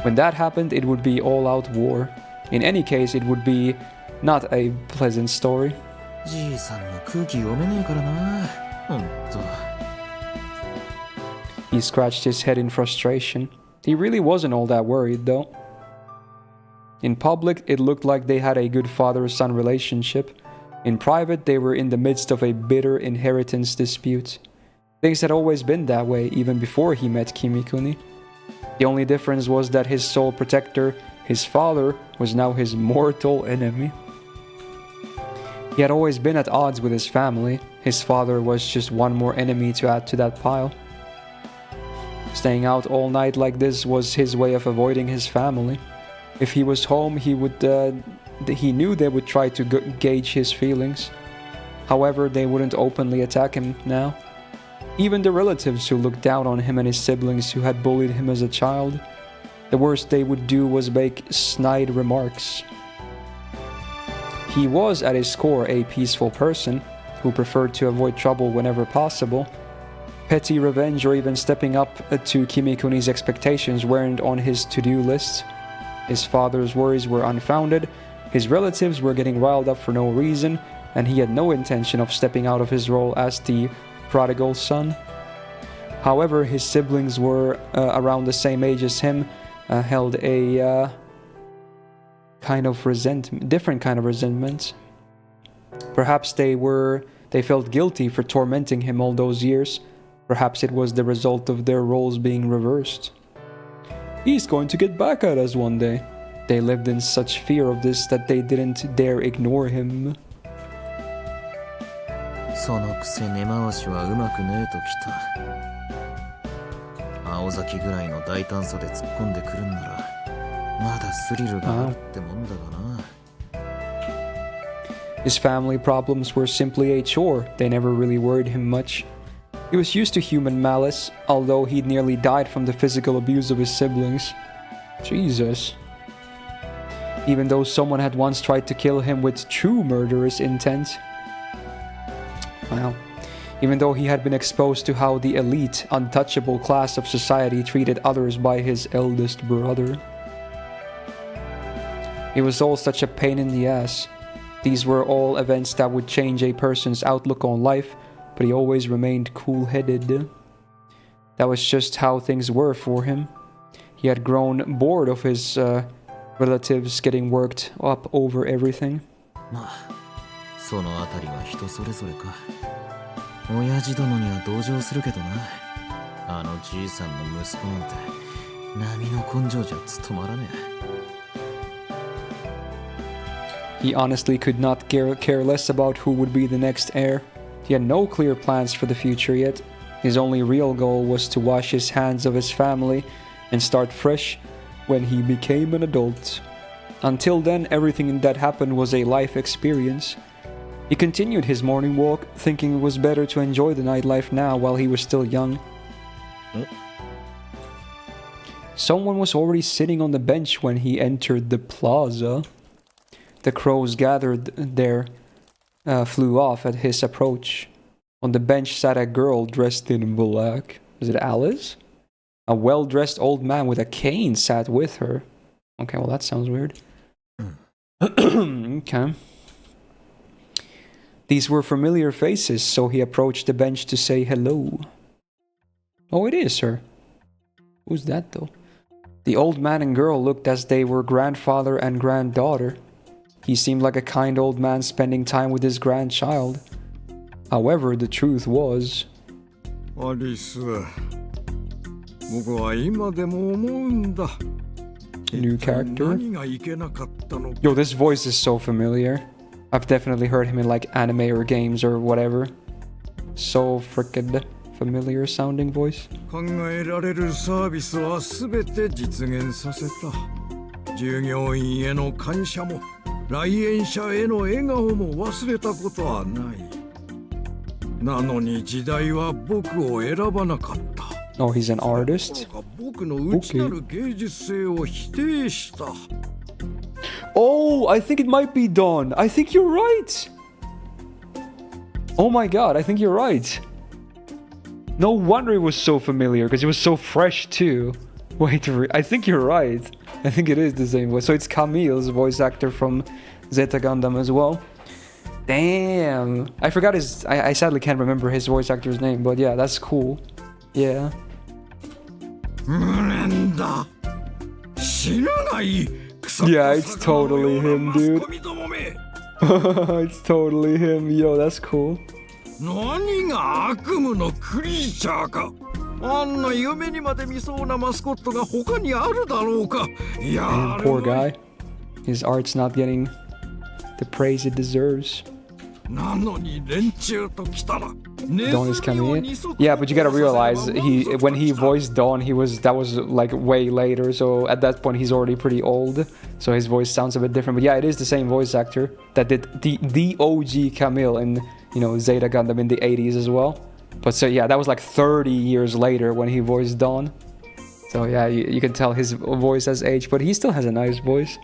When that happened, it would be all-out war. In any case, it would be not a pleasant story. He scratched his head in frustration. He really wasn't all that worried, though. In public, it looked like they had a good father-son relationship. In private, they were in the midst of a bitter inheritance dispute. Things had always been that way, even before he met Kimikuni. The only difference was that his sole protector, his father, was now his mortal enemy. He had always been at odds with his family. His father was just one more enemy to add to that pile. Staying out all night like this was his way of avoiding his family. If he was home, he knew they would try to gauge his feelings. However, they wouldn't openly attack him now. Even the relatives who looked down on him and his siblings who had bullied him as a child, the worst they would do was make snide remarks. He was at his core a peaceful person who preferred to avoid trouble whenever possible. Petty revenge or even stepping up to Kimikuni's expectations weren't on his to-do list. His father's worries were unfounded, his relatives were getting riled up for no reason, and he had no intention of stepping out of his role as the prodigal son. However, his siblings were around the same age as him, held a different kind of resentment. Perhaps they felt guilty for tormenting him all those years. Perhaps it was the result of their roles being reversed. He's going to get back at us one day. They lived in such fear of this that they didn't dare ignore him. そのくせ根回しはうまくねえときた。青崎ぐらいの大胆さで突っ込んでくるんなら、まだスリルがあるってもんだがな。His family problems were simply a chore. They never really worried him much. He was used to human malice, although he'd nearly died from the physical abuse of his siblings. Jesus. Even though someone had once tried to kill him with true murderous intent. Wow. Even though he had been exposed to how the elite, untouchable class of society treated others by his eldest brother. It was all such a pain in the ass. These were all events that would change a person's outlook on life, but he always remained cool-headed. That was just how things were for him. He had grown bored of his relatives getting worked up over everything. まあ、そのあたりは人それぞれか。親父殿には同情するけどな。あのじいさんの息子なんて波の根性じゃ務まらねえ。 He honestly could not care less about who would be the next heir. He had no clear plans for the future yet. His only real goal was to wash his hands of his family and start fresh when he became an adult. Until then, everything that happened was a life experience. He continued his morning walk, thinking it was better to enjoy the nightlife now while he was still young. Someone was already sitting on the bench when he entered the plaza. The crows gathered there flew off at his approach. On the bench sat a girl dressed in black. Is it Alice? A well-dressed old man with a cane sat with her. Okay, well that sounds weird. Okay. These were familiar faces, so he approached the bench to say hello. Oh, it is her. Who's that though? The old man and girl looked as they were grandfather and granddaughter. He seemed like a kind old man spending time with his grandchild. However, the truth was... Alice, 僕は今でも思うんだ。 New character. 何がいけなかったのか。 Yo, this voice is so familiar. I've definitely heard him in like anime or games or whatever. So frickin' familiar sounding voice. 考えられるサービスは全て実現させた。従業員への感謝も来園者への笑顔も忘れたことはない。なのに時代は僕を選ばなかった。 Oh, he's an artist? 僕の内なる芸術性を否定した。 Oh, I think it might be Dawn. I think you're right. Oh my god, I think you're right. No wonder it was so familiar, because it was so fresh too. Wait, I think you're right. I think it is the same voice. So it's Camille's voice actor from Zeta Gundam as well. Damn. I forgot his... I sadly can't remember his voice actor's name, but yeah, that's cool. Yeah. Yeah, it's totally him, dude. It's totally him. Yo, that's cool. 何が悪夢のクリーチャーか。あんな夢にまで見そうなマスコットが他にあるだろうか。いや、 And poor guy. His art's not getting the praise it deserves. なのに連中と来たら。 Dawn is coming in. Yeah, but you gotta realize when he voiced Dawn, that was like way later. So at that point, he's already pretty old. So his voice sounds a bit different. But yeah, it is the same voice actor that did the OG Camille in, you know, Zeta Gundam in the 80s as well. But so yeah, that was like 30 years later when he voiced Dawn. So yeah, you can tell his voice has aged, but he still has a nice voice.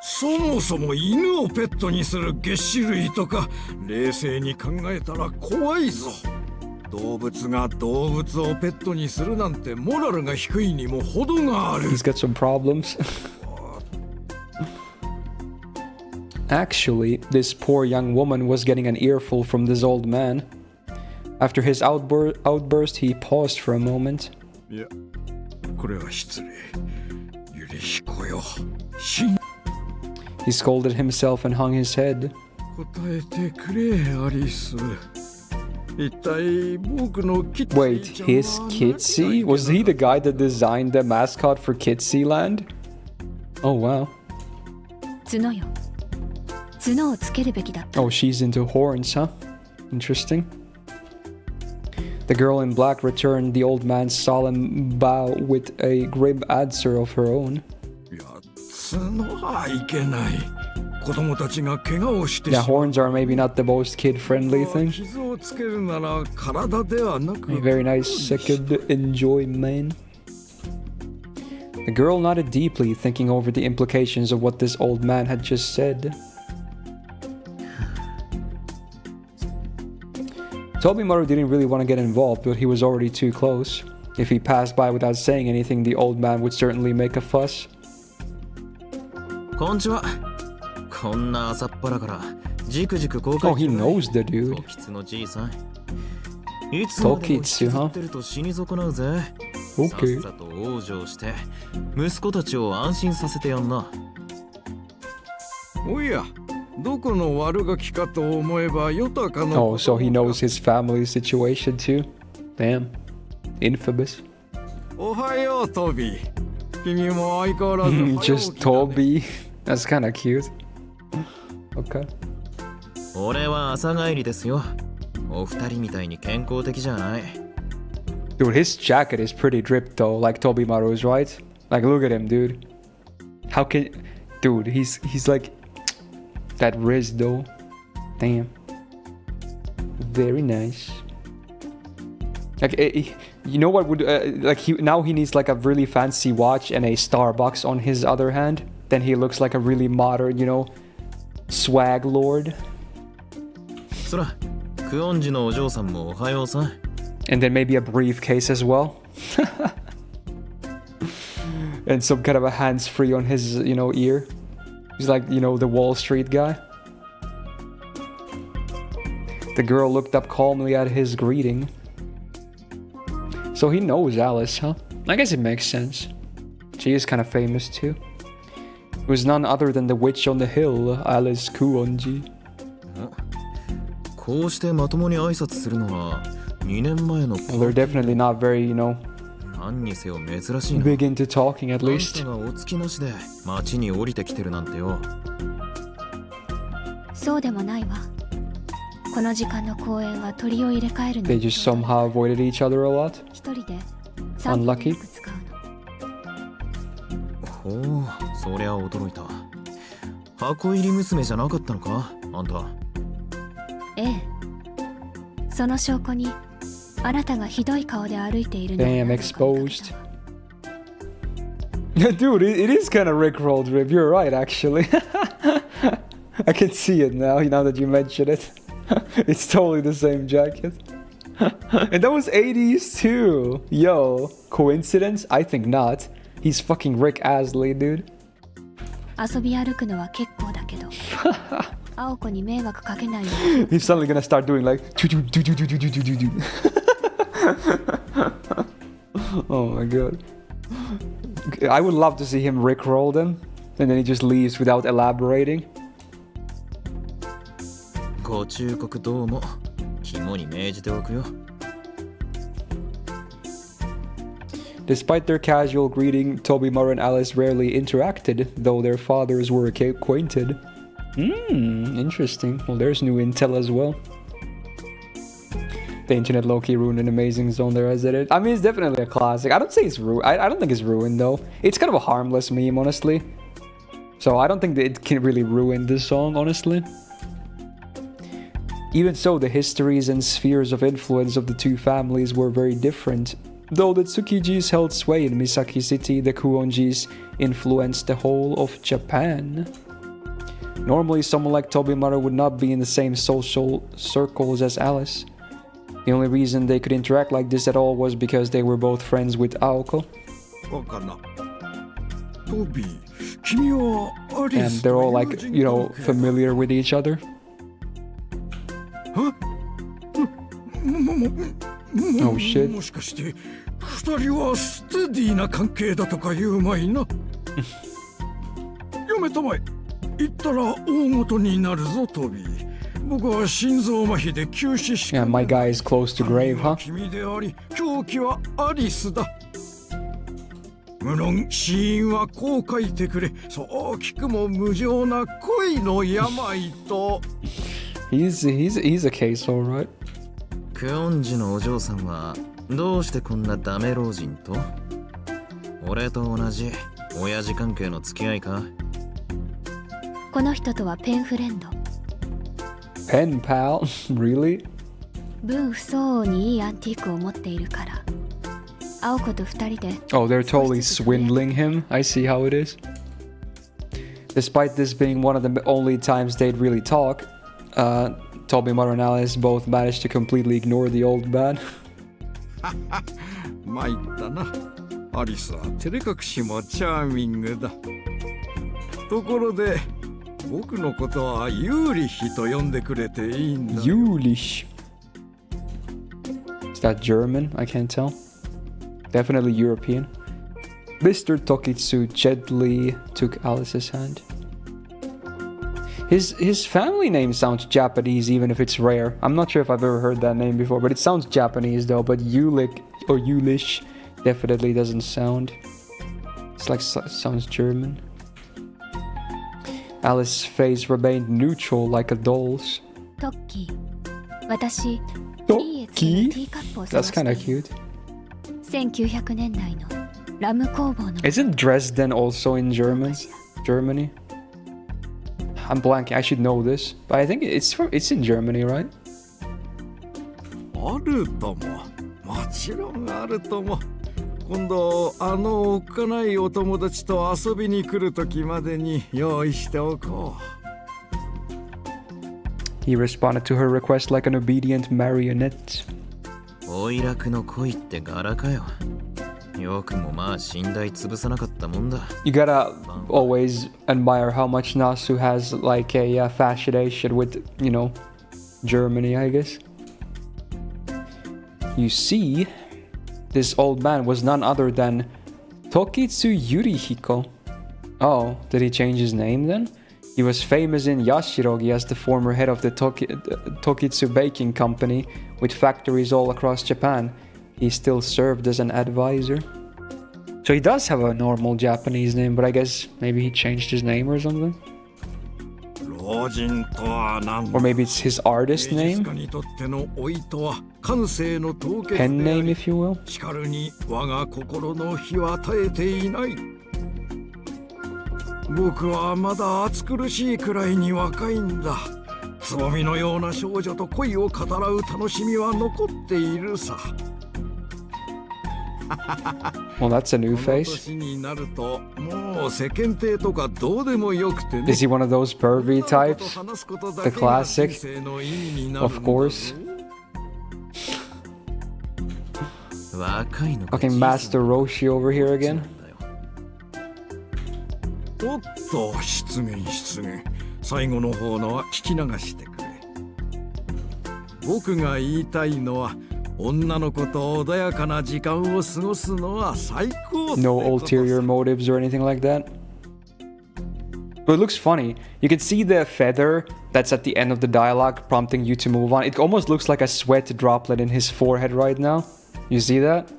そもそも犬をペットにする齧歯類とか冷静に考えたら怖いぞ。動物が動物をペットにするなんてモラルが低いにも程がある。 He's got some problems. Actually, this poor young woman was getting an earful from this old man. After his outburst, he paused for a moment. いや、これは失礼。許し子よ。He scolded himself and hung his head. 答えてくれ、アリス。一体僕のキッツィ Wait, his Kitsy? Was he the guy that designed the mascot for Kitsy Land? Oh wow. 角よ。角をつけるべきだった。 Oh, she's into horns, huh? Interesting. The girl in black returned the old man's solemn bow with a grim answer of her own. いや、角はいけない。子供たちが怪我をしてし Yeah, まう。 horns are maybe not the most kid-friendly thing. 傷をつけるなら体ではなく。 A very nice second enjoy, man. The girl nodded deeply, thinking over the implications of what this old man had just said. Tobimaru didn't really want to get involved, but he was already too close. If he passed by without saying anything, the old man would certainly make a fuss. こんにちは。こんな朝っぱらからじくじく公開 Oh, he knows the dude. トキツのじいさん。いつまでも引きずってると死に損なうぜ。Okay. さっさと往生して息子たちを安心させてやんな。おや、どこの悪ガキかと思えば豊かな。 Oh, so he knows his family situation too. Damn. Infamous. おはようトビー。君も相変わらず Just Toby. That's kind of cute. Okay. 俺は朝帰りですよ。お二人みたいに健康的じゃない。 Dude, his jacket is pretty dripped though, like Toby Maru's, right? Like, look at him, dude. How can... Dude, he's like... That wrist though. Damn. Very nice. Like, you know what would... now he needs like a really fancy watch and a Starbucks on his other hand. Then he looks like a really modern, you know, swag lord. そら、クオンジのお嬢さんもおはようさ。And then maybe a briefcase as well. And some kind of a hands-free on his, you know, ear. He's like, you know, the Wall Street guy. The girl looked up calmly at his greeting. So he knows Alice, huh? I guess it makes sense. She is kind of famous too. It was none other than the witch on the hill, Alice Kuonji. こうしてまともに挨拶するのは2年前の Well, they're definitely not very, you know, 何にせよ珍しいな。 big into talking at least. あんたがお付きなしで町に降りてきてるなんてよ。そうでもないわ。この時間の公演は鳥を入れ替えるの。 They just somehow avoided each other a lot. 一人で Unlucky. 使うの。ほう、そりゃ驚いた。箱入り娘じゃなかったのかあんた。ええ。その証拠にあなたがひどい顔で歩いているの。 Damn, exposed. Dude, it is kind of Rickrolled, Rib. You're right, actually. I can see it now that you mention it. It's totally the same jacket. And that was 80s too. Yo, coincidence? I think not. He's fucking Rick Astley, dude. 遊び歩くのは結構だけど。青子に迷惑かけないよう He's suddenly gonna start doing like Oh my god. I would love to see him Rickroll them, and then he just leaves without elaborating. ご忠告どうも肝に銘じておくよ。 Despite their casual greeting, Tobimaru and Alice rarely interacted, though their fathers were acquainted. Interesting. Well, there's new intel as well. The internet low-key ruined an amazing zone there as it is. I mean, it's definitely a classic. I don't say it's ruined. I don't think it's ruined, though. It's kind of a harmless meme, honestly. So I don't think that it can really ruin this song, honestly. Even so, the histories and spheres of influence of the two families were very different. Though the Tsukijis held sway in Misaki City, the Kuonjis influenced the whole of Japan. Normally, someone like Tobimaru would not be in the same social circles as Alice. The only reason they could interact like this at all was because they were both friends with Aoko. And they're all like, you know, familiar with each other. Oh shit. もしかして二人はステディな関係だとか言うまいな。やめたまえ。言ったら大事になるぞトビー。僕は心臓麻痺で急死し。Yeah, my guy is close to grave, huh? 君であり、狂気はアリスだ。無論死因はこう書いてくれ。そう聞くも無情な恋の病と。He's a case, alright. クオンジのお嬢さんはどうしてこんなダメ老人と？俺と同じ親父関係の付き合いか？この人とはペンフレンド。Pen pal? Really? 分不相応にいいアンティークを持っているから。青子と二人で。Oh, they're totally swindling him. I see how it is. Despite this being one of the only times they'd really talk, Tobimaru and Alice both managed to completely ignore the old man. 参ったな。アリスは照れ隠しもチャーミングだ。ところで、僕のことはユーリヒと呼んでくれていいんだ。Julich. Is that German? I can't tell. Definitely European. Mr. Tokitsu gently took Alice's hand. His family name sounds Japanese, even if it's rare. I'm not sure if I've ever heard that name before, but it sounds Japanese though. But Ulich or Ulish definitely doesn't sound. It's like sounds German. Alice's face remained neutral like a doll's. トッキー、私、いい絵付きのティーカップを探 That's してい kind る of cute. 1900年代のラム工房の Isn't Dresden also in German? Germany? I'm blanking. I should know this, but I think it's in Germany, right? あるとも、もちろんあるとも。今度おっかないお友達と遊びに来る時までに用意しておこう。 He responded to her request like an obedient marionette. おいらくの恋って柄かよ。よくもまあ寝台潰さなかったもんだ。 You gotta always admire how much Nasu has like a fascination with, you know, Germany, I guess. You see, this old man was none other than Tokitsu Yurihiko. Oh, did he change his name then? He was famous in Yashirogi as the former head of the Tokitsu Baking Company with factories all across Japan. He still served as an advisor. So he does have a normal Japanese name, but I guess maybe he changed his name or something? 老人とは何 Or maybe it's his artist 芸術 name? 家にとっての老いとは感性の凍結であ Pen り name, if you will? しかるに我が心の火は絶えていない。僕はまだ暑苦しいくらいに若いんだ。つぼみのような少女と恋を語らう楽しみは残っているさ。 Well, that's a new この face. 年になるともう世間体とかどうでもよくてね。 Is he one of those pervy 女の子 types? と話すことだ The けが classic? 人生の意味になるんだ Of ぞ。 course. 若いのか Fucking Master Roshi over here again. おっと失言失言。最後の方のは聞き流してくれ。僕が言いたいのは女の子と穏やかな時間を過ごすのは最高って No ことさ。 ulterior motives or anything like that. But it looks funny. You can see the feather that's at the end of the dialogue prompting you to move on. It almost looks like a sweat droplet in his forehead right now. You see that?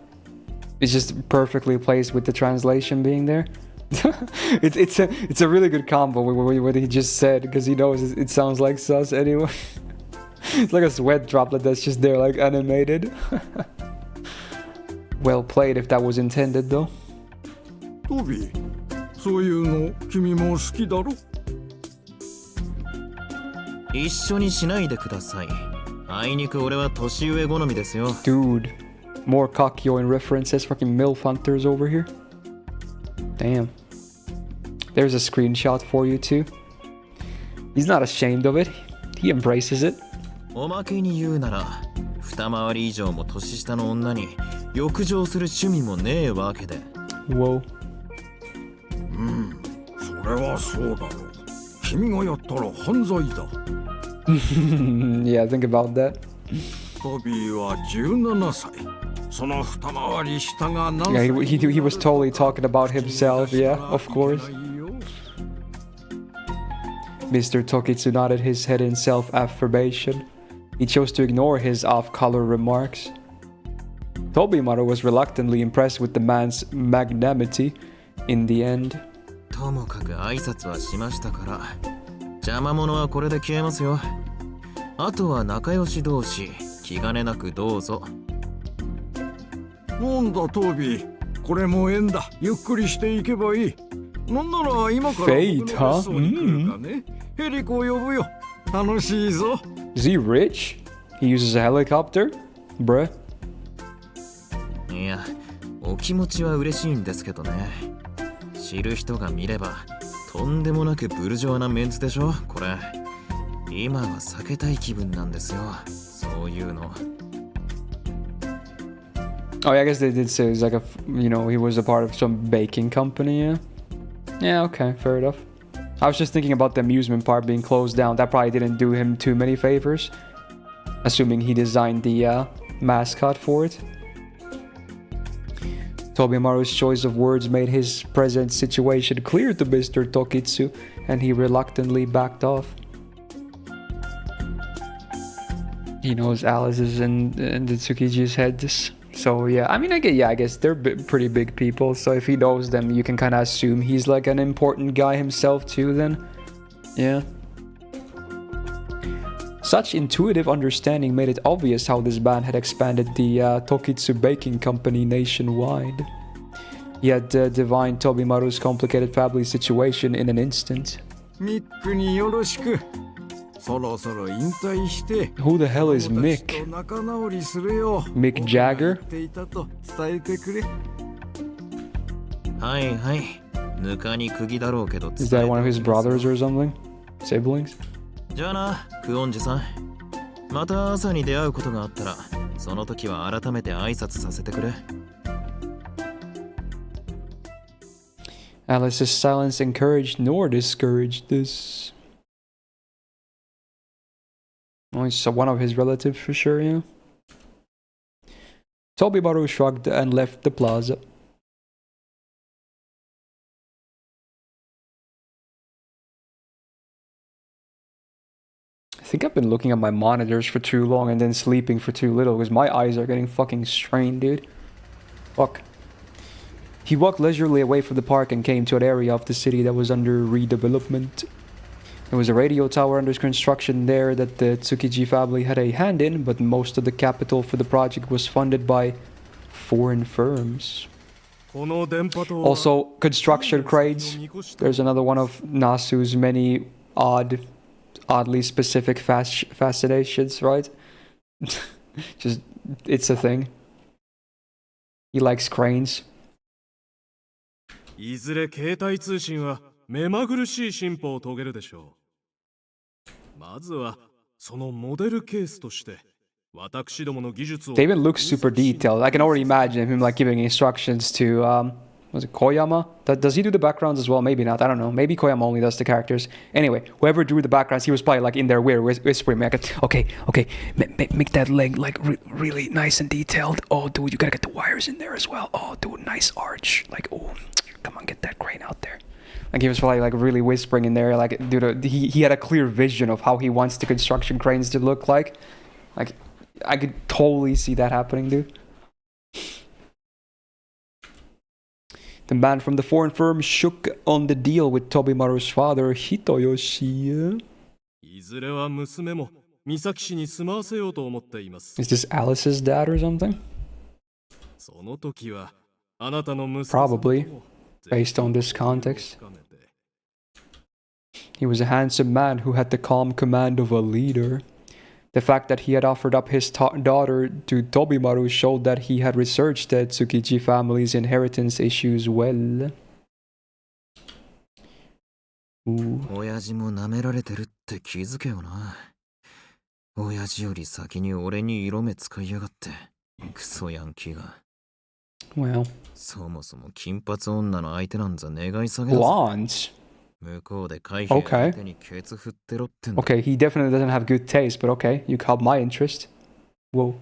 It's just perfectly placed with the translation being there. It's a really good combo with what he just said, because he knows it sounds like sus anyway. It's like a sweat droplet that's just there, like animated. Well played if that was intended, though. トビー、そういうの君も好きだろ？一緒にしないでください。あいにく俺は年上好みですよ。 Dude, more Kakyoin references, fucking MILF hunters over here. Damn. There's a screenshot for you too. He's not ashamed of it. He embraces it. おまけに言うなら、二回り以上も年下の女に欲情する趣味もねえわけで。Whoa. それはそうだろう。君がやったら犯罪だ。Yeah, think about that. トビーは17歳。その二回り下が何 Yeah, 歳 he was totally talking about himself. Yeah, of course. Mr. Tokitsu nodded his head in self-affirmation. He chose to ignore his off-color remarks. Tobimaru was reluctantly impressed with the man's magnanimity in the end. ともかく挨拶はしましたから、邪魔者はこれで消えますよ。あとは仲良し同士、気兼ねなくどうぞ。なんだトビー、これも縁だ。ゆっくりしていけばいい。なんなら今から僕の別荘に来るかね。ヘリコを呼ぶよ。楽しいぞ。Is he rich? He uses a helicopter? Bruh. いや、お気持ちは嬉しいんですけどね。知る人が見れば、とんでもなくブルジョアなメンツでしょ、これ。今は避けたい気分なんですよ、そういうの。Oh, yeah, I guess they did say it's like a, you know, he was a part of some baking company, yeah? Yeah, okay, fair enough. I was just thinking about the amusement park being closed down. That probably didn't do him too many favors. Assuming he designed the mascot for it. Tobimaru's choice of words made his present situation clear to Mr. Tokitsu, and he reluctantly backed off. He knows Alice is in the Tsukiji's heads. So yeah, I mean, I guess they're pretty big people. So if he knows them, you can kind of assume he's like an important guy himself too then. Yeah. Such intuitive understanding made it obvious how this man had expanded the Tokitsu Baking Company nationwide. He had divined Tobimaru's complicated family situation in an instant. Who the hell is Mick? Mick Jagger? Is that one of his brothers or something? Siblings? じゃあな、クオンジさん。また朝に出会うことがあったら、その時は改めて挨拶させてくれ。Alice's silence encouraged nor discouraged this. Oh, he's one of his relatives for sure, yeah. Tobimaru shrugged and left the plaza. I think I've been looking at my monitors for too long and then sleeping for too little because my eyes are getting fucking strained, dude. Fuck. He walked leisurely away from the park and came to an area of the city that was under redevelopment. There was a radio tower under construction there that the Tsukiji family had a hand in, but most of the capital for the project was funded by foreign firms. Also, construction cranes. There's another one of Nasu's many oddly specific fascinations, right? Just, it's a thing. He likes cranes. いずれ携帯通信は目まぐるしい進歩を遂げるでしょう。まずはそのモデルケースとして私どもの技術を They even look super detailed. I can already imagine him like giving instructions to was it Koyama? Does he do the backgrounds as well? Maybe not. I don't know. Maybe Koyama only does the characters. Anyway, whoever drew the backgrounds, he was probably like in there weird whispering. Like, okay, make that leg like really nice and detailed. Oh, dude, you gotta get the wires in there as well. Oh, dude, nice arch. Like, oh, come on, get that crane out there. Like he was probably like really whispering in there. Like, dude, he had a clear vision of how he wants the construction cranes to look like. Like, I could totally see that happening, dude. The man from the foreign firm shook on the deal with Tobimaru's father, Hitoyoshi. Is this Alice's dad or something? Probably, based on this context. He was a handsome man who had the calm command of a leader. The fact that he had offered up his daughter to Tobimaru showed that he had researched the Tsukiji family's inheritance issues well. Ooh. 親父も舐められてるって気づけよな。親父より先に俺に色目使いやがって。クソヤンキーが。Well. そもそも金髪女の相手なんざ願い下げだぞ。Blondes? Okay. Okay, he definitely doesn't have good taste, but okay, you caught my interest. Whoa.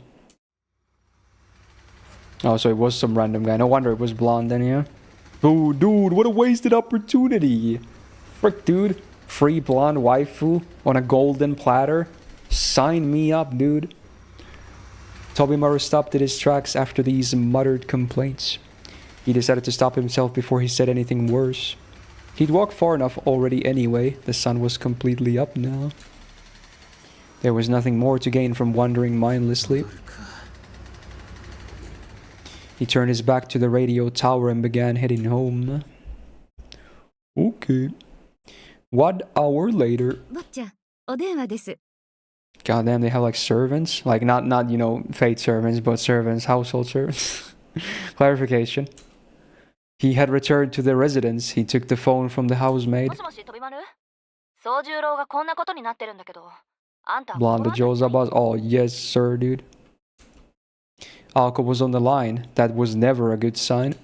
Oh, so it was some random guy. No wonder it was blonde then, yeah. Oh, dude, what a wasted opportunity. Frick, dude. Free blonde waifu on a golden platter. Sign me up, dude. Tobimaru stopped in his tracks after these muttered complaints. He decided to stop himself before he said anything worse. He'd walked far enough already anyway. The sun was completely up now. There was nothing more to gain from wandering mindlessly. He turned his back to the radio tower and began heading home. Okay. 1 hour later. God damn, they have like servants? Like not you know, fate servants, but servants, household servants. Clarification. He had returned to the residence. He took the phone from the housemaid. Blonde Joe's boss. Oh, yes, sir, dude. Alko was on the line. That was never a good sign.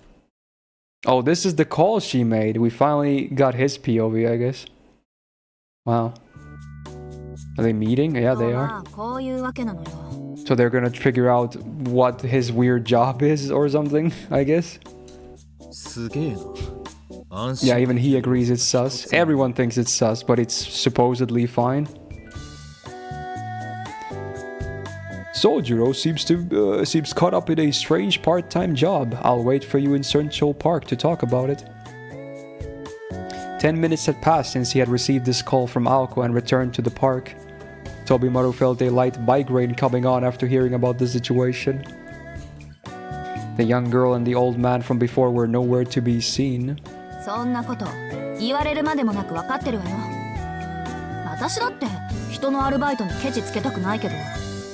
Oh, this is the call she made. We finally got his POV, I guess. Wow. Are they meeting? Yeah, they are. So they're gonna figure out what his weird job is or something, I guess. すげえな。安 Yeah, 心 even he agrees it's sus. Everyone thinks it's sus, but it's supposedly fine. Sojiro seems caught up in a strange part-time job. I'll wait for you in Central Park to talk about it. 10 minutes had passed since he had received this call from Aoko and returned to the park. Tobimaru felt a light migraine coming on after hearing about the situation. The young girl and the old man from before were nowhere to be seen. そんなこと言われるまでもなく分かってるわよ。私だって人のアルバイトにケチつけたくないけど、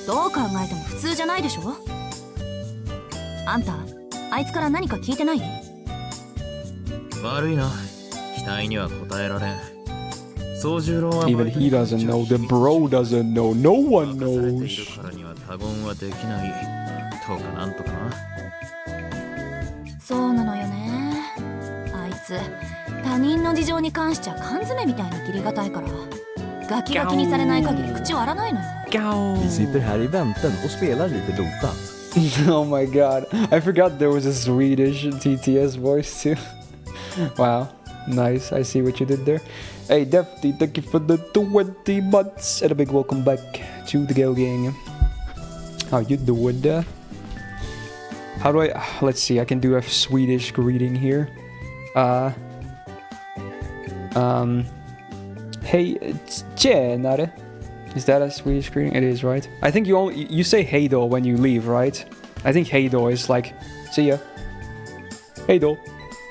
どう考えても普通じゃないでしょ。あんたあいつから何か聞いてない？悪いな。期待には応えられん。宗十郎は Even he doesn't know, the bro doesn't know, no one 任されてい knows. るからには他言はできない。とかなんとかな。そうなのよね。あいつ他人の事情に関しちゃ缶詰みたいに切りがたいから、ガキが気にされない限り口割らないのよ。Vi sitter här i väntan och spelar lite Dota. Oh my god, I forgot there was a Swedish TTS voice too. Wow, nice, I see what you did there. Hey Defty, thank you for the 20 months and a big welcome back to the Gale Gang. How you doing there? How do I... let's see, I can do a Swedish greeting here. Hey, tjenare. Is that a Swedish greeting? It is, right? I think you say hey då when you leave, right? I think hey då is like, see ya. Hey då.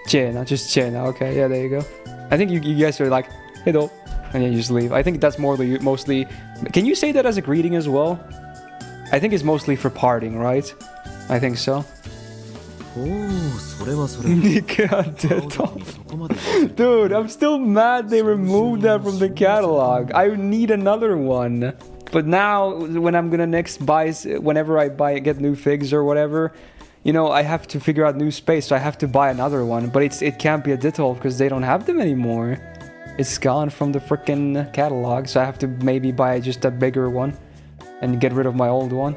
Tjena, just tjena. Okay, yeah, there you go. I think you guys are like, hey då. And then you just leave. I think that's mostly... Can you say that as a greeting as well? I think it's mostly for parting, right? I think so. おお、それはそれ。 God, dude, I'm still mad they removed that from the catalog. I need another one. But now, when I'm gonna next buy, whenever I get new figs or whatever, you know, I have to figure out new space, so I have to buy another one. But it can't be a Ditolf because they don't have them anymore. It's gone from the frickin' catalog, so I have to maybe buy just a bigger one and get rid of my old one.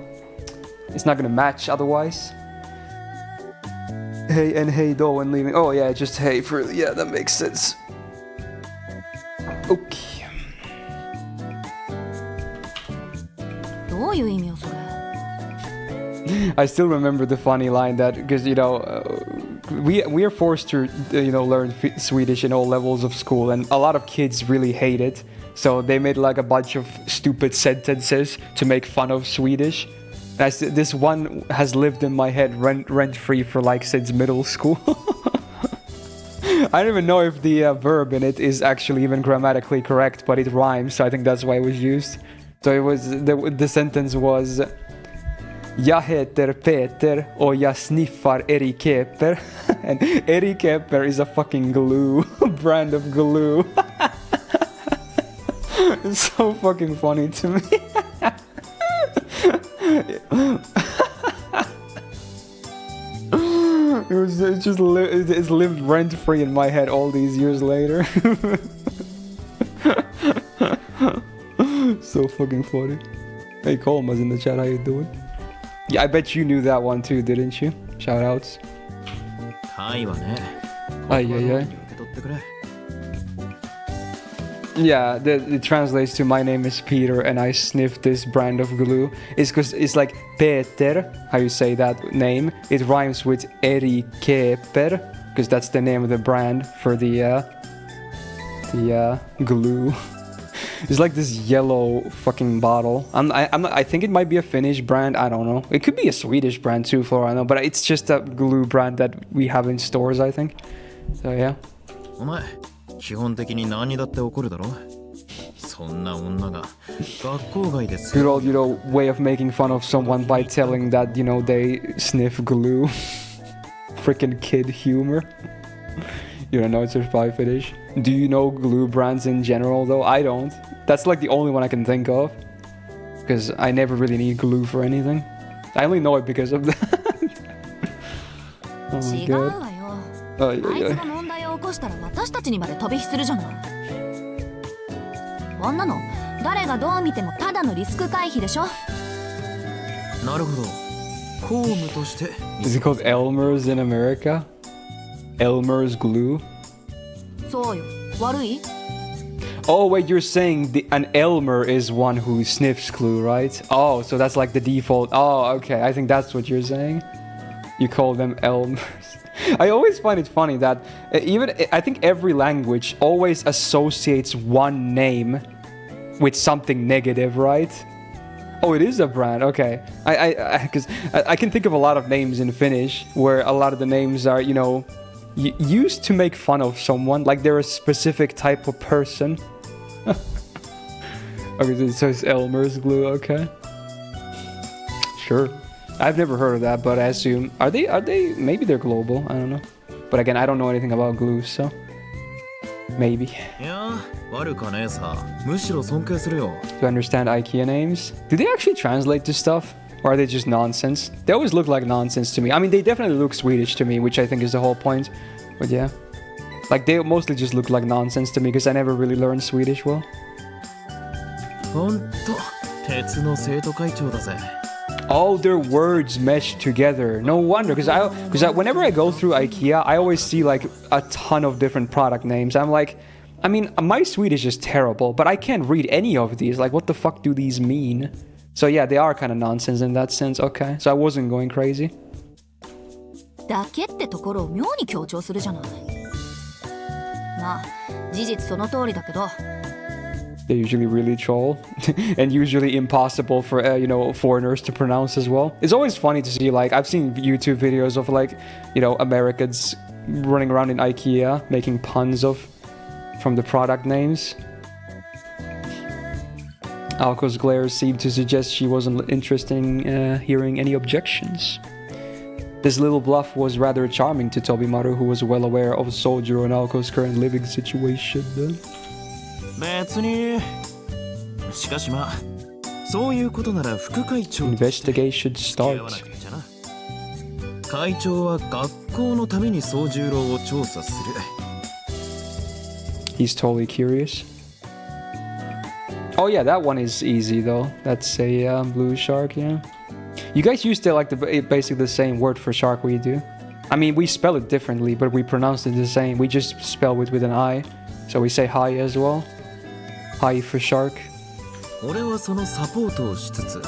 It's not gonna match otherwise. Hey and hey do when leaving. Oh yeah, just hey for... yeah, that makes sense. Okay. どういう意味よそれ。I still remember the funny line that, because you know, we are forced to learn Swedish in all levels of school, and a lot of kids really hate it. So they made like a bunch of stupid sentences to make fun of Swedish. This one has lived in my head rent free for like since middle school. I don't even know if the verb in it is actually even grammatically correct, but it rhymes, so I think that's why it was used. So it was the sentence was: Jag heter Peter och jag sniffar Erikeper. And Erikeper is a fucking glue, brand of glue. It's so fucking funny to me. It's lived rent free in my head all these years later. So fucking funny. Hey, Colma's in the chat. How you doing? Yeah, I bet you knew that one too, didn't you? Shout outs. はいわね。 Ay, ay, ay. 受け取ってくれ。 Yeah, it translates to my name is Peter and I sniff this brand of glue. It's because it's like Peter, how you say that name. It rhymes with Erikeper, because that's the name of the brand for the glue. It's like this yellow fucking bottle. I think it might be a Finnish brand. I don't know. It could be a Swedish brand too, for all I know. But it's just a glue brand that we have in stores, I think. So yeah. お前、基本的に何にだって怒るだろ。そんな女が学校外です。 Good old, way of making fun of someone by telling that, they sniff glue. Freaking kid humor. You don't know it's probably Finnish. Do you know glue brands in general though? I don't. That's like the only one I can think of. Because I never really need glue for anything. I only know it because of that. Oh my 違う god. わよ。 Oh, あい yeah, つが問題を起こしたら私たちにまで飛び火するじゃない。こんなの誰がどう見てもただのリスク回避でしょ。なるほど。公務として。 Is it called Elmer's in America? Elmer's glue? そうよ。悪い？ Oh, wait, you're saying an Elmer is one who sniffs glue, right? Oh, so that's like the default. Oh, okay. I think that's what you're saying. You call them Elmers. I always find it funny that I think every language always associates one name with something negative, right? Oh, it is a brand. Okay. Because I can think of a lot of names in Finnish where a lot of the names are, you know, used to make fun of someone, like they're a specific type of person. Okay, so it's Elmer's glue. Okay, sure. I've never heard of that, but I assume are they maybe they're global. I don't know. But again, I don't know anything about glue, so maybe. Yeah, 悪かねえさ。むしろ尊敬するよ。 To understand IKEA names, do they actually translate to stuff, or are they just nonsense? They always look like nonsense to me. I mean, they definitely look Swedish to me, which I think is the whole point. But yeah, like they mostly just look like nonsense to me because I never really learned Swedish well. ほんと、鉄の生徒会長だぜ。 All their words mesh together. No wonder, because whenever I go through IKEA, I always see like a ton of different product names. I'm like, I mean, my Swedish is terrible, but I can't read any of these. Like, what the fuck do these mean? So yeah, they are kind of nonsense in that sense. Okay, so I wasn't going crazy. だけってところを妙に強調するじゃない。まあ、事実その通りだけど。They're usually really troll and usually impossible for you know, foreigners to pronounce as well. It's always funny to see, like, I've seen YouTube videos of like, you know, Americans running around in IKEA making puns from the product names. Alko's glare seemed to suggest she wasn't interested in hearing any objections. This little bluff was rather charming to Tobimaru, who was well aware of Soldier and Alko's current living situation. 別に。しかしまあ、そういうことなら副会長として Investigation 付き合わな starts. くちゃな。会長は学校のために宗十郎を調査する。He's totally curious. Oh yeah, that one is easy though. That's a blue shark, yeah. You guys used to like basically the same word for shark we do. I mean, we spell it differently, but we pronounce it the same. We just spell it with an I. So we say hi as well. Hi for shark. 俺はそのサポートをしつつ、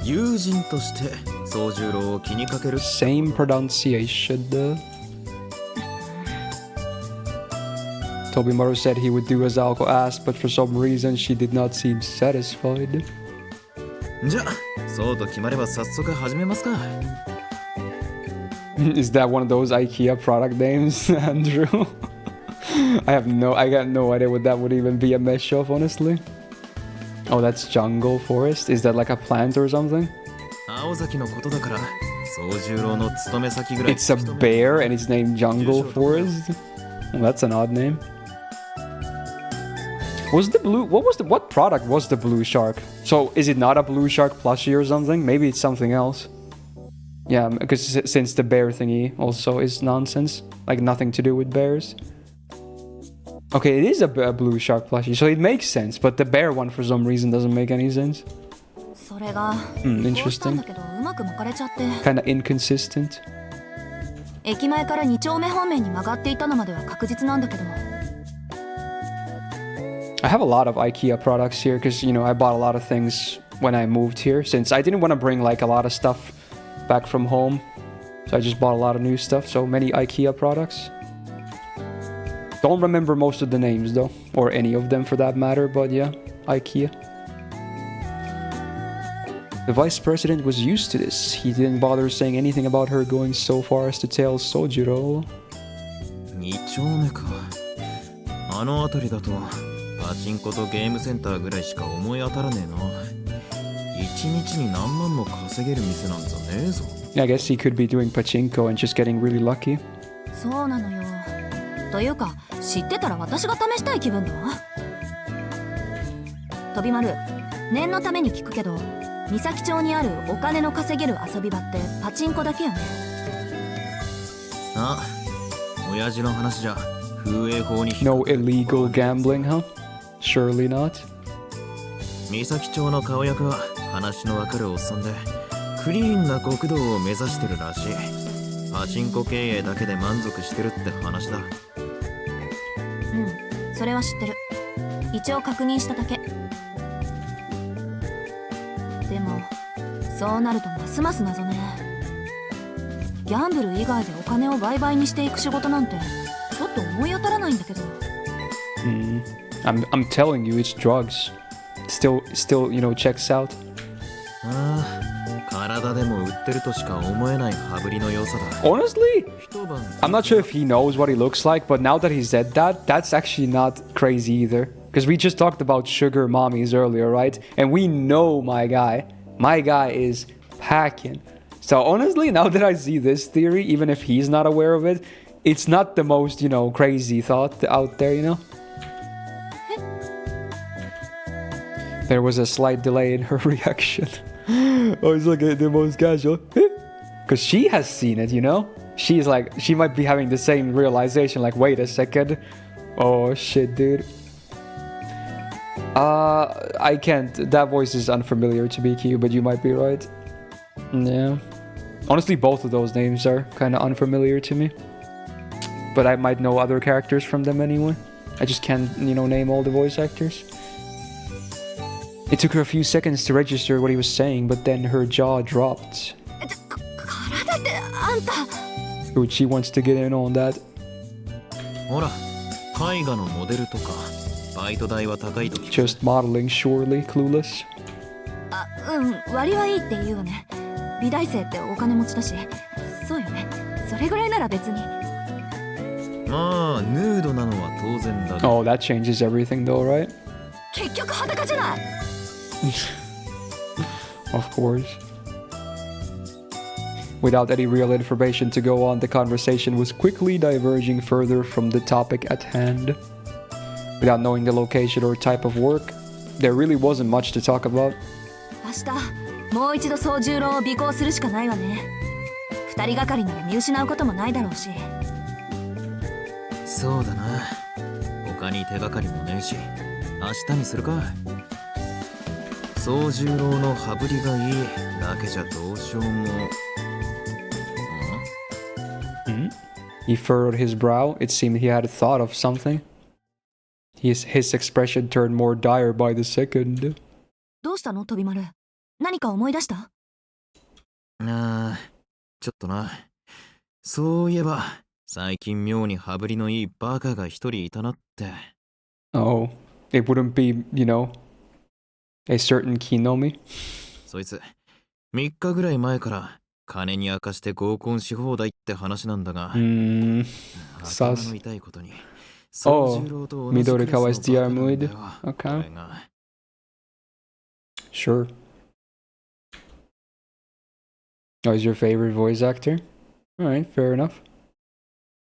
友人として宗十郎を気にかける。Same pronunciation. Tobimaru said he would do as Alko asked, but for some reason she did not seem satisfied. じゃあ、そうと決まれば早速始めますか。Is that one of those IKEA product names, Andrew? I got no idea what that would even be a mesh of, honestly. Oh, that's jungle forest? Is that like a plant or something? 青崎のことだから、宗十郎の勤め先ぐらい。 It's a bear and it's named Jungle Forest? Well, that's an odd name. What product was the blue shark? So, is it not a blue shark plushie or something? Maybe it's something else. Yeah, because since the bear thingy also is nonsense. Like, nothing to do with bears. Okay, it is a blue shark plushie, so it makes sense. But the bear one, for some reason, doesn't make any sense. それが、 interesting. どうしたんだけどうまく巻かれちゃって。 Kinda inconsistent. 駅前から2丁目方面に曲がっていたのまでは確実なんだけど。I have a lot of IKEA products here because, you know, I bought a lot of things when I moved here since I didn't want to bring like a lot of stuff back from home. So I just bought a lot of new stuff. So many IKEA products. Don't remember most of the names though, or any of them for that matter, but yeah, IKEA. The vice president was used to this. He didn't bother saying anything about her going so far as to tell Sojiro. 2丁目か。あの辺りだとパチンコとゲームセンターぐらいしか思い当たらねえな。1日に何万も稼げる店なんざねえぞ。I guess he could be doing pachinko and just getting really lucky. そうなのよ。というか、知ってたら私が試したい気分だわ。飛丸、念のために聞くけど、三崎町にあるお金の稼げる遊び場ってパチンコだけよね。あ、親父の話じゃ風営法に。 No illegal gambling, huh? Surely not. 三崎町の顔役は話のわかるおっさんで、クリーンな国道を目指してるらしい。パチンコ経営だけで満足してるって話だ。うん、それは知ってる。一応確認しただけ。でもそうなるとますます謎ね。ギャンブル以外でお金を売買にしていく仕事なんてちょっと思い当たらないんだけど。I'm telling you, it's drugs. Still, you know, checks out. ああ、体でも売ってるとしか思えない羽振りの良さだ。 Honestly, 一晩 I'm not sure if he knows what he looks like, but now that he said that, that's actually not crazy either. Because we just talked about sugar mommies earlier, right? And we know my guy. My guy is packing. So honestly, now that I see this theory, even if he's not aware of it, it's not the most, you know, crazy thought out there, you know? There was a slight delay in her reaction. Oh, it's like the most casual. Because she has seen it, you know? She's like, she might be having the same realization, like, wait a second. Oh, shit, dude. I can't. That voice is unfamiliar to BQ, but you might be right. Yeah. Honestly, both of those names are kind of unfamiliar to me. But I might know other characters from them anyway. I just can't, you know, name all the voice actors. It took her a few seconds to register what he was saying, but then her jaw dropped. Dude, she wants to get in on that. ほら、絵画のモデルとかバイト代は高いと聞く。 Just modeling, surely, clueless. あ、うん、割はいいって言うわね。美大生ってお金持ちだし。そうよね。それぐらいなら別に。まあ、ヌードなのは当然だが。 Oh, that changes everything though, right? 結局裸じゃない。Of course. Without any real information to go on, the conversation was quickly diverging further from the topic at hand. Without knowing the location or type of work, there really wasn't much to talk about. 明日もう一度総十郎を尾行するしかないわね。二人がかりなら見失うこともないだろうし。そうだな。他に手がかりもねえし、明日にするか。総十郎の羽振りがいいだけじゃどうしようも。He furrowed his brow. It seemed he had thought of something. His expression turned more dire by the second. どうしたの、飛丸。何か思い出した？ああ、ちょっとな。そういえば、最近妙に羽振りのいいバカが一人いたなって。Oh, it wouldn't be, you know, a certain Kinomi? そいつ、3日ぐらい前から金に明かして合コンし放題って話なんだが、頭の痛いことに、総十郎と同じクラスのバカなんだよ。 Okay. Sure. Oh, he's your favorite voice actor? Alright, fair enough.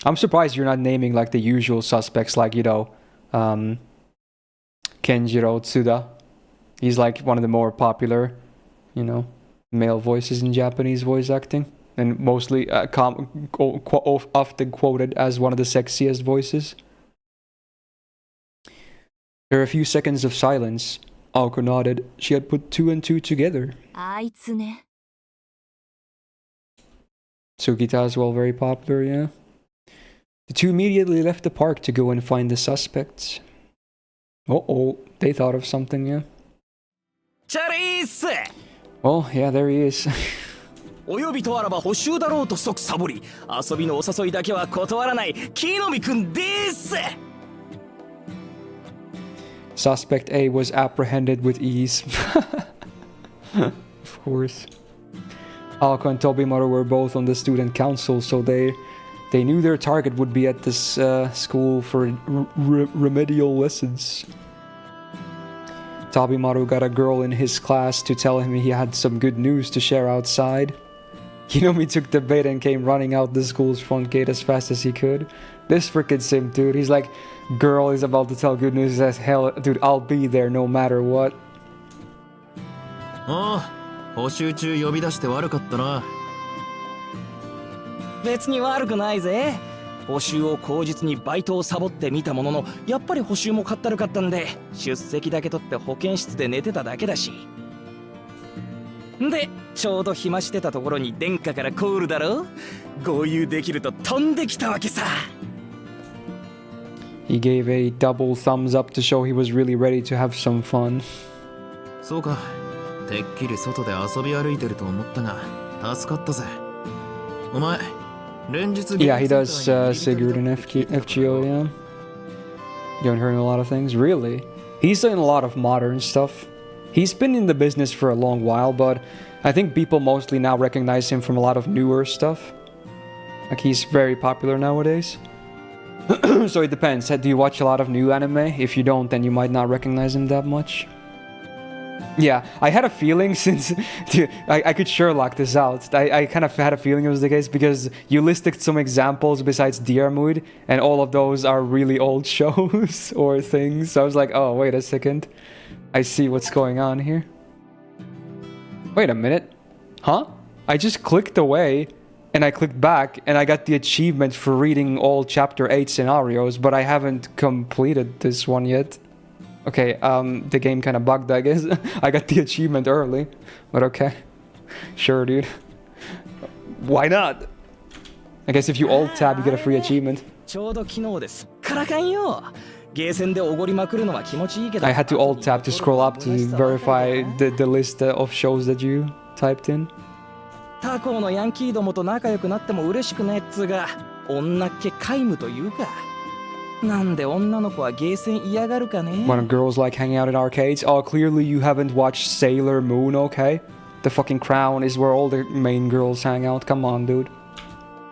I'm surprised you're not naming like the usual suspects like, you know, Kenjiro Tsuda. He's like one of the more popular, you know, male voices in Japanese voice acting. And mostly often quoted as one of the sexiest voices. There were a few seconds of silence. Aoko nodded. She had put two and two together. あいつね。 Tsukita as well, very popular, yeah. The two immediately left the park to go and find the suspects. Uh-oh, they thought of something, yeah. チャリース Well, yeah, there he is. お呼びとあらば補習だろうと即サボり、遊びのお誘いだけは断らない木の実くんです。 Suspect A was apprehended with ease. Of course. Aoko and Tobimaru were both on the student council, so they knew their target would be at this school for remedial lessons. Tobimaru got a girl in his class to tell him he had some good news to share outside. Hinomi took the bait and came running out the school's front gate as fast as he could. This frickin' simp, dude. He's like, girl is about to tell good news. He says, hell, dude, I'll be there no matter what. ああ、補習中呼び出して悪かったな。別に悪くないぜ。補習を口実にバイトをサボってみたものの、やっぱり補習もかったるかったんで、出席だけ取って保健室で寝てただけだし。でちょうど暇してたところに殿下からコールだろ。合流できると飛んできたわけさ。 He gave a double thumbs up to show he was really ready to have some fun. そうか。てっきり外で遊び歩いてると思ったが、助かったぜ。お前、連日 Yeah, he does Sigurd and FGO, yeah. You haven't heard a lot of things? Really? He's in a lot of modern stuff. He's been in the business for a long while, but I think people mostly now recognize him from a lot of newer stuff. Like, he's very popular nowadays. So it depends. Do you watch a lot of new anime? If you don't, then you might not recognize him that much. Yeah, I had a feeling since I could Sherlock this out. I kind of had a feeling it was the case because you listed some examples besides Diarmuid, and all of those are really old shows or things. So I was like, oh, wait a second. I see what's going on here. Wait a minute. Huh? I just clicked away and I clicked back and I got the achievement for reading all chapter 8 scenarios, but I haven't completed this one yet. Okay, the game kind of bugged, I guess. I got the achievement early, but okay. Sure, dude. Why not? I guess if you alt tab, you get a free achievement. I had to alt tab to scroll up to verify the list of shows that you typed in. 他校のヤンキーどもと仲良くなっても嬉しくねえっつうが、女っ気皆無というか。なんで女の子はゲーセン嫌がるかね。When girls like hanging out in arcades, oh, clearly you haven't watched Sailor Moon, okay? The fucking Crown is where all the main girls hang out. Come on, dude.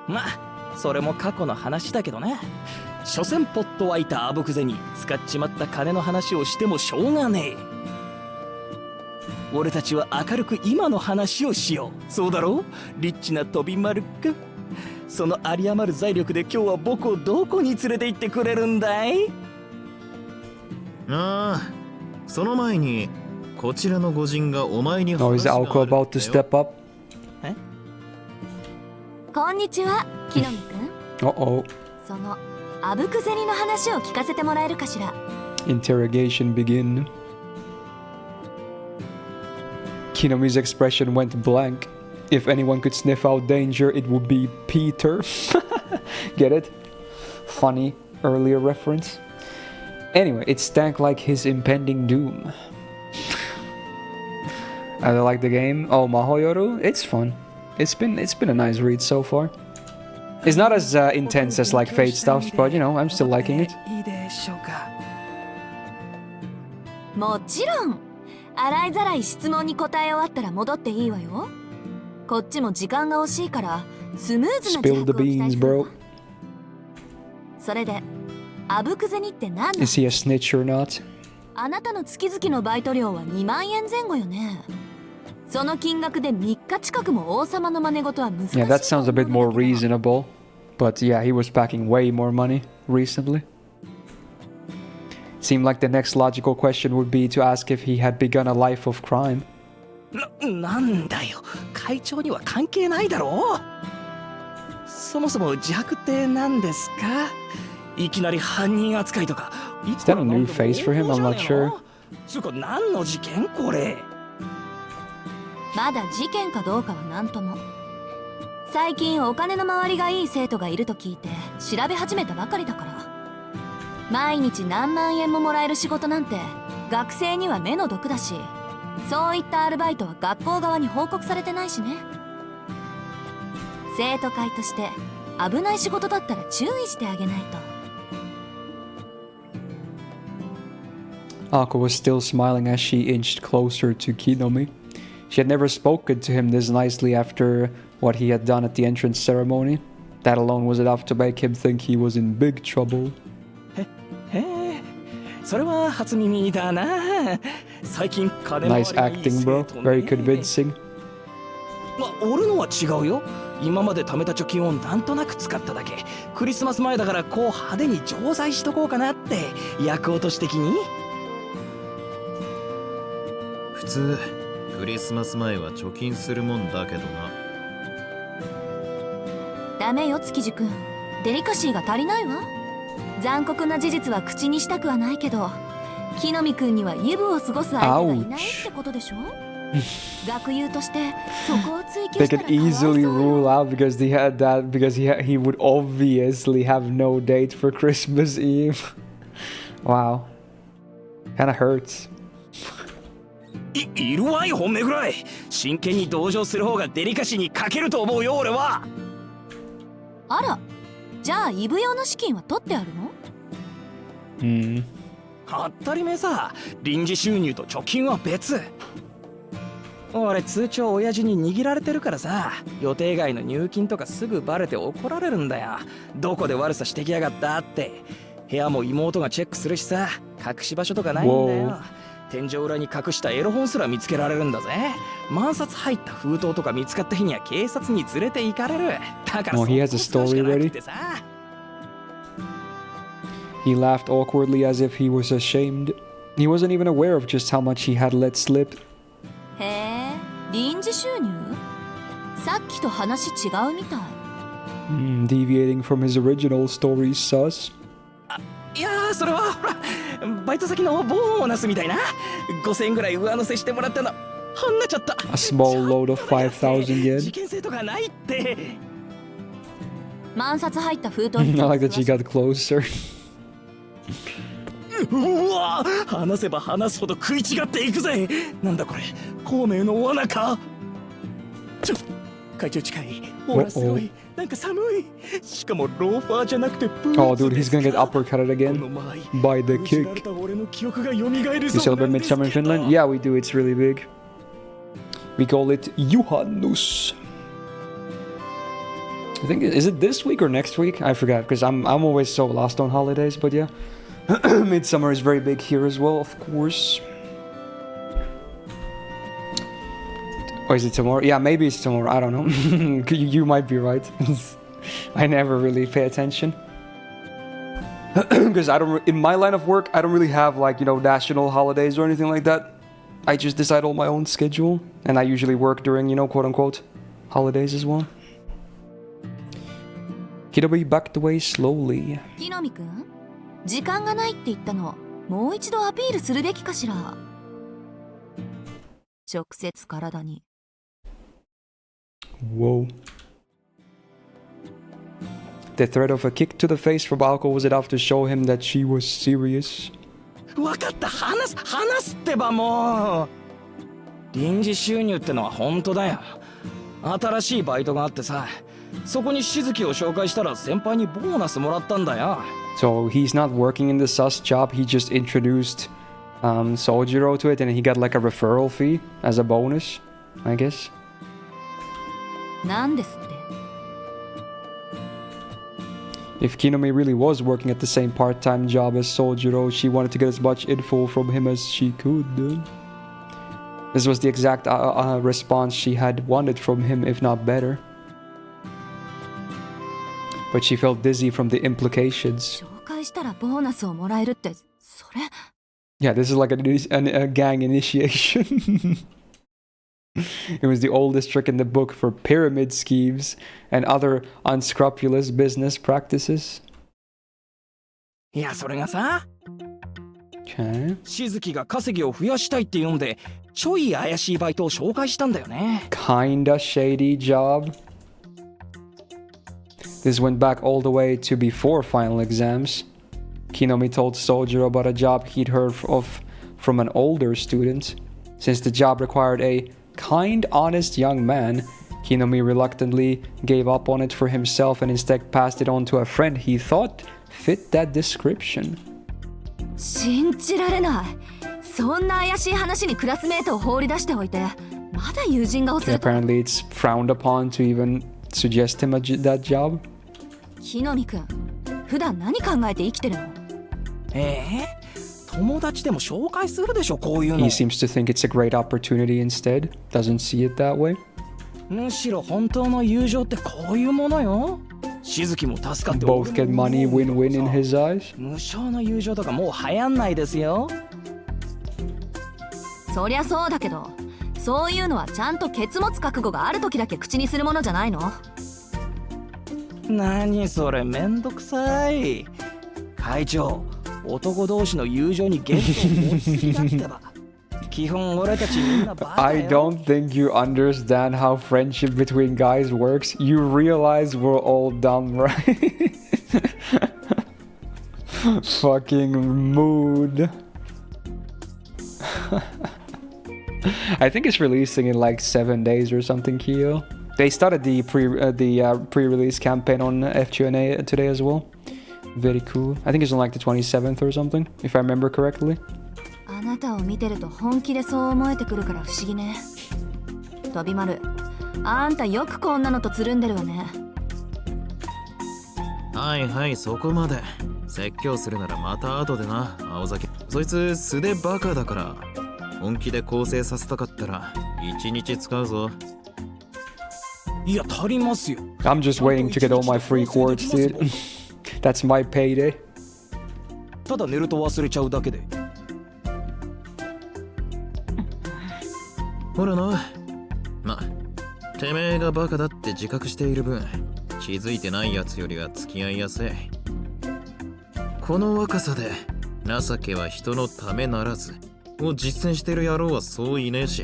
まあ、それも過去の話だけどね。所詮ポット湧いたあぶくぜに使っちまった金の話をしてもしょうがねえ。俺たちは明るく今の話をしよう。そうだろう、リッチな飛び丸く。その有り余る財力で今日は僕をどこに連れて行ってくれるんだい？ああ、その前にこちらの御人がお前に Oh, is Alco about to step up? え？こんにちは、木の実くん。Uh-oh. そのあぶく銭の話を聞かせてもらえるかしら。Interrogation begin. Kinomi's expression went blank. If anyone could sniff out danger, it would be Peter. Get it? Funny earlier reference. Anyway, it stank like his impending doom. I like the game. Oh, Mahoyoru, it's fun. It's been a nice read so far. It's not as intense as like Fate stuff, but you know, I'm still liking it. もちろん。洗いざらい質問に答え終わったら戻っていいわよ。こっちも時間が惜しいからスムーズな自白を期待するわ。それで、あぶく銭って何なの？ Is he a snitch or not? あなたの月々のバイト料は2万円前後よね。その金額で3日近くも王様の真似事は難しい。Yeah, that sounds a bit more reasonable. But yeah, he was packing way more money recently. Seemed like the next logical question would be to ask if he had begun a life of crime. なんだよ、会長には関係ないだろう。そもそも自白って何ですか？いきなり犯人扱いとか。Is that a new face for him? I'm not sure. つうか何の事件これ？まだ事件かどうかは何とも。最近お金の回りがいい生徒がいると聞いて調べ始めたばかりだから。毎日何万円ももらえる仕事なんて学生には目の毒だし、そういったアルバイトは学校側に報告されてないしね。生徒会として危ない仕事だったら注意してあげないと。Ako was still smiling as she inched closer to Kinomi. She had never spoken to him this nicely after what he had done at the entrance ceremony. That alone was enough to make him think he was in big trouble. それは初耳だな。最近金回り Nice acting, bro. Very convincing. 俺のは違うよ。今まで貯めた貯金をなんとなく使っただけ。クリスマス前だからこう派手に錠剤しとこうかなって役落とし的に。普通クリスマス前は貯金するもんだけどな。ダメよ築地くん、デリカシーが足りないわ。残酷な事実は口にしたくはないけど、木の実くんにはイブを過ごす相手がいないってことでしょ？学友としてそこを追求 They した could らかわいそう easily よ rule out because he had that because he would obviously have no date for Christmas Eve. Wow. Kind of hurts. いるわい本命ぐらい。真剣に同情する方がデリカシーに欠けると思うよ俺は。あら、じゃあイブ用の資金は取ってあるの？当たり前さ。臨時収入と貯金は別。俺通帳親父に握られてるからさ、予定外の入金とかすぐバレて怒られるんだよ。どこで悪さしてきやがったって。部屋も妹がチェックするしさ、隠し場所とかないんだよ。天井裏に隠したエロ本すら見つけられるんだぜ。万冊入った封筒とか見つかった日には警察に連れて行かれる。だから Oh, he has a story ready? He laughed awkwardly as if he was ashamed. He wasn't even aware of just how much he had let slip. へえ、臨時収入？さっきと話違うみたい。Deviating from his original story, sus. いやー、それはほらバイト先のボーナスみたいな。5000円ぐらい上乗せしてもらったの。ほんなちゃった。 A small load of 5,000 yen. 事件性とかないって。万冊入った封筒 I like that she got closer. うわ、話せば話すほど食い違っていくぜ。なんだこれ、孔明の罠か。会長近い。ほらすごい。なんか寒い。しかもローファーじゃなくてブーツ。 Oh, dude, he's gonna get uppercutted again by the kick. You celebrate Midsummer in Finland? Yeah, we do. It's really big. We call it Juhannus. I think, is it this week or next week? I forgot because I'm always so lost on holidays. But yeah, Midsummer is very big here as well, of course. Or is it tomorrow? Yeah, maybe it's tomorrow. I don't know. You might be right. I never really pay attention. Because in my line of work, I don't really have like, you know, national holidays or anything like that. I just decide on my own schedule. And I usually work during, you know, quote unquote, holidays as well. Kidori backed away slowly. 木の実くん、時間がないって言ったの、もう一度アピールするべきかしら。直接体に。Whoa. The threat of a kick to the face from Alco was enough to show him that she was serious. わかった、話すってばもう。臨時収入ってのは本当だよ。新しいバイトがあってさ、そこにしずきを紹介したら先輩にボーナスもらったんだよ。So he's not working in the sus job, he just introduced Sojiro to it and he got like a referral fee as a bonus, I guess. なんですって。 If Kinomi really was working at the same part-time job as Sojiro, she wanted to get as much info from him as she could. This was the exact response she had wanted from him, if not better. But she felt dizzy from the implications. 紹介したらボーナスをもらえるって、それ。 Yeah, this is like a gang initiation. It was the oldest trick in the book for pyramid schemes and other unscrupulous business practices. いや、それがさ、 Okay. しずきが稼ぎを増やしたいって言うんで、ちょい怪しいバイトを紹介したんだよね。 Kinda shady job. This went back all the way to before final exams. Kinomi told Sojiro about a job he'd heard of from an older student. Since the job required a kind, honest young man, Kinomi reluctantly gave up on it for himself and instead passed it on to a friend he thought fit that description. 信じられない。そんな怪しい話にクラスメートを放り出しておいて、まだ友人が欲すると。 Apparently it's frowned upon to even suggest him that job. 木の実くん、普段何考えて生きてるの？友達でも紹介するでしょ、こういうの。 He seems to think it's a great opportunity instead. Doesn't see it that way. むしろ本当の友情ってこういうものよ。しずきも助かって。 Both get money, win-win in his eyes. 無償の友情とかもう流行んないですよ。そりゃそうだけど、そういうのはちゃんとケツ持つ覚悟がある時だけ口にするものじゃないの？何それ、めんどくさい。会長、男同士の友情にゲストを持ちすぎだってば。I don't think you understand how friendship between guys works. You realize we're all dumb, right? Fucking mood. I think it's releasing in like 7 days or something, Kyo. They started the pre-release campaign on FGNA today as well. Very cool. I think it's on like the 27th or something, if I remember correctly. あなたを見てると本気でそう思えてくるから不思議ね。飛び丸、あんたよくこんなのとつるんでるわね。はいはい、そこまで。説教するならまた後でな、青崎。そいつ素でバカだから、本気で構成させたかったら1日使うぞ。いや、足りますよ。I'm just waiting to get all my free quartz, dude. That's my payday. ただ寝ると忘れちゃうだけで。ほらな。ま、てめえがバカだって自覚している分、気づいてないやつよりは付き合いやすい。この若さで、情けは人のためならずを実践してる野郎はそういねえし。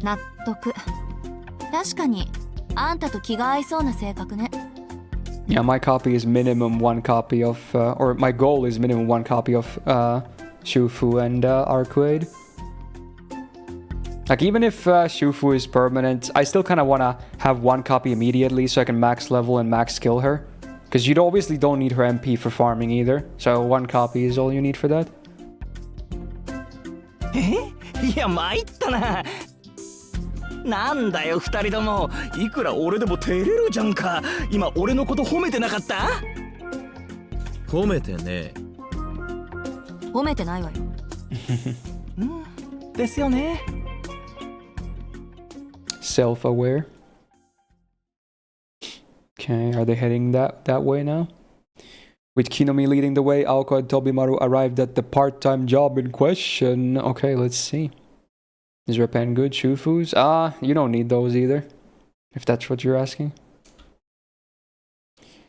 納得。確かに、あんたと気が合いそうな性格ね。Yeah, my copy is minimum one copy of, or my goal is minimum one copy of Shufu and Arcuade. Like, even if Shufu is permanent, I still kind of want to have one copy immediately so I can max level and max skill her. Because you obviously don't need her MP for farming either. So one copy is all you need for that. いや、参ったな。なんだよ、二人とも。いくら俺でも照れるじゃんか。今、俺のこと褒めてなかった？褒めてねえ。褒めてないわよ。ですよね。Self-aware. Okay, are they heading that way now? With Kinomi leading the way, Aoko and Tobimaru arrived at the part-time job in question. Okay, let's see. Is your pen good? Shufus? You don't need those either, if that's what you're asking.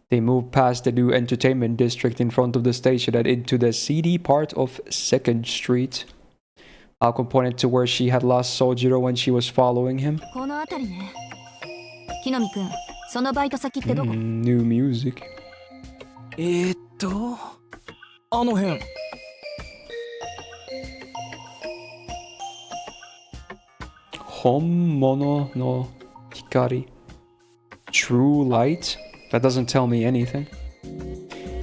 They moved past the new entertainment district in front of the station and into the seedy part of 2nd Street. Aoko pointed to where she had lost Sojiro when she was following him. この辺りね。木の実くん、そのバイト先ってどこ？New music. あの辺。Honmono no Hikari. True light? That doesn't tell me anything.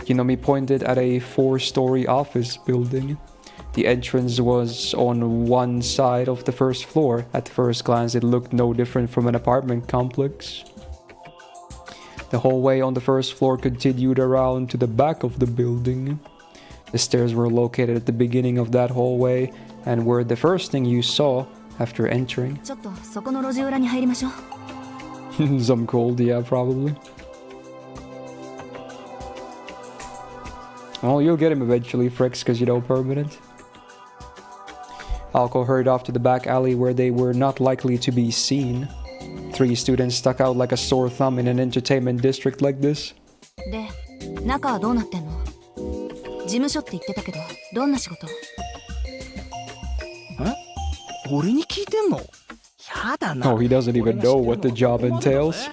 Kinomi pointed at a 4-story office building. The entrance was on one side of the first floor. At first glance, it looked no different from an apartment complex. The hallway on the first floor continued around to the back of the building. The stairs were located at the beginning of that hallway and were the first thing you saw after entering. ちょっとそこの路地裏に入りましょう。Some cold, yeah, probably. Well, you'll get him eventually, Fricks, because you know permanent. Alco hurried off to the back alley where they were not likely to be seen. 3 students stuck out like a sore thumb in an entertainment district like this. で、中はどうなってんの？事務所って言ってたけど、どんな仕事？俺に聞いてんの？やだな。Oh, he doesn't even know what the job entails.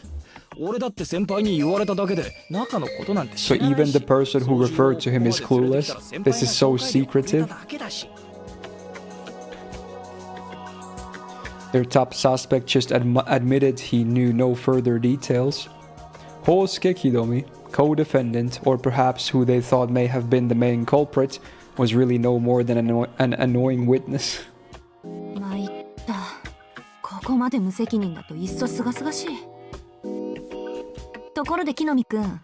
俺だって先輩に言われただけで中のことなんて知 So らないし。 even the person who referred to him is clueless? This is so secretive. Their top suspect just admitted he knew no further details. Hosuke Kidomi, co-defendant, or perhaps who they thought may have been the main culprit, was really no more than an annoying witness. 参った。ここまで無責任だといっそすがすがしい。ところで木の実くん、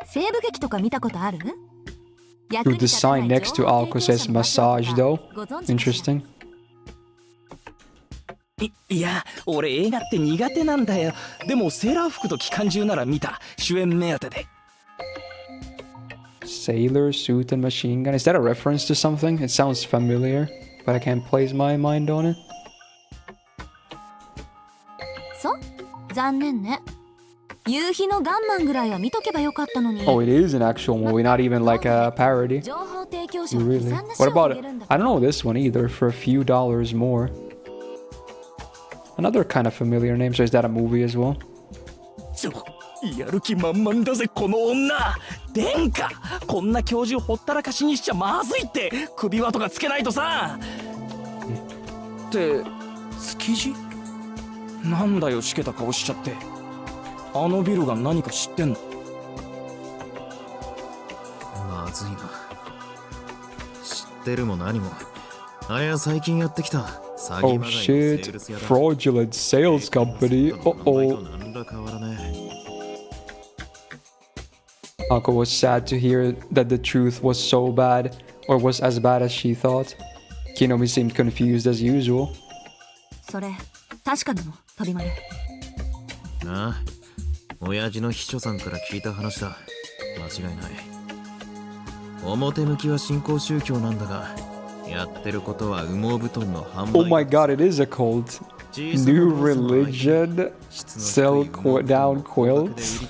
西部劇とか見たことある？ Dude, the sign next to Alco says massage though. Interesting. いや、俺映画って苦手なんだよ。でもセーラー服と機関銃なら見た。主演目当てで。Sailor suit and machine gun. Is that a reference to something? It sounds familiar, but I can't place my mind on it. そう？残念ね。夕日のガンマンぐらいは見とけばよかったのに。 Oh, it is an actual movie, not even like a parody. 情報提供者 You は悲 really? 惨な What 賞を about あ it? げるんだ。 I don't know this one either, for a few dollars more. Another kind of familiar name, so is that a movie as well? やる気満々だぜこの女。殿下、こんな教授ほったらかしにしちゃまずいって首輪とかつけないとさ。って築地？なんだよしけた顔しちゃって。あのビルが何か知ってんの？まずいな。知ってるも何も。あれは最近やってきた詐欺 Oh まがいのセー shit, ルス屋だ。 fraudulent sales company. Uh-oh. なんら変わらねえ。 Ako was sad to hear that the truth was so bad, or was as bad as she thought. Kinomi seemed confused as usual. それ確かなの飛び丸。なあ、親父の秘書さんから聞いた話だ。間違いない。表向きは新興宗教なんだが、やってることは羽毛布団の販売。 Oh my god, it is a cult. New religion. Sell down quilts.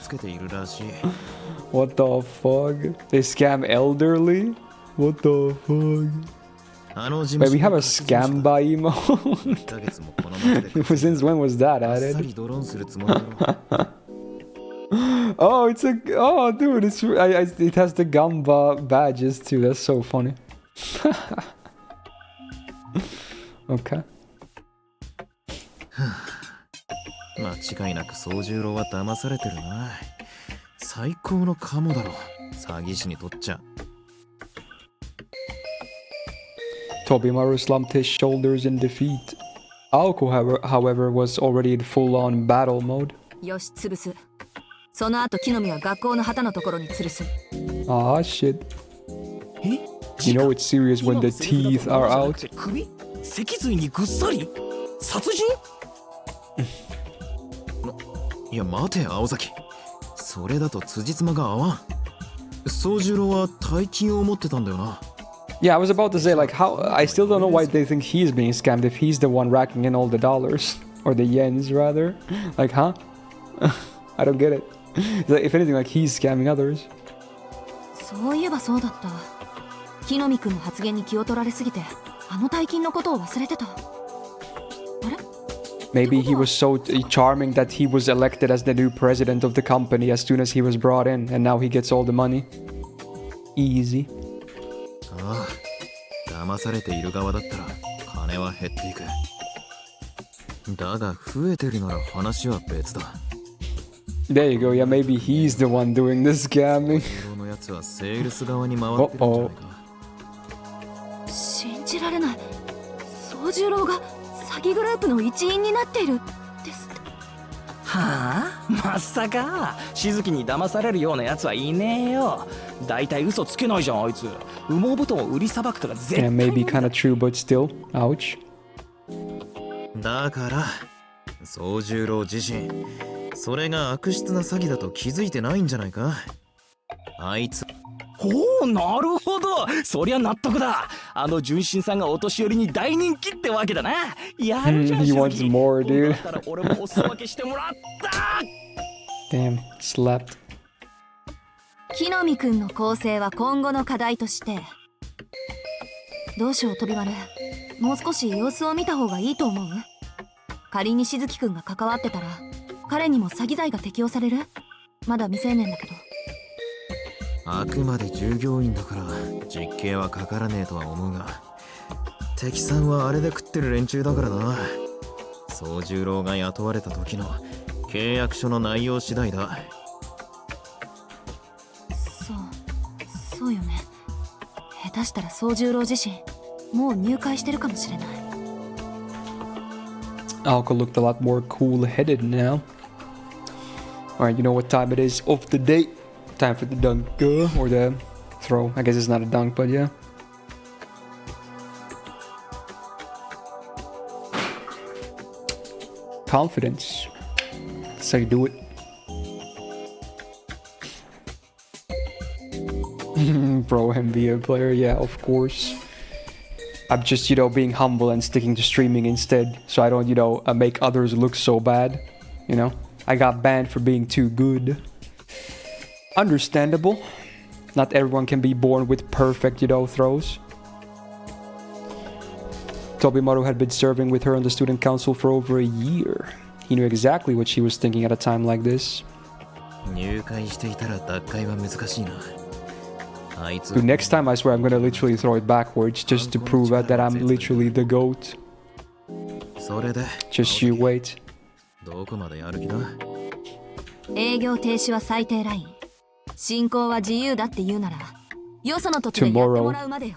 What the fuck? They scam elderly? What the fuck? Wait, we have a scam by emo? Since when was that added? Oh, it's a... Oh, dude, it's... it has the Gamba badges too. That's so funny. Okay. 間違いなく宗十郎は騙されてるな。最高のカモだろ、詐欺師にとっちゃ。Tobimaru slumped his shoulders in defeat. Aoko, however, was already in full-on battle mode. よし潰す。その後木の実は学校の旗のところに吊るす。 Ah, shit. You know it's serious when the teeth are out. 首？脊髄にぐっさり？殺人？いや待て青崎、それだと辻褄が合わん。宗十郎は大金を持ってたんだよな。 Yeah, I was about to say, like, how... I still don't know why they think he's being scammed if he's the one racking in all the dollars. Or the yens, rather. Like, huh? I don't get it. If anything, like, he's scamming others. そういえばそうだった。木の実くんの発言に気を取られすぎて、あの大金のことを忘れてた。あれ？ Maybe he was so charming that he was elected as the new president of the company as soon as he was brought in, and now he gets all the money. Easy. ああ、騙されている側だったら金は減っていく。だが増えてるなら話は別だ。 There you go, yeah, maybe he's the one doing the scamming. のやつはセールス側に回ってるんじゃないか。信じられない。宗十郎が詐欺グループの一員になっているですって。はあ？まさか静木に騙されるようなやつはいねえよ。だいたい嘘つけないじゃんあいつ。羽毛布団を売りさばくとか絶対 Yeah, maybe kind of true, but still. Ouch. だから宗十郎自身、それが悪質な詐欺だと気づいてないんじゃないか。あいつ。ほう、なるほど。そりゃ納得だ。あの純真さんがお年寄りに大人気ってわけだな。やるじゃん。He wants more, dude. だったら俺もお裾分けしてもらった。Damn, slept. 木の実くんの構成は今後の課題として。どうしよう飛び丸。もう少し様子を見た方がいいと思う。仮に静木くんが関わってたら、彼にも詐欺罪が適用される？まだ未成年だけど。あくまで従業員だから実刑はかからねえとは思うが、敵さんはあれで食ってる連中だからな。宗十郎が雇われた時の契約書の内容次第だ。そうよね。下手したら宗十郎自身もう入会してるかもしれない。 Alka looked a lot more cool-headed now. Alright, you know what time it is of the day. Time for the dunk, or the throw. I guess it's not a dunk, but yeah. Confidence. That's how you do it. Pro NBA player, yeah, of course. I'm just, being humble and sticking to streaming instead, so I don't, make others look so bad, I got banned for being too good. Understandable. Not everyone can be born with perfect, throws. Tobimaru had been serving with her on the student council for over a year. He knew exactly what she was thinking at a time like this. Dude, next time I swear I'm gonna literally throw it backwards just to prove that I'm literally the GOAT. Just you wait. 営業停止は最低ライン。進行は自由だって言うなら、よその土地でやってもらうまでよ。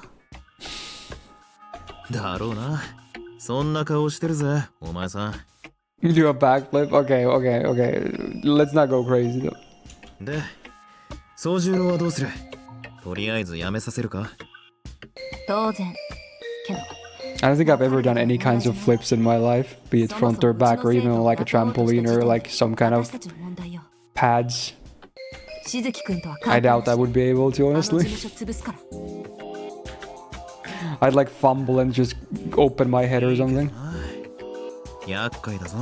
だろうな。そんな顔してるぜ、お前さん。Do a backflip? Okay. Let's not go crazy though. で、総十郎はどうする？とりあえずやめさせるか？当然。けど。I don't think I've ever done any kinds of flips in my life, be it front or back or even like a trampoline or like some kind of pads. I doubt I would be able to, honestly. I'd like fumble and just open my head or something. 厄介だぞ、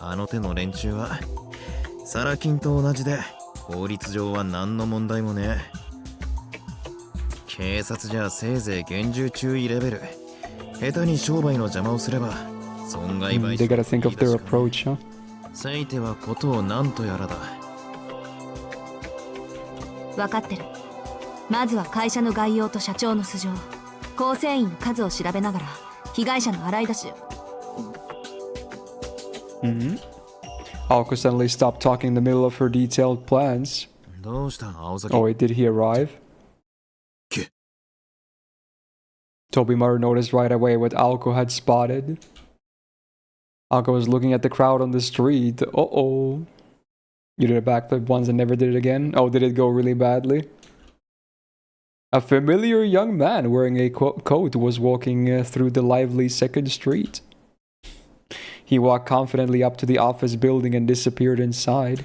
あの手の連中は。サラ金と同じで、法律上は何の問題もねえ。警察じゃせいぜい厳重注意レベル。下手に商売の邪魔をすれば損害賠償。They gotta think of their approach, huh? せいてはことを何とやらだ。分かってる。まずは会社の概要と社長の素性、構成員の数を調べながら被害者の洗い出し。Alko suddenly stopped talking in the middle of her detailed plans. どうした青崎? Oh wait, did he arrive? Tobimaru noticed right away what Alko had spotted. Alko was looking at the crowd on the street. Uh-oh. You did a backflip once and never did it again? Oh, did it go really badly? A familiar young man wearing a coat was walking through the lively second street. He walked confidently up to the office building and disappeared inside.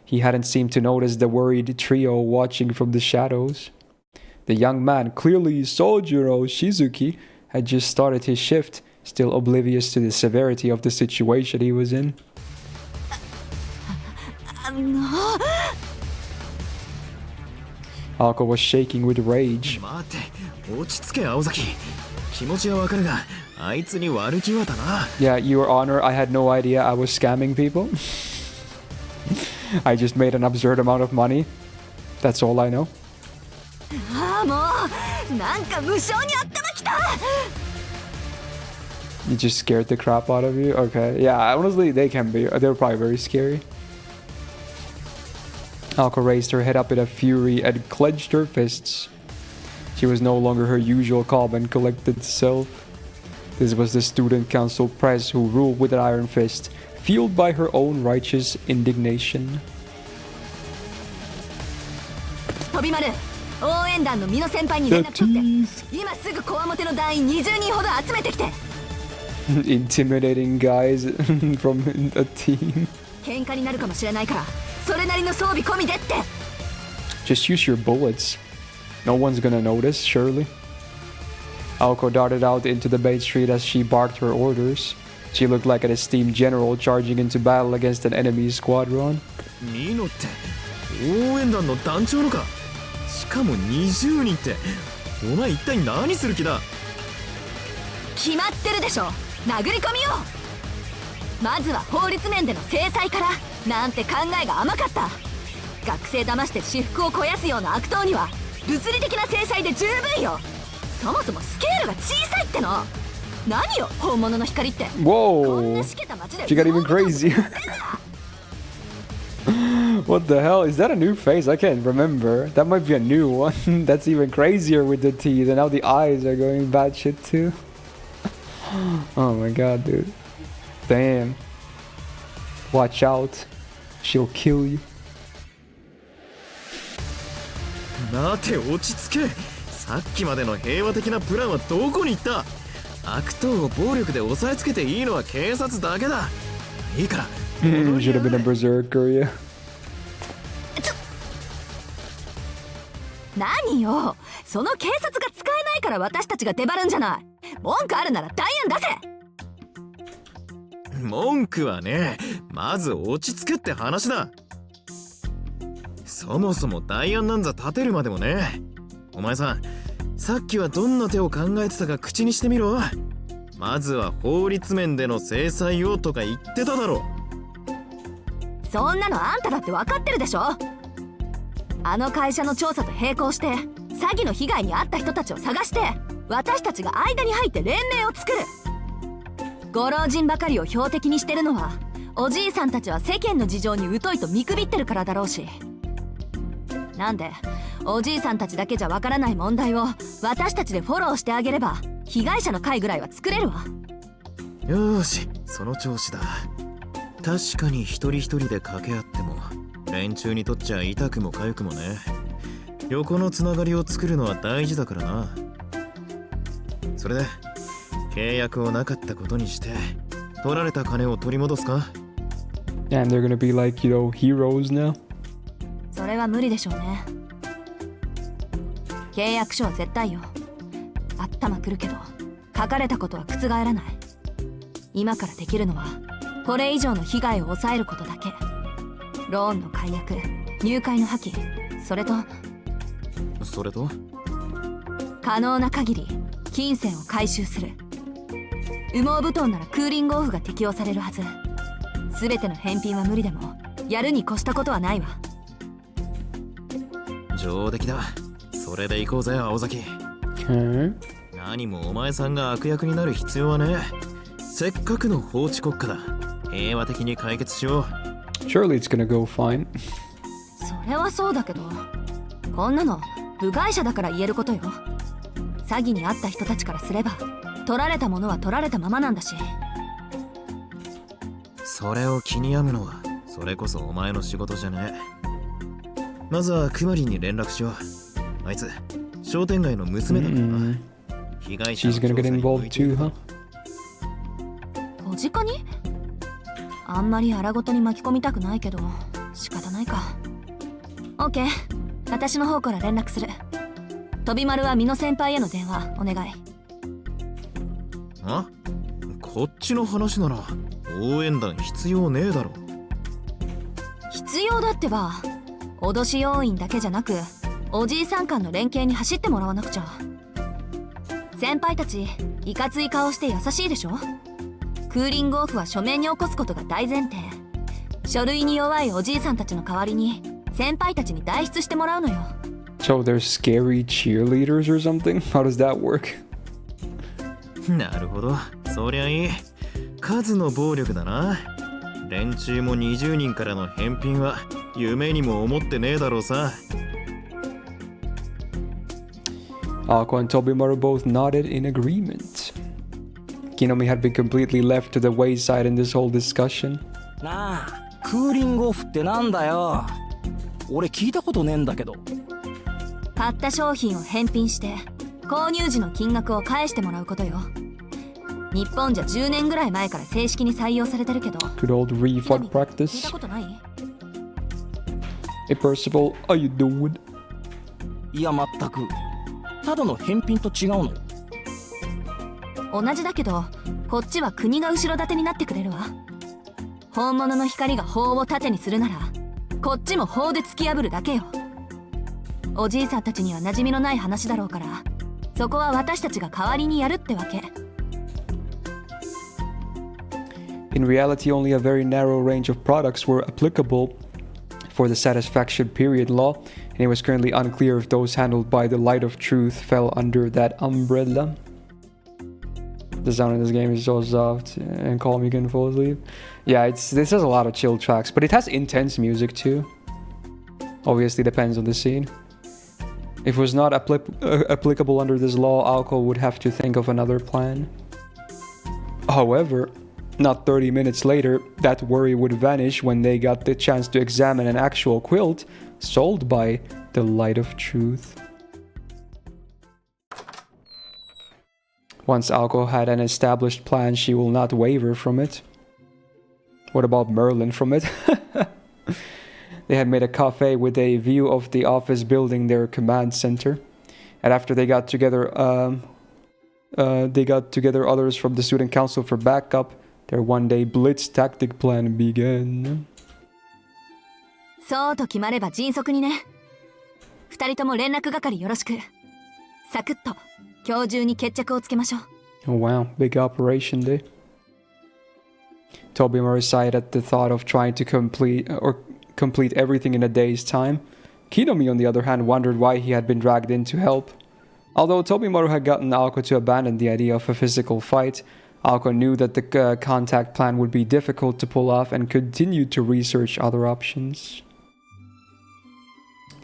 He hadn't seemed to notice the worried trio watching from the shadows. The young man, clearly Sojiro Shizuki, had just started his shift, still oblivious to the severity of the situation he was in. Alko was shaking with rage. Yeah, Your Honor, I had no idea I was scamming people. I just made an absurd amount of money. That's all I know. You just scared the crap out of you? Okay, yeah, honestly, they're probably very scary. Alko raised her head up in a fury and clenched her fists. She was no longer her usual calm and collected self. This was the student council press who ruled with an iron fist, fueled by her own righteous indignation. 応援団の美濃先輩に連絡取って今すぐこわもての団員20人ほど集めてきて Intimidating guys from a team. 喧嘩になるかもしれないからそれなりの装備込みでって Just use your bullets. No one's gonna notice, surely. Alko darted out into the main street as she barked her orders. She looked like an esteemed general charging into battle against an enemy squadron. ミノって応援団の団長のかしかも20人ってお前一体何する気だ決まってるでしょ殴り込みよまずは法律面での制裁からなんて考えが甘かった学生騙して私服を肥やすような悪党には物理的な制裁で十分よそもそもスケールが小さいっての何よ本物の光って Whoa! She got even crazy. What the hell? Is that a new face? I can't remember. That might be a new one. That's even crazier with the teeth, and now the eyes are going batshit too. Oh my god, dude. Damn. Watch out. She'll kill you. 待て落ち着けさっきまでの平和的なプランはどこに行った悪党を暴力で押さえつけていいのは警察だけだいいから Should have been a berserker, yeah. 何よその警察が使えないから私たちが出張るんじゃない文句あるならダイアン出せ文句はね、まず落ち着けって話だ。そもそも代案なんざ立てるまでもね。お前さん、さっきはどんな手を考えてたか口にしてみろ。まずは法律面での制裁をとか言ってただろ。そんなのあんただって分かってるでしょ。あの会社の調査と並行して詐欺の被害に遭った人たちを探して、私たちが間に入って連盟を作る。ご老人ばかりを標的にしてるのは、おじいさんたちは世間の事情に疎いと見くびってるからだろうし。なんでおじいさんたちだけじゃわからない問題を私たちでフォローしてあげれば、被害者の会ぐらいは作れるわ。よーし、その調子だ。確かに一人一人で掛け合っても連中にとっちゃ痛くも痒くもね。横のつながりを作るのは大事だからな。それで契約をなかったことにして取られた金を取り戻すか。 And they're gonna be like, heroes now? それは無理でしょうね。契約書は絶対よ。頭くるけど書かれたことは覆らない。今からできるのはこれ以上の被害を抑えることだけ。ローンの解約、入会の破棄、それと可能な限り金銭を回収する。羽毛布団ならクーリングオフが適用されるはず。全ての返品は無理でもやるに越したことはないわ。上出来だ。それで行こうぜ、青崎。何もお前さんが悪役になる必要はねえ。せっかくの法治国家だ。平和的に解決しよう。 Surely it's gonna go fine. それはそうだけど、こんなの部外者だから言えることよ。詐欺に遭った人たちからすれば取られたものは取られたままなんだし。それを気に病むのはそれこそお前の仕事じゃねえ。まずはクマリンに連絡しよう。あいつ商店街の娘だからな。被害者の She's gonna get involved too, huh? 小鹿にあんまり荒ごとに巻き込みたくないけど仕方ないか。 OK、 私の方から連絡する。飛び丸は美濃先輩への電話お願い。あ、こっちの話なら応援団必要ねえだろ。必要だってば。脅し要員だけじゃなくおじいさん間の連携に走ってもらわなくちゃ。先輩たちいかつい顔して優しいでしょ。クーリングオフは書面に起こすことが大前提。書類に弱いおじいさんたちの代わりに先輩たちに代筆してもらうのよ。 So they're scary cheerleaders or something? How does that work? なるほど、そりゃいい。数の暴力だな。連中も20人からの返品は夢にも思ってねえだろうさ。Ako and Tobimaru both nodded in agreement. Kinomi had been completely left to the wayside in this whole discussion. なあ、クーリングオフってなんだよ。俺聞いたことねえんだけど。買った商品を返品して購入時の金額を返してもらうことよ。日本じゃ10年ぐらい前から正式に採用されてるけど。 Good old refund 聞いた practice. ことない？ Hey Percival, how you doing? いや、全く。ただの返品と違うの？同じだけどこっちは国が後ろ盾になってくれるわ。本物の光が法を盾にするならこっちも法で突き破るだけよ。おじいさんたちには馴染みのない話だろうから、そこは私たちが代わりにやるってわけ。 In reality, only a very narrow range of products were applicable for the satisfaction period law, and it was currently unclear if those handled by the Light of Truth fell under that umbrella. The sound in this game is so soft and calm you can fall asleep. Yeah, this has a lot of chill tracks, but it has intense music too. Obviously depends on the scene. If it was not applicable under this law, Alco would have to think of another plan. However, not 30 minutes later, that worry would vanish when they got the chance to examine an actual quilt sold by the Light of Truth. Once Alco had an established plan, she will not waver from it. What about Merlin from it? They had made a cafe with a view of the office building, their command center. And after they got together others from the student council for backup, Their one-day blitz tactic plan began. そうと決まれば迅速にね。二人とも連絡係よろしく。サクッと今日中に決着をつけましょう。Oh wow, big operation day. Tobimaru sighed at the thought of trying to complete everything in a day's time. Kinomi, on the other hand, wondered why he had been dragged in to help. Although Tobimaru had gotten Aoko to abandon the idea of a physical fight, Aoko knew that the contact plan would be difficult to pull off and continued to research other options.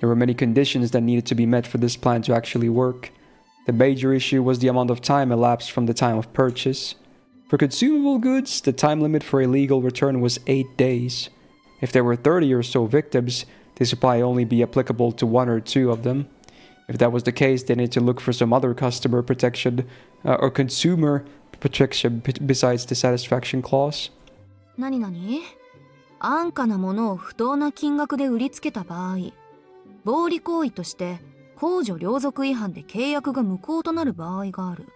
There were many conditions that needed to be met for this plan to actually work. The major issue was the amount of time elapsed from the time of purchase. For consumable goods, the time limit for a legal return was 8 days. If there were 30 or so victims, this would probably only be applicable to 1 or 2 of them. If that was the case, they needed to look for some other customer protection or consumer protection besides the satisfaction clause. 何々？安価なものを不当な金額で売りつけた場合、暴利行為として公序良俗違反で契約が無効となる場合がある。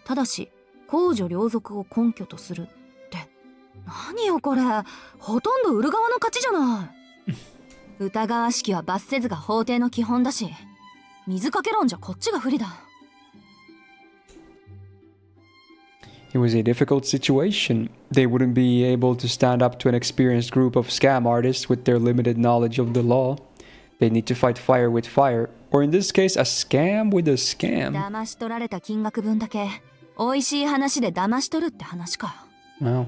ただし、公序良俗を根拠とするって。何よこれ、ほとんど売る側の勝ちじゃない。疑わしきは罰せずが法廷の基本だし、水かけ論じゃこっちが不利だ。It was a difficult situation. They wouldn't be able to stand up to an experienced group of scam artists with their limited knowledge of the law. They need to fight fire with fire, or in this case, a scam with a scam. 騙し取られた金額分だけ、美味しい話で騙し取るって話か。Wow.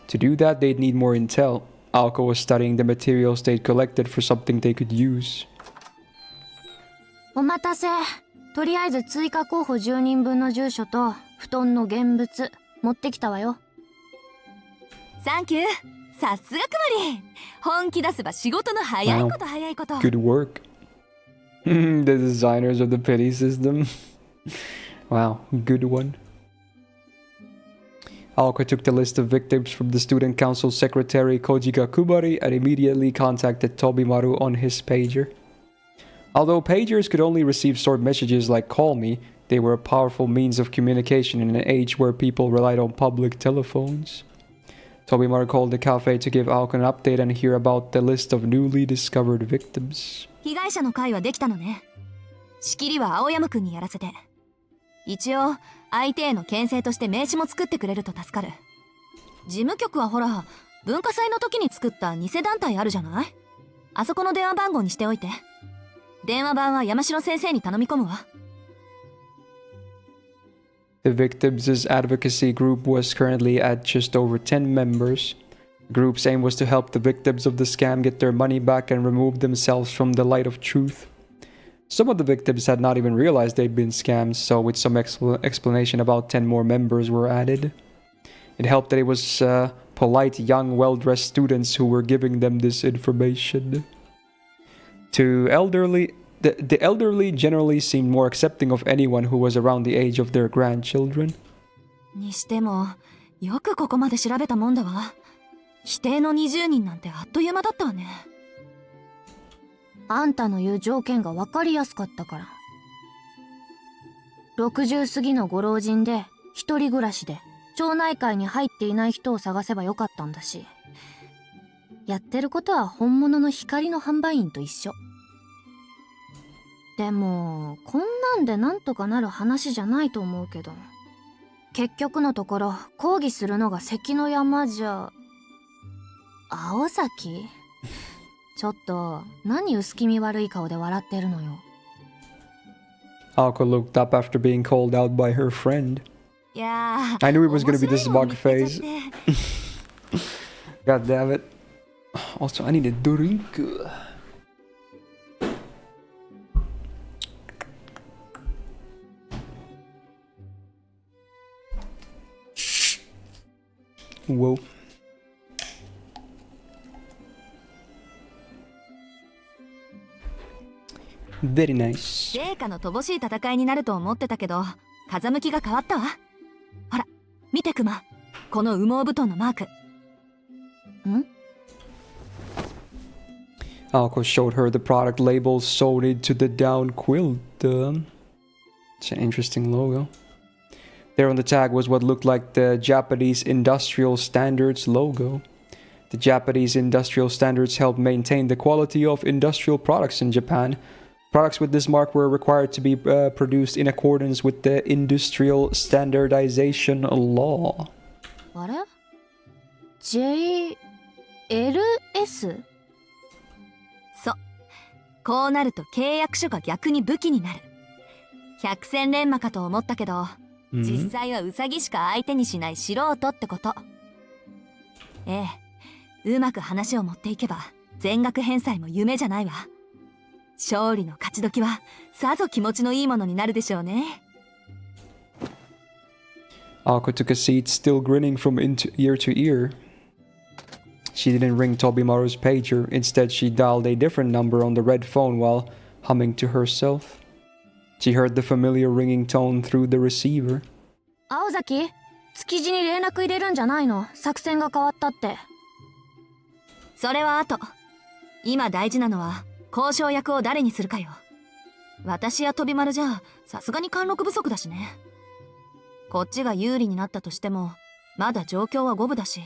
To do that, they'd need more intel. Aoko was studying the materials they'd collected for something they could use. お待たせ。とりあえず追加候補10人分の住所と布団の現物持ってきたわよ。サンキュー。さすがくまり。本気出せば仕事の早いこと早いこと。Good work. The designers of the pity system. Wow, good one. Aoko took the list of victims from the student council secretary Kojika Kubari and immediately contacted Tobimaru on his pager. Although pagers could only receive short messages like "call me," they were a powerful means of communication in an age where people relied on public telephones. Tobimaru called the cafe to give Aoko an update and hear about the list of newly discovered victims. 被害者の会はできたのね。仕切りは青山くんにやらせて。一応相手への牽制として名刺も作ってくれると助かる。事務局はほら、文化祭の時に作った偽団体あるじゃない？あそこの電話番号にしておいて。電話番は山城先生に頼み込むわ。The victims' advocacy group was currently at just over 10 members. The group's aim was to help the victims of the scam get their money back and remove themselves from the light of truth. Some of the victims had not even realized they'd been scammed, so with some explanation, about 10 more members were added. It helped that it was polite, young, well-dressed students who were giving them this information. The elderly generally seemed more accepting of anyone who was around the age of their grandchildren. にしても、よくここまで調べたもんだわ。規定の20人なんてあっという間だったわね。あんたの言う条件が分かりやすかったから。60過ぎのご老人で一人暮らしで町内会に入っていない人を探せばよかったんだし、やってることは本物の光の販売員と一緒。でもこんなんでなんとかなる話じゃないと思うけど、結局のところ抗議するのが関の山じゃ。青崎？ちょっと何薄気味悪い顔で笑ってるのよ。Aoko looked up after being called out by her friend. いやー、 I knew it was going to be this smug face. God damn it. Also, I need a drink. Whoa. Very nice. 成果の乏しい戦いになると思ってたけど、風向きが変わったわ。ほら、見てクマ。この羽毛布団のマーク。ん？ Aoko showed her the product label sewed into the down quilt. It's an interesting logo. There on the tag was what looked like the Japanese Industrial Standards logo. The Japanese Industrial Standards help maintain the quality of industrial products in Japan. Products with this mark were required to be produced in accordance with the Industrial Standardization Law. あれ ?JLS? そう。こうなると契約書が逆に武器になる。百戦錬磨かと思ったけど、実際はウサギしか相手にしない素人ってこと。ええ、うまく話を持っていけば全額返済も夢じゃないわ。勝利の勝ち時はさぞ気持ちのいいものになるでしょうね。Ako took a seat, still grinning from ear to ear. She didn't ring Tobimaru's pager. Instead, she dialed a different number on the red phone while humming to herself. She heard the familiar ringing tone through the receiver. 青崎、築地に連絡入れるんじゃないの？作戦が変わったって。それは後。今大事なのは交渉役を誰にするかよ。私や飛丸じゃさすがに貫禄不足だしね。こっちが有利になったとしてもまだ状況は五分だし。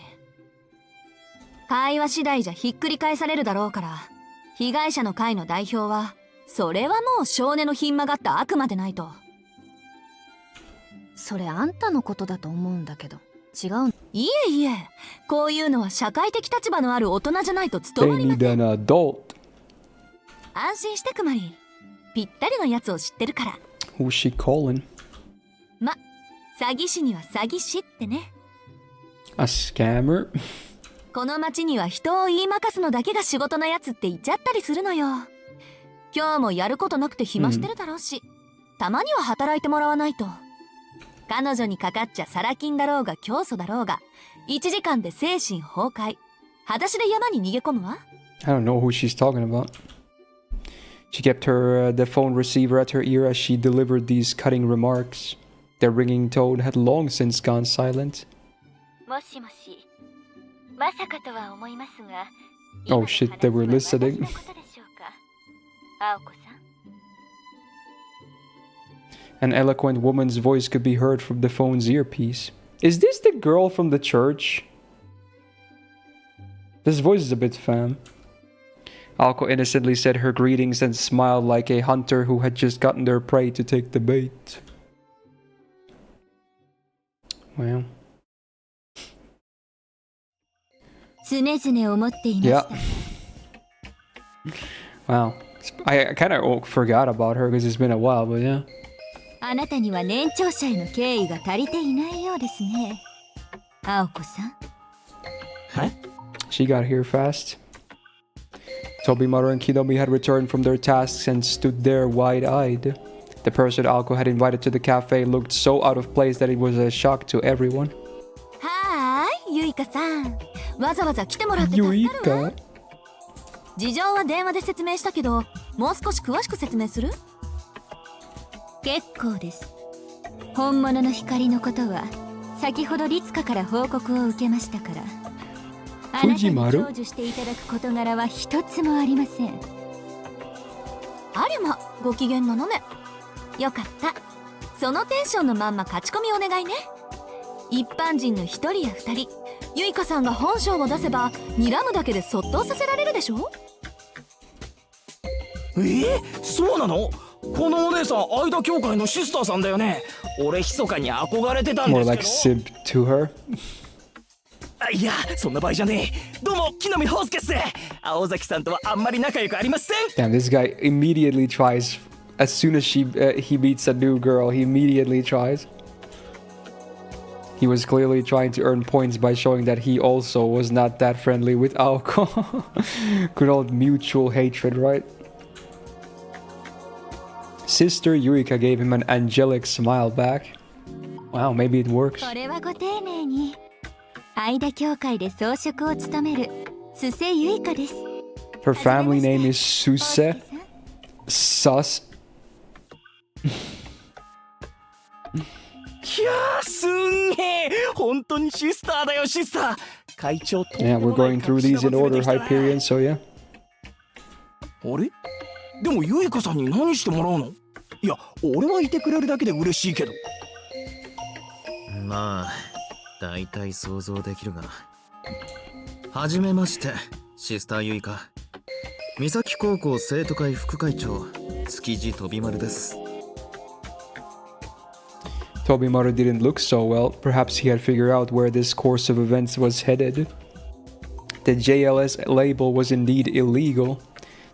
会話次第じゃひっくり返されるだろうから、被害者の会の代表はそれはもう少年のひん曲がった悪魔でないと。それあんたのことだと思うんだけど。違う。いえいえ、こういうのは社会的立場のある大人じゃないと務まりません。They need an adult. 安心してくまり、ぴったりのやつを知ってるから。Who's she calling? ま、詐欺師には詐欺師ってね。A scammer? この町には人を言いまかすのだけが仕事のやつって言っちゃったりするのよ。今日もやることなくて暇してるだろうし、たまには働いてもらわないと。彼女にかかっちゃサラ金だろうが教祖だろうが、1時間で精神崩壊。裸足で山に逃げ込むわ。I don't know who she's talking about. She kept the phone receiver at her ear as she delivered these cutting remarks. Their ringing tone had long since gone silent. もしもし、まさかとは思いますが、 Oh shit, they were listening. 青子さん。 An eloquent woman's voice could be heard from the phone's earpiece. Is this the girl from the church? This voice is a bit fam. Alko innocently said her greetings and smiled like a hunter who had just gotten their prey to take the bait. Well. Yeah. Wow. I kind of forgot about her because it's been a while, but yeah. あなたには年長者への敬意が足りていないようですね。青子さん。She got here fast. Tobimaru and Kidomi had returned from their tasks and stood there wide-eyed. The person Alko had invited to the cafe looked so out of place that it was a shock to everyone. はーい、ゆいかさん。わざわざ来てもらって助かるわ。事情は電話で説明したけど、もう少し詳しく説明する？結構です。本物の光のことは先ほど律香から報告を受けましたから、あなたに享受していただく事柄は一つもありません。ありゃま、ご機嫌なのね。よかった。そのテンションのまんま勝ち込みお願いね。一般人の一人や二人、ゆいかさんが本性を出せば睨むだけでそっとさせられるでしょ。そうなの？このお姉さん、相田教会のシスターさんだよね。俺密かに憧れてたんですけど。 More like simp to her. いや、そんな場合じゃねえ。どうも、木の実宝介っす。青崎さんとはあんまり仲良くありません。Damn, this guy immediately tries. As soon as he meets a new girl, he immediately tries. He was clearly trying to earn points by showing that he also was not that friendly with Aoko. Good old mutual hatred, right? Sister Yurika gave him an angelic smile back. Wow, maybe it works. これはご丁寧に。相田教会で装飾を務める須瀬ゆいかです。Her family name is Suse. Sus. いやー、すんげえ。本当にシスターだよ、シスター。会長と。Yeah, we're going through these in order, Hyperion, so yeah. あれ？でもゆいかさんに何してもらうの？いや、俺はいてくれるだけで嬉しいけど。まあだいたい想像できるが。はじめまして、シスターユイカ。三崎高校生徒会副会長築地飛丸です。Tobimaru didn't look so well. Perhaps he had figured out where this course of events was headed. The JLS label was indeed illegal.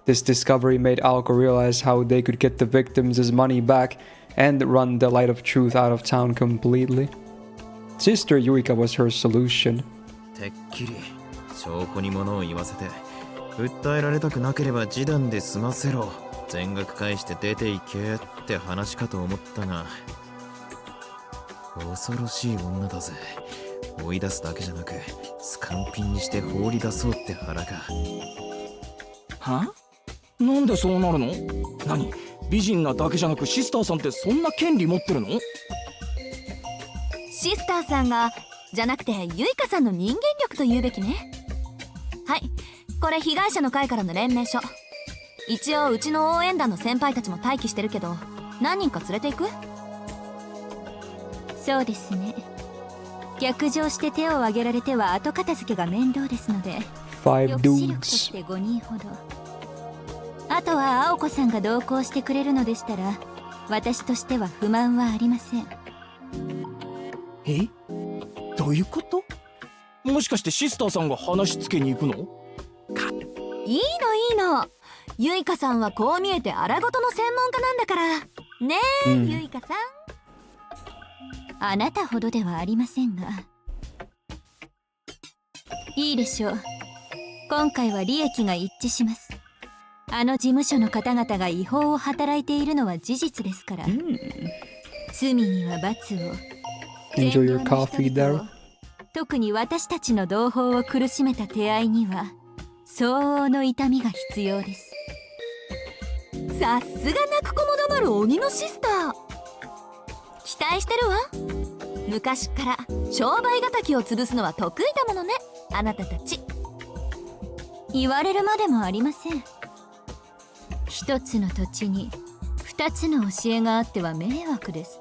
This discovery made Aoko realize how they could get the victims' money back and run the Light of Truth out of town completely. Sister Yuika was her solution. てっきり証拠に物を言わせて訴えられたくなければ示談で済ませろ、全額返して出ていけって話かと思ったが、恐ろしい女だぜ。追い出すだけじゃなくスカンピンにして放り出そうって腹か。は？なんでそうなるの？何？美人なだけじゃなくシスターさんってそんな権利持ってるの？シスターさんがじゃなくてユイカさんの人間力と言うべきね。はい、これ被害者の会からの連名書。一応うちの応援団の先輩たちも待機してるけど、何人か連れていく？そうですね。逆上して手を挙げられては後片付けが面倒ですので、抑止力として5人ほど。あとは青子さんが同行してくれるのでしたら、私としては不満はありません。え？どういうこと？もしかしてシスターさんが話つけに行くの？いいの。ユイカさんはこう見えて荒事の専門家なんだからねえ、ユイカさん。あなたほどではありませんが、いいでしょう。今回は利益が一致します。あの事務所の方々が違法を働いているのは事実ですから、罪には罰を。 Enjoy your coffee there. 特に私たちの同胞を苦しめた手合いには相応の痛みが必要です。さすが泣く子も黙る鬼のシスター。期待してるわ。昔から商売敵を潰すのは得意だものね、あなたたち。言われるまでもありません。一つの土地に二つの教えがあっては迷惑です。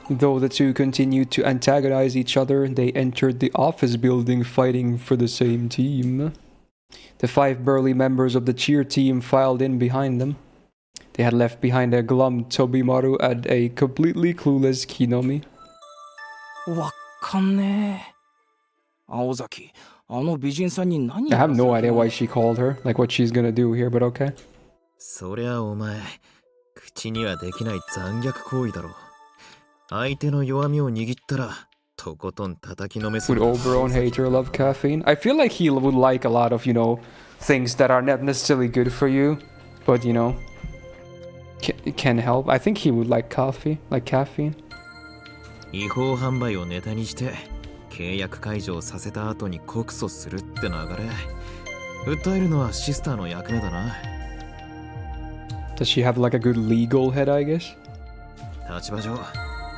Though the two continued to antagonize each other, they entered the office building fighting for the same team. The 5 burly members of the cheer team filed in behind them. They had left behind a glum Tobimaru and a completely clueless Kinomi. わかんねえ。青崎、あの美人さんに何？ I have no idea why she called her, like what she's gonna do here, but okay. そりゃお前、口にはできない残虐行為だろ。相手の弱みを握ったらとことん叩きのめす。 Would Oberon hate or love caffeine? I feel like he would like a lot of, things that are not necessarily good for you, but, can help. I think he would like coffee, like caffeine. 違法販売をネタにして契約解除をさせた後に告訴するって流れ。訴えるのはシスターの役目だな。 Does she have like a good legal head, I guess? 立場上、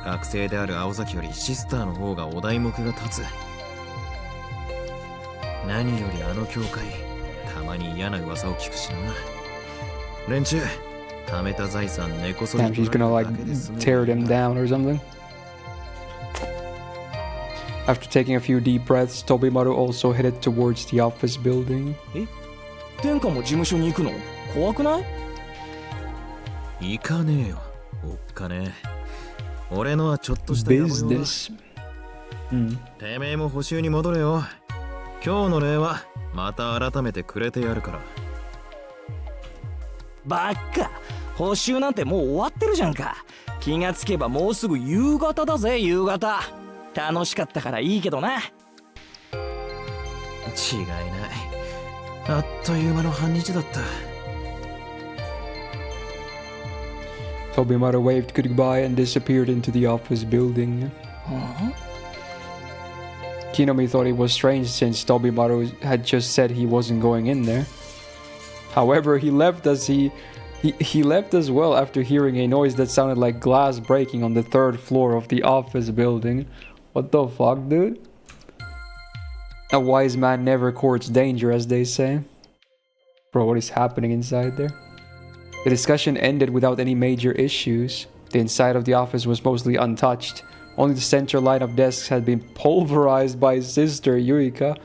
学生である青崎よりシスターの方がお題目が立つ。何よりあの教会、たまに嫌な噂を聞くしな。連中、貯めた財産根こそぎ。 Damn, she's gonna like tear them down or something. After taking a few deep breaths, Tobimaru also headed towards the office building. 天下も事務所に行くの？怖くない？行かねえよ、おっかねえ。俺のはちょっとした野暮用だ。てめえも補習に戻れよ。今日の礼はまた改めてくれてやるから。バカ、補習なんてもう終わってるじゃんか。気がつけばもうすぐ夕方だぜ、夕方。楽しかったからいいけどな。違いない。あっという間の半日だった。Tobimaru waved goodbye and disappeared into the office building. Kinomi thought it was strange since Tobimaru had just said he wasn't going in there. However, he left as well after hearing a noise that sounded like glass breaking on the 3rd floor of the office building. What the fuck, dude? A wise man never courts danger, as they say. Bro, what is happening inside there? The discussion ended without any major issues. The inside of the office was mostly untouched. Only the center line of desks had been pulverized by Sister Yuika.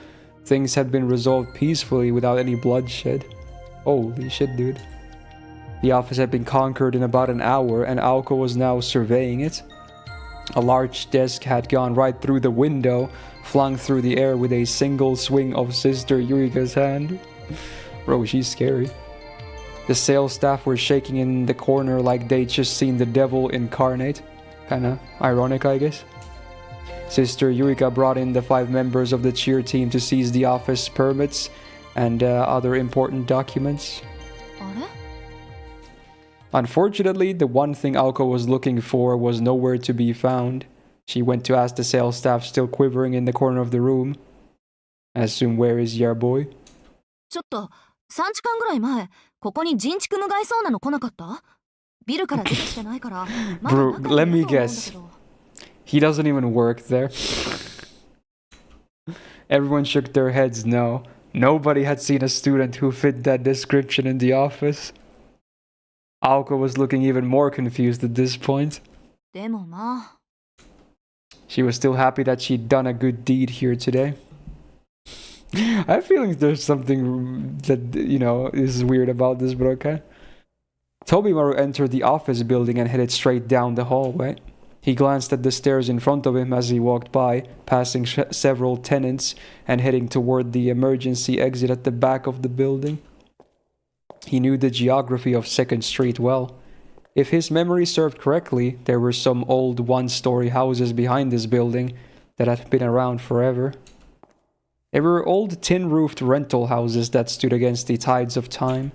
Things had been resolved peacefully without any bloodshed. Holy shit, dude. The office had been conquered in about an hour, and Aoko was now surveying it. A large desk had gone right through the window, flung through the air with a single swing of Sister Yuika's hand. Bro, she's scary. The sales staff were shaking in the corner like they'd just seen the devil incarnate. Kinda ironic, I guess. Sister Yuika brought in the 5 members of the cheer team to seize the office permits and other important documents. Unfortunately, the one thing Aoko was looking for was nowhere to be found. She went to ask the sales staff still quivering in the corner of the room. I assume, where is your boy? ちょっと3時間ぐらい前ここに人畜無害そうなの来なかった？ビルから出てきてないから。Bro, let me guess. He doesn't even work there. Everyone shook their heads no. Nobody had seen a student who fit that description in the office. Aoko was looking even more confused at this point. でもまあ。She was still happy that she'd done a good deed here today. I have feelings there's something that, you know, is weird about this, but okay. Tobimaru entered the office building and headed straight down the hallway. He glanced at the stairs in front of him as he walked by, passing several tenants and heading toward the emergency exit at the back of the building. He knew the geography of 2nd Street well. If his memory served correctly, there were some old one-story houses behind this building that had been around forever. They were old tin-roofed rental houses that stood against the tides of time.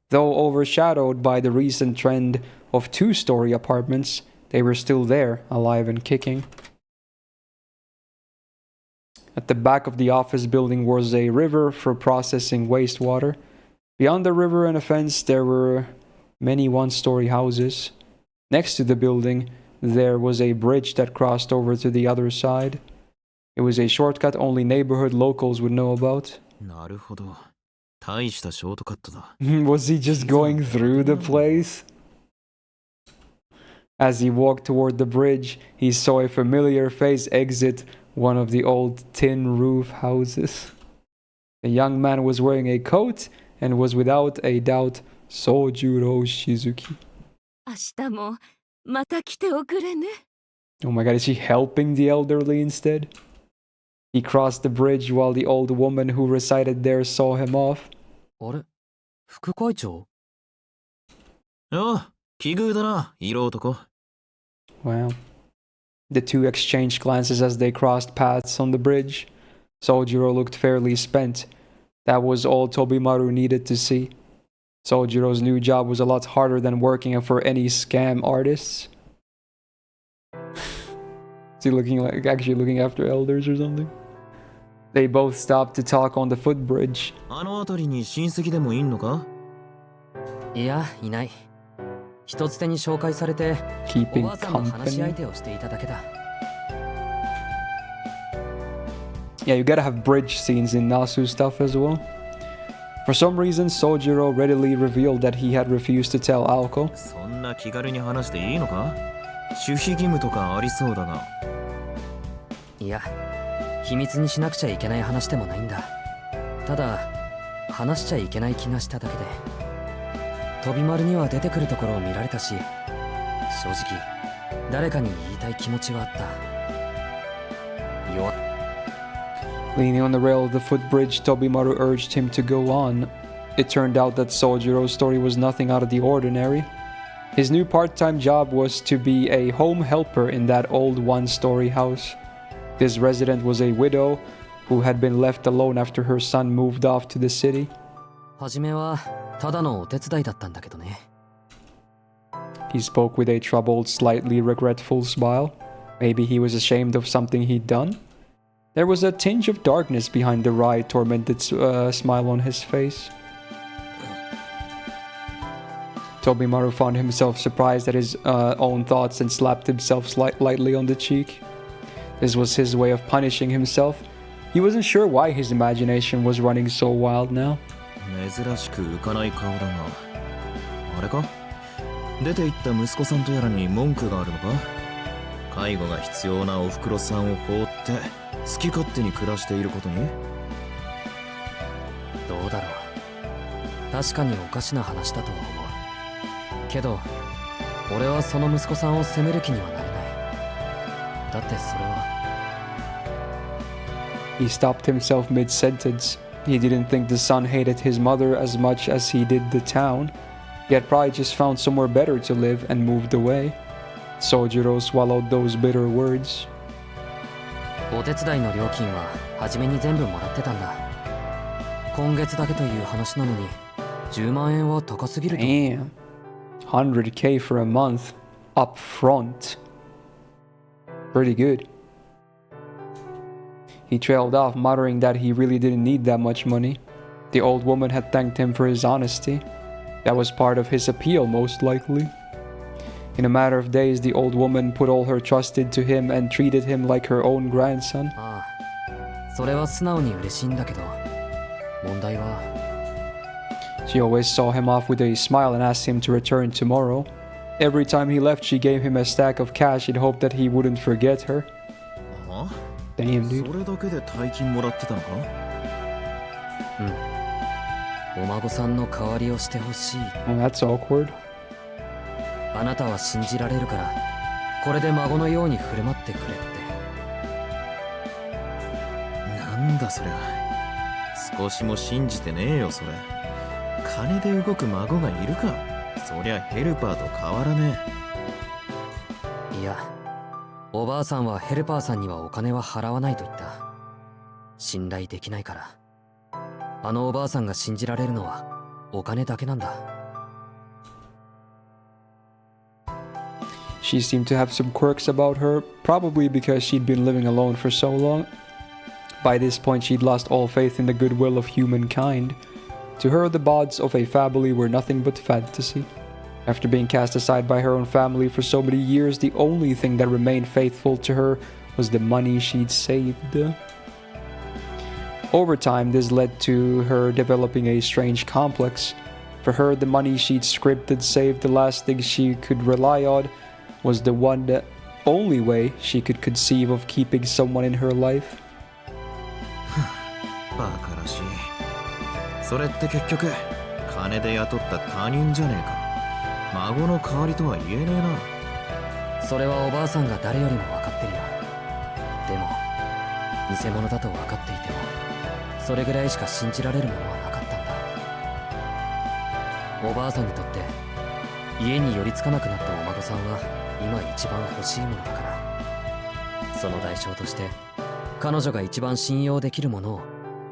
Though overshadowed by the recent trend of 2-story apartments, they were still there, alive and kicking. At the back of the office building was a river for processing wastewater. Beyond the river and a fence, there were many one-story houses. Next to the building, there was a bridge that crossed over to the other side. It was a shortcut only neighborhood locals would know about. Was he just going through the place? As he walked toward the bridge, he saw a familiar face exit one of the old tin roof houses. The young man was wearing a coat and was without a doubt Sojuro Shizuki. Oh my god, is he helping the elderly instead? He crossed the bridge while the old woman who resided there saw him off. Wow. The two exchanged glances as they crossed paths on the bridge. Sojiro looked fairly spent. That was all Tobimaru needed to see. Sojiro's new job was a lot harder than working for any scam artists. Is he actually looking after elders or something? They both stopped to talk on the footbridge. Keeping company. Yeah, you gotta have bridge scenes in Nasu stuff as well. For some reason, Sojiro readily revealed that he had refused to tell Aoko. Leaning on the rail of the footbridge, Tobimaru urged him to go on. It turned out that Sojiro's story was nothing out of the ordinary. His new part-time job was to be a home helper in that old one-story house. This resident was a widow who had been left alone after her son moved off to the city. He spoke with a troubled, slightly regretful smile. Maybe he was ashamed of something he'd done? There was a tinge of darkness behind the wry, tormented smile on his face. Tobimaru found himself surprised at his own thoughts and slapped himself lightly on the cheek. This was his way of punishing himself. He wasn't sure why his imagination was running so wild now. あれか？出て行った息子さんとやらに文句があるのか？介護が必要なおふくろさんを放って好き勝手に暮らしていることに？どうだろう。確かにおかしな話だとは思う。けど俺はその息子さんを責める気にはなれない。だってそれは。 He stopped himself mid-sentence. He didn't think the son hated his mother as much as he did the town. He had probably just found somewhere better to live and moved away. Sojiro swallowed those bitter words. お手伝いの料金は初めに全部もらってたんだ。今月だけという話なのに10万円は高すぎると。 Damn. 100k for a month. Up front. Pretty good. He trailed off, muttering that he really didn't need that much money. The old woman had thanked him for his honesty. That was part of his appeal, most likely. In a matter of days, the old woman put all her trust into him and treated him like her own grandson. ああ、それは素直に嬉しいんだけど、問題は。 She always saw him off with a smile and asked him to return tomorrow. Every time he left, she gave him a stack of cash in hope that he wouldn't forget her. Damn, dude. それだけで大金もらってたのか？うん。お孫さんの代わりをしてほしい。Oh, that's awkward. あなたは信じられるから、これで孫のように振る舞ってくれって。なんだそりゃ。少しも信じてねえよそれ。金で動く孫がいるか？そりゃヘルパーと変わらねえ。いや、おばあさんはヘルパーさんにはお金は払わないと言った。信頼できないから。あのおばあさんが信じられるのはお金だけなんだ。 She seemed to have some quirks about her, probably because she'd been living alone for so long. By this point, she'd lost all faith in the goodwill of humankind. To her, the VODs of a family were nothing but fantasy. After being cast aside by her own family for so many years, the only thing that remained faithful to her was the money she'd saved. Over time, this led to her developing a strange complex. For her, the money she'd scripted saved, the last thing she could rely on was the only way she could conceive of keeping someone in her life. バカらしい。それって結局金で雇った他人じゃねえか。孫の代わりとは言えねえな。それはおばあさんが誰よりも分かってるよ。でも偽物だと分かっていてもそれぐらいしか信じられるものはなかったんだ。おばあさんにとって家に寄りつかなくなったお孫さんは今一番欲しいものだから、その代償として彼女が一番信用できるものを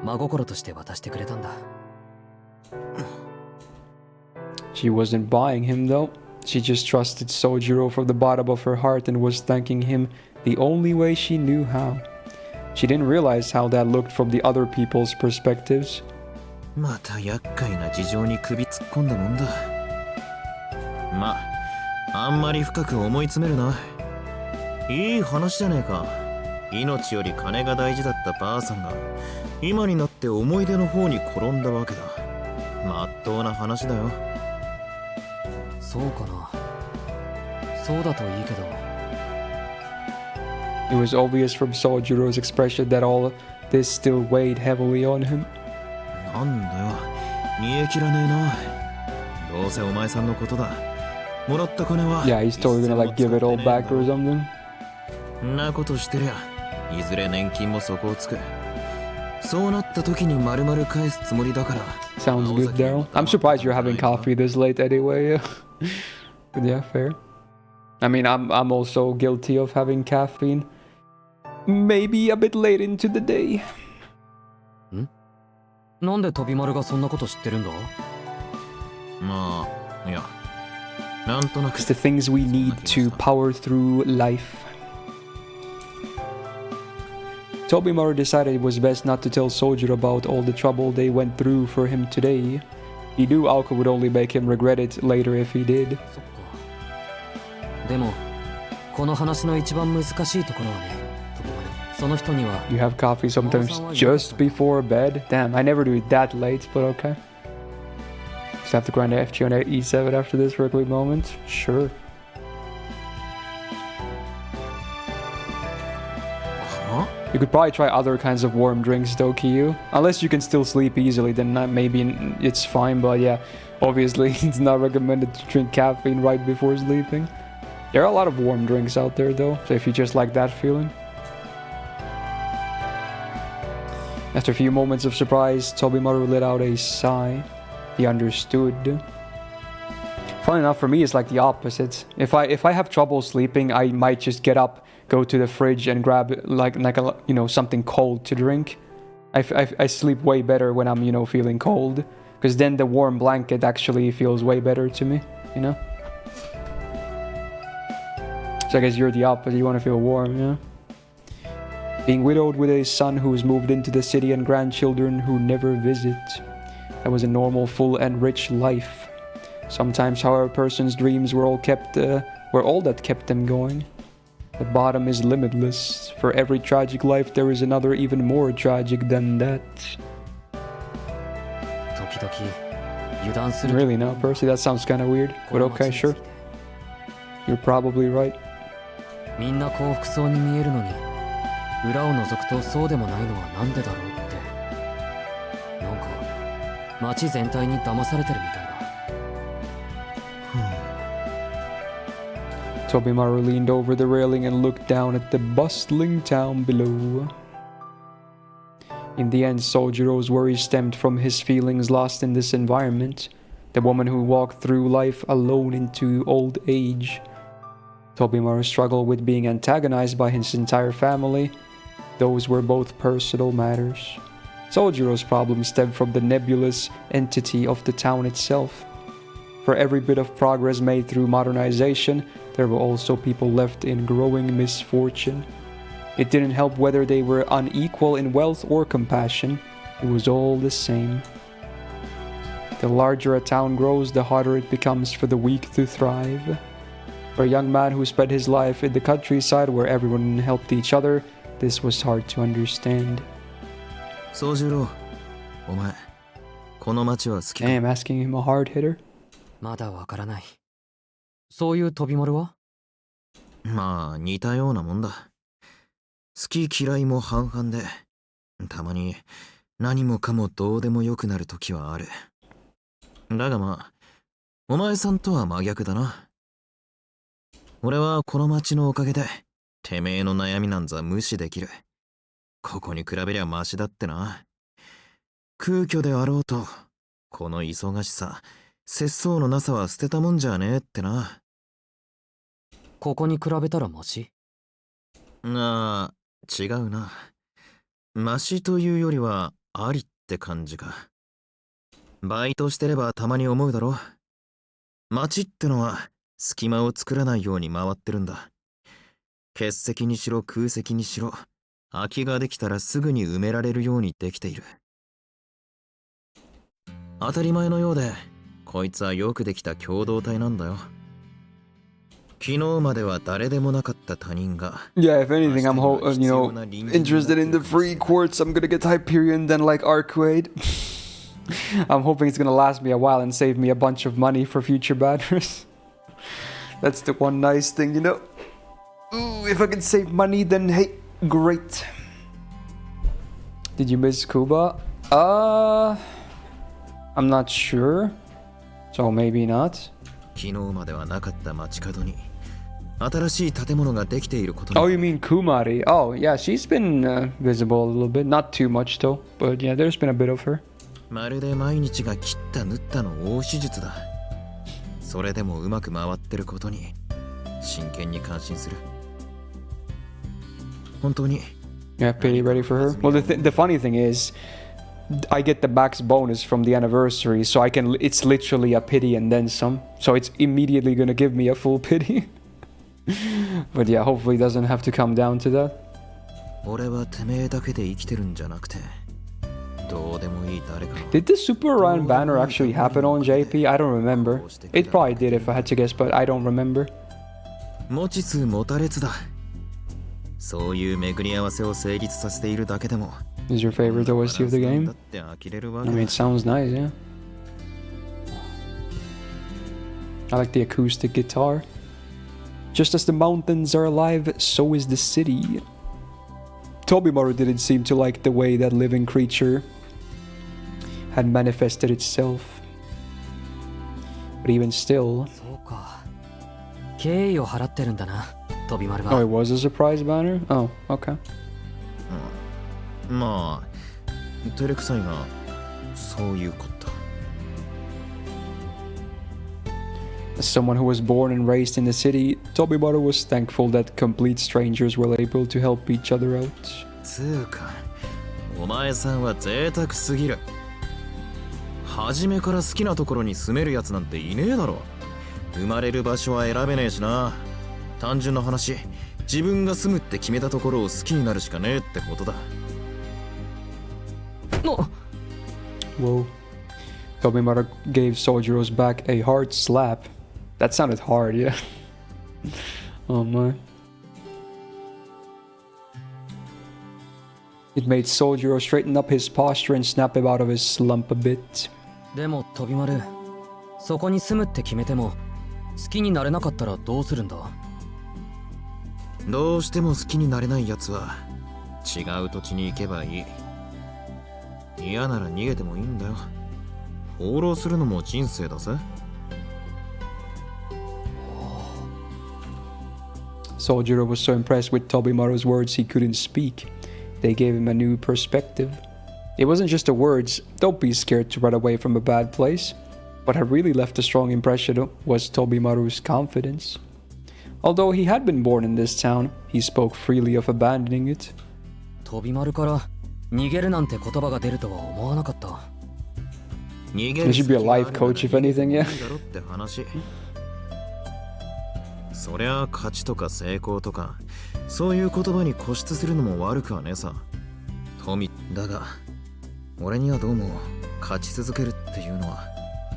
真心として渡してくれたんだ。 She wasn't buying him though. She just trusted Sojiro from the bottom of her heart and was thanking him the only way she knew how. She didn't realize how that looked from the other people's perspectives. また厄介な事情に首突っ込んだもんだ。まあ、あんまり深く思い詰めるな。いい話じゃねえか。命より金が大事だったばあさんが今になって思い出の方に転んだわけだ。まっとうな話だよ。そうかな。そうだといいけど。 It was obvious from Sojiro's expression that all this still weighed heavily on him. なんだよ、煮え切らねえな。どうせお前さんのことだ。もらった金は Yeah, he's totally gonna like give it all back or something. んなことしてりゃいずれ年金も底をつく。そうなった時に丸々返すつもりだから。 Sounds good, Daryl. I'm surprised you're having coffee this late anyway. But yeah, fair. I mean, I'm also guilty of having caffeine. Maybe a bit late into the day. なんで飛び丸がそんなこと知ってるんだ？まあ、いや、なんとなく。 It's the things we need to power through life. Tobimaru decided it was best not to tell Sojiro about all the trouble they went through for him today. He knew Aoko would only make him regret it later if he did. そっか。でも、この話の一番難しいところはね、飛び丸。その人には。You have coffee sometimes just before bed? Damn, I never do it that late, but okay. Just have to grind F2 on E7 after this for a quick moment. Sure. You could probably try other kinds of warm drinks though, Kiyu. Unless you can still sleep easily, then maybe it's fine, but yeah, obviously it's not recommended to drink caffeine right before sleeping. There are a lot of warm drinks out there though, so if you just like that feeling. After a few moments of surprise, Tobimaru let out a sigh. He understood. Funny enough, for me it's like the opposite. If I have trouble sleeping, I might just get up, go to the fridge and grab like a, you know, something cold to drink. I sleep way better when I'm, you know, feeling cold, because then the warm blanket actually feels way better to me, you know. So I guess you're the opposite. You want to feel warm, yeah. Being widowed with a son who's moved into the city and grandchildren who never visit. That was a normal, full and rich life. Sometimes, however, a person's dreams were all that kept them going. The bottom is limitless. For every tragic life, there is another even more tragic than that. Really, no, Percy? That sounds kind of weird. But okay, sure. You're probably right. みんな幸福そうに見えるのに、裏を覗くとそうでもないのはなんでだろうって。なんか街全体に騙されてるみたいだ。Tobimaru leaned over the railing and looked down at the bustling town below. In the end, Sojiro's worries stemmed from his feelings lost in this environment. The woman who walked through life alone into old age. Tobimaru struggled with being antagonized by his entire family. Those were both personal matters. Sojiro's problem stemmed from the nebulous entity of the town itself. For every bit of progress made through modernization, there were also people left in growing misfortune. It didn't help whether they were unequal in wealth or compassion. It was all the same. The larger a town grows, the harder it becomes for the weak to thrive. For a young man who spent his life in the countryside where everyone helped each other, this was hard to understand. Sojiro, Damn, asking him a hard hitter? まだわからない。そういう飛び丸は？まあ似たようなもんだ。好き嫌いも半々で、たまに何もかもどうでもよくなる時はある。だがまあ、お前さんとは真逆だな。俺はこの町のおかげで、てめえの悩みなんざ無視できる。ここに比べりゃマシだってな。空虚であろうと、この忙しさ、節操のなさは捨てたもんじゃねえってな。ここに比べたらマシ？ああ、違うな。マシというよりはありって感じか。バイトしてればたまに思うだろ。街ってのは隙間を作らないように回ってるんだ。欠席にしろ空席にしろ、空きができたらすぐに埋められるようにできている。当たり前のようで、こいつはよくできた共同体なんだよ。昨日までは誰でもなかった他人が。Yeah, if anything, I'm interested in the free quartz. I'm gonna get Hyperion, then like Arcuade. I'm hoping it's gonna last me a while and save me a bunch of money for future banners. That's the one nice thing, you know. Ooh, if I can save money, then hey, great. Did you miss Kuba? I'm not sure. So maybe not. 昨日まではなかった街角に新しい建物ができていること。 Oh, you mean Kumari? Oh, yeah, she's been visible a little bit. Not too much though, but yeah, there's been a bit of her. まるで毎日が切った縫ったの大手術だ。それでもうまく回ってることに真剣に感心する。本当に。Yeah, pity ready for her. Well, the funny thing is, I get the max bonus from the anniversary, so I can. It's literally a pity and then some. So it's immediately gonna give me a full pity. But yeah, hopefully it doesn't have to come down to that. 俺はてめえだけで生きてるんじゃなくて、どうでもいい誰かの。Did the Super Orion banner actually happen on JP? I don't remember. It probably did if I had to guess, but I don't remember. 持ちつ持たれつだ。そういう巡り合わせを成立させているだけでも。Is your favorite OST of the game? I mean, it sounds nice, yeah. I like the acoustic guitar. Just as the mountains are alive, so is the city. Tobimaru didn't seem to like the way that living creature had manifested itself. But even still... Oh, it was a surprise banner? Oh, okay. まあ、照れくさいが、そういうこと。As someone who was born and raised in the city, Tobimaru was thankful that complete strangers were able to help each other out. つうか、お前さんは贅沢すぎる。初めから好きなところに住めるやつなんていねえだろ。生まれる場所は選べねえしな。単純な話、自分が住むって決めたところを好きになるしかねえってことだ。Whoa. Tobimaru gave Sojiro's back a hard slap. That sounded hard, yeah. Oh my. It made Sojiro straighten up his posture and snap him out of his slump a bit. でも飛び丸、そこに住むって決めても好きになれなかったらどうするんだ？どうしても好きになれないやつは違う土地に行けばいい。嫌なら逃げてもいいんだよ。放浪するのも人生だぜ。Sojiro was so impressed with Tobimaru's words he couldn't speak. They gave him a new perspective. It wasn't just the words, "Don't be scared to run away from a bad place." What had really left a strong impression was Tobimaru's confidence. Although he had been born in this town, he spoke freely of abandoning it. 飛び丸から逃げるなんて言葉が出るとは思わなかった。There should be a life coach if anything, yeah. そりゃ勝ちとか成功とかそういう言葉に固執するのも悪くはねえさ。富だが俺にはどうも勝ち続けるっていうのは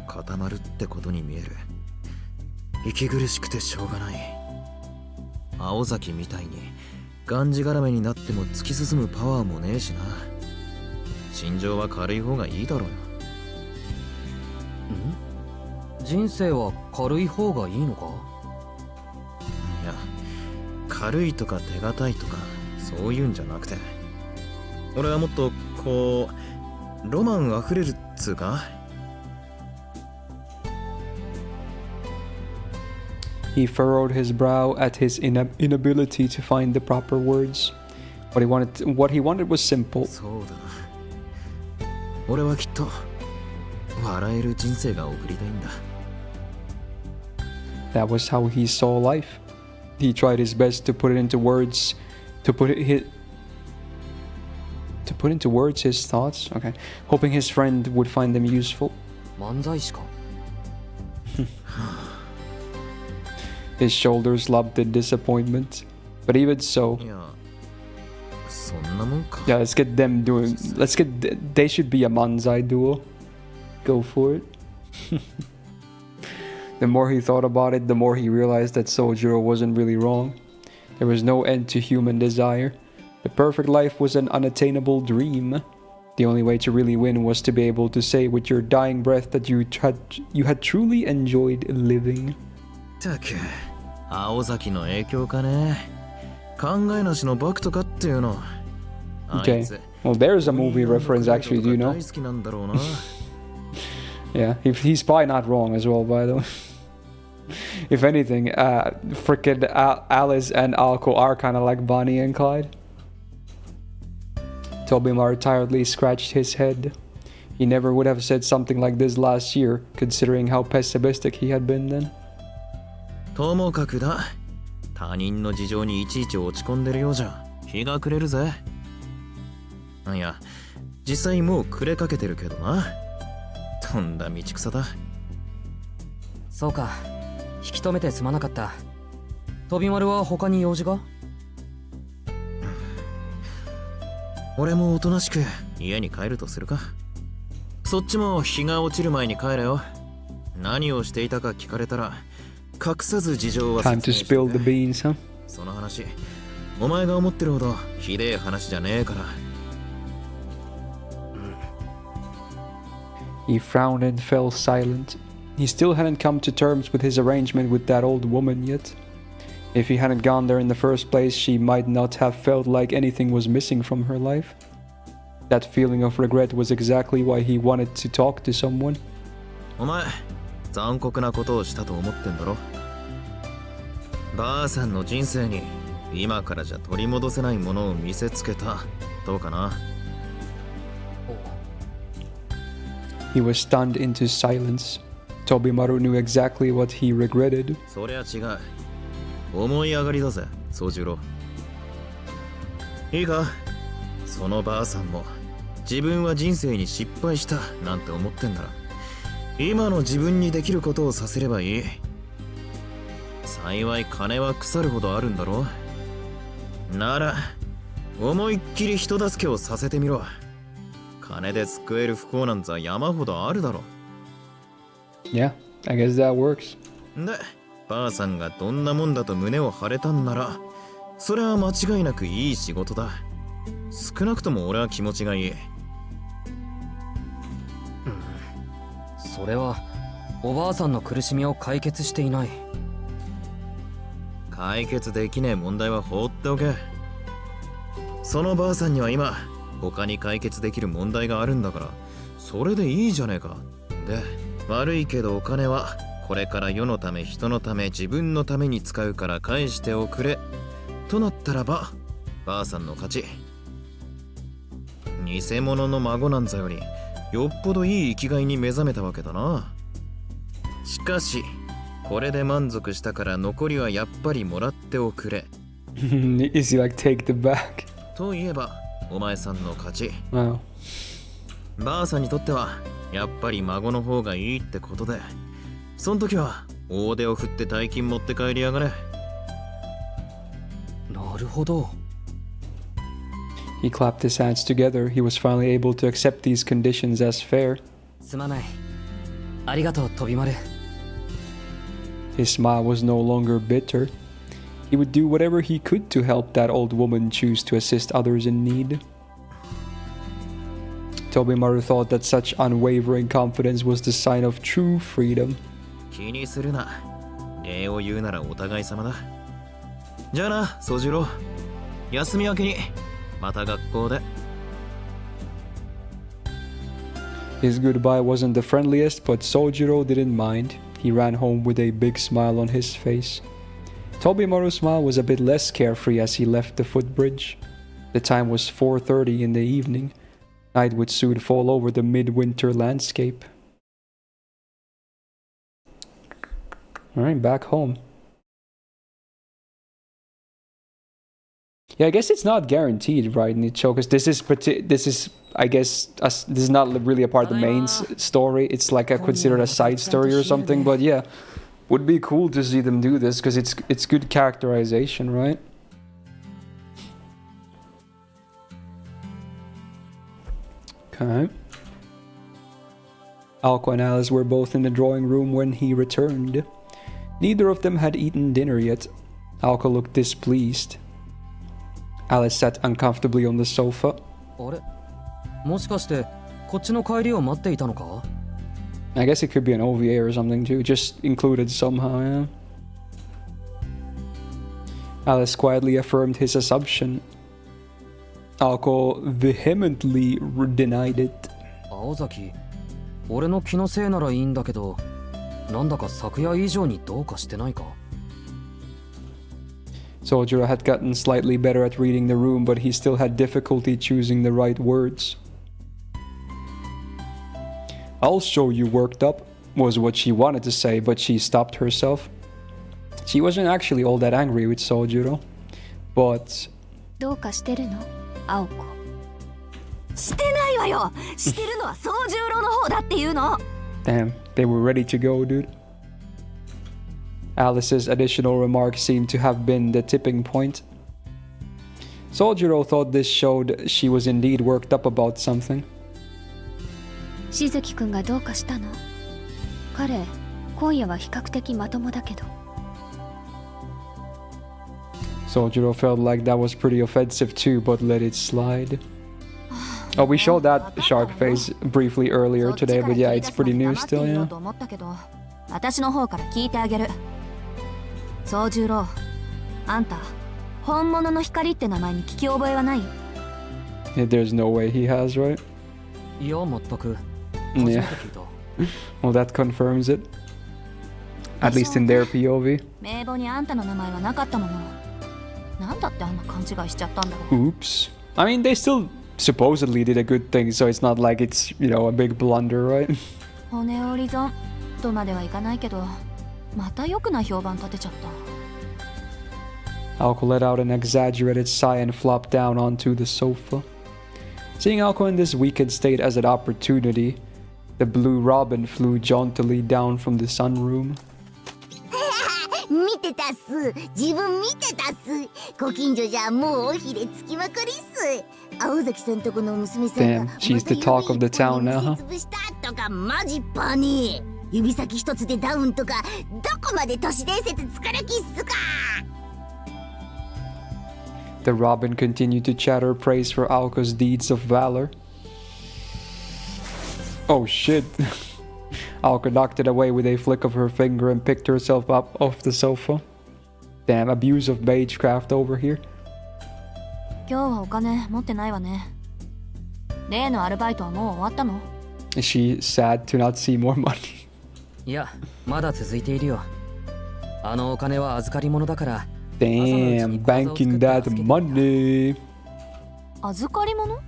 固まるってことに見える。息苦しくてしょうがない。青崎みたいにがんじがらめになっても突き進むパワーもねえしな。心情は軽い方がいいだろうよ。人生は軽い方がいいのか？いや、軽いとか手堅いとかそういうんじゃなくて、俺はもっとこうロマンあふれるっつうか。He furrowed his brow at his inability to find the proper words. What he wanted was simple. そうだ。俺はきっと笑える人生が送りたいんだ。That was how he saw life. He tried his best to put into words his thoughts, okay, hoping his friend would find them useful. 漫才師か？ His shoulders lumped in disappointment. But even so, yeah, they should be a manzai duo. Go for it. The more he thought about it, the more he realized that Sojiro wasn't really wrong. There was no end to human desire. The perfect life was an unattainable dream. The only way to really win was to be able to say with your dying breath that you had truly enjoyed living. たく、青崎の影響かね。考えなしのバクとかっていうの。Okay. Well, there's a movie reference actually, do you know? Yeah, he's probably not wrong as well, by the way. If anything, frickin' Alice and Alko are kind of like Bonnie and Clyde. Tobimaru tiredly scratched his head. He never would have said something like this last year, considering how pessimistic he had been then. ともかくだ。他人の事情にいちいち落ち込んでるようじゃ日が暮れるぜ。いや、実際もう暮れかけてるけどな。とんだ道草だ。そうか。引き止めてすまなかった。飛び丸は他に用事が？俺もおとなしく家に帰るとするか。そっちも日が落ちる前に帰れよ。何をしていたか聞かれたら隠さず事情は説明して。Time to spill the beans, huh? その話、お前が思ってるほどひでえ話じゃねえから。He frowned and fell silent. He still hadn't come to terms with his arrangement with that old woman yet. If he hadn't gone there in the first place, she might not have felt like anything was missing from her life. That feeling of regret was exactly why he wanted to talk to someone. お前、残酷なことをしたと思ってんだろ。ばあさんの人生に今からじゃ取り戻せないものを見せつけた。どうかな。He was stunned into silence. Tobimaru knew exactly what he regretted. そりゃ違う。思い上がりだぜ、宗十郎。いいか、そのばあさんも自分は人生に失敗したなんて思ってんなら、今の自分にできることをさせればいい。幸い金は腐るほどあるんだろ。なら思いっきり人助けをさせてみろ。金で救える不幸なんざ山ほどあるだろ。Yeah, I guess that works. で、ばあさんがどんなもんだと胸を張れたんなら、それは間違いなくいい仕事だ。少なくとも俺は気持ちがいい。それはおばあさんの苦しみを解決していない。解決できねえ問題は放っておけ。そのばあさんには今他に解決できる問題があるんだから、それでいいじゃねえか。で、悪いけどお金はこれから世のため人のため自分のために使うから返しておくれとなったらば、ばあさんの勝ち。偽物の孫なんざよりよっぽどいい生きがいに目覚めたわけだな。しかしこれで満足したから残りはやっぱりもらっておくれ。Is he like take the bag? といえばお前さんの勝ち。Wow. ばあさんにとってはやっぱり孫の方がいいってことで、そん時は大手を振って大金持って帰りやがれ。なるほど。He clapped his hands together. He was finally able to accept these conditions as fair. すまない。ありがとう、飛び丸。His smile was no longer bitter. He would do whatever he could to help that old woman choose to assist others in need. Tobimaru thought that such unwavering confidence was the sign of true freedom. 気にするな。礼を言うならお互い様だ。じゃあな、宗十郎。休み明けにまた学校で。His goodbye wasn't the friendliest, but Sojiro didn't mind. He ran home with a big smile on his face. Tobimaru's smile was a bit less carefree as he left the footbridge. The time was 4:30 in the evening. Night would soon fall over the midwinter landscape. Alright, back home. Yeah, I guess it's not guaranteed, right, Nicho? Because this is, I guess, this is not really a part of the main story. It's like considered a side story or something. But yeah, would be cool to see them do this because it's good characterization, right? Okay. Alco and Alice were both in the drawing room when he returned. Neither of them had eaten dinner yet. Alco looked displeased. Alice sat uncomfortably on the sofa. あれ、もしかしてこっちの帰りを待っていたのか? I guess it could be an OVA or something too, just included somehow, yeah. Alice quietly affirmed his assumption. Alco vehemently denied it. 青崎、俺の気のせいならいいんだけど、なんだか昨夜以上にどうかしてないか? Sojiro had gotten slightly better at reading the room, but he still had difficulty choosing the right words. I'll show you worked up, was what she wanted to say, but she stopped herself. She wasn't actually all that angry with Sojiro, but... どうかしてるの、青子。してないわよ。してるのは宗十郎の方だっていうの。Damn, they were ready to go, dude. Alice's additional remark seemed to have been the tipping point. Sojiro thought this showed she was indeed worked up about something. しずきくんがどうかしたの？彼、今夜は比較的まともだけど。Sojiro felt like that was pretty offensive too, but let it slide. Oh, we showed that shark face briefly earlier today, but yeah, it's pretty new still, yeah. 私の方から聞いてあげる。宗十郎、あんた本物の光って名前に聞き覚えはない？ Yeah, there's no way he has, right? いや、全く。 Yeah. Well, that confirms it. At least in their POV. 名簿にあんたの名前はなかったもの。なんだってあんな勘違いしちゃったんだろう。 Oops. I mean, they still supposedly did a good thing, so it's not like it's, you know, a big blunder, right? 骨折り損とまではいかないけど、また良くない評判立てちゃった。 Alco let out an exaggerated sigh and flopped down onto the sofa. Seeing Alco in this weakened state as an opportunity, the blue robin flew jauntily down from the sunroom. 見てたっす。自分見てたっす。ご近所じゃもうおひれつきまくりっす。青崎さんとこの娘さんが Damn, she's the talk of the town now, huh? 潰したとかマジパニー。指先一つでダウンとかどこまで都市伝説作る気っすか。 The robin continued to chatter praise for Alco's deeds of valor. Oh shit. Alco knocked it away with a flick of her finger and picked herself up off the sofa. Damn, abuse of magecraft over here. 今日はお金持ってないわね。例のアルバイトはもう終わったの？ Is she sad to not see more money? いや、まだ続いているよ。あのお金は預かり物だから。 Damn, banking that money. 預かり物？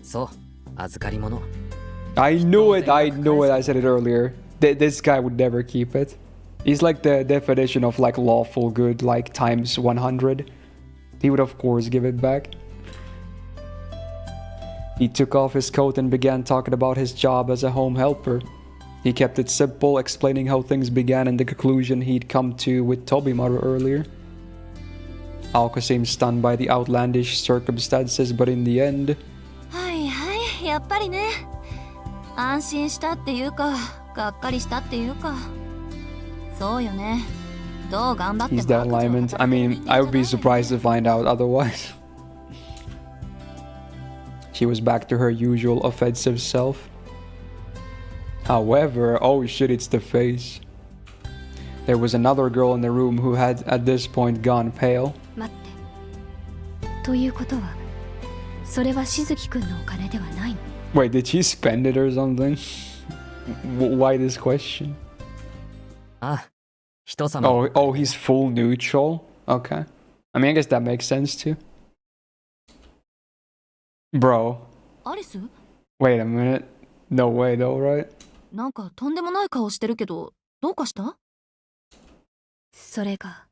そう、預かり物。 I knew it, I said it earlier. This guy would never keep it. He's like the definition of like lawful good, like times 100. He would of course give it back. He took off his coat and began talking about his job as a home helper. He kept it simple, explaining how things began and the conclusion he'd come to with Tobimaru earlier. Alco seemed stunned by the outlandish circumstances, but in the end... はいはい、やっぱりね。安心したっていうか、がっかりしたっていうか。そうよね。どう頑張っても。 He's that alignment. I mean, I would be surprised to find out otherwise. She was back to her usual offensive self. However, oh shit, it's the face. There was another girl in the room who had at this point gone pale. 待って。ということは、それはしずきくんのお金ではないの？ Wait, did she spend it or something? Why this question? あ、人様。 Oh, he's full neutral? Okay. I mean, I guess that makes sense too. Bro. アリス？ Wait a minute. No way though, right? なんかとんでもない顔してるけど、どうかした？それが、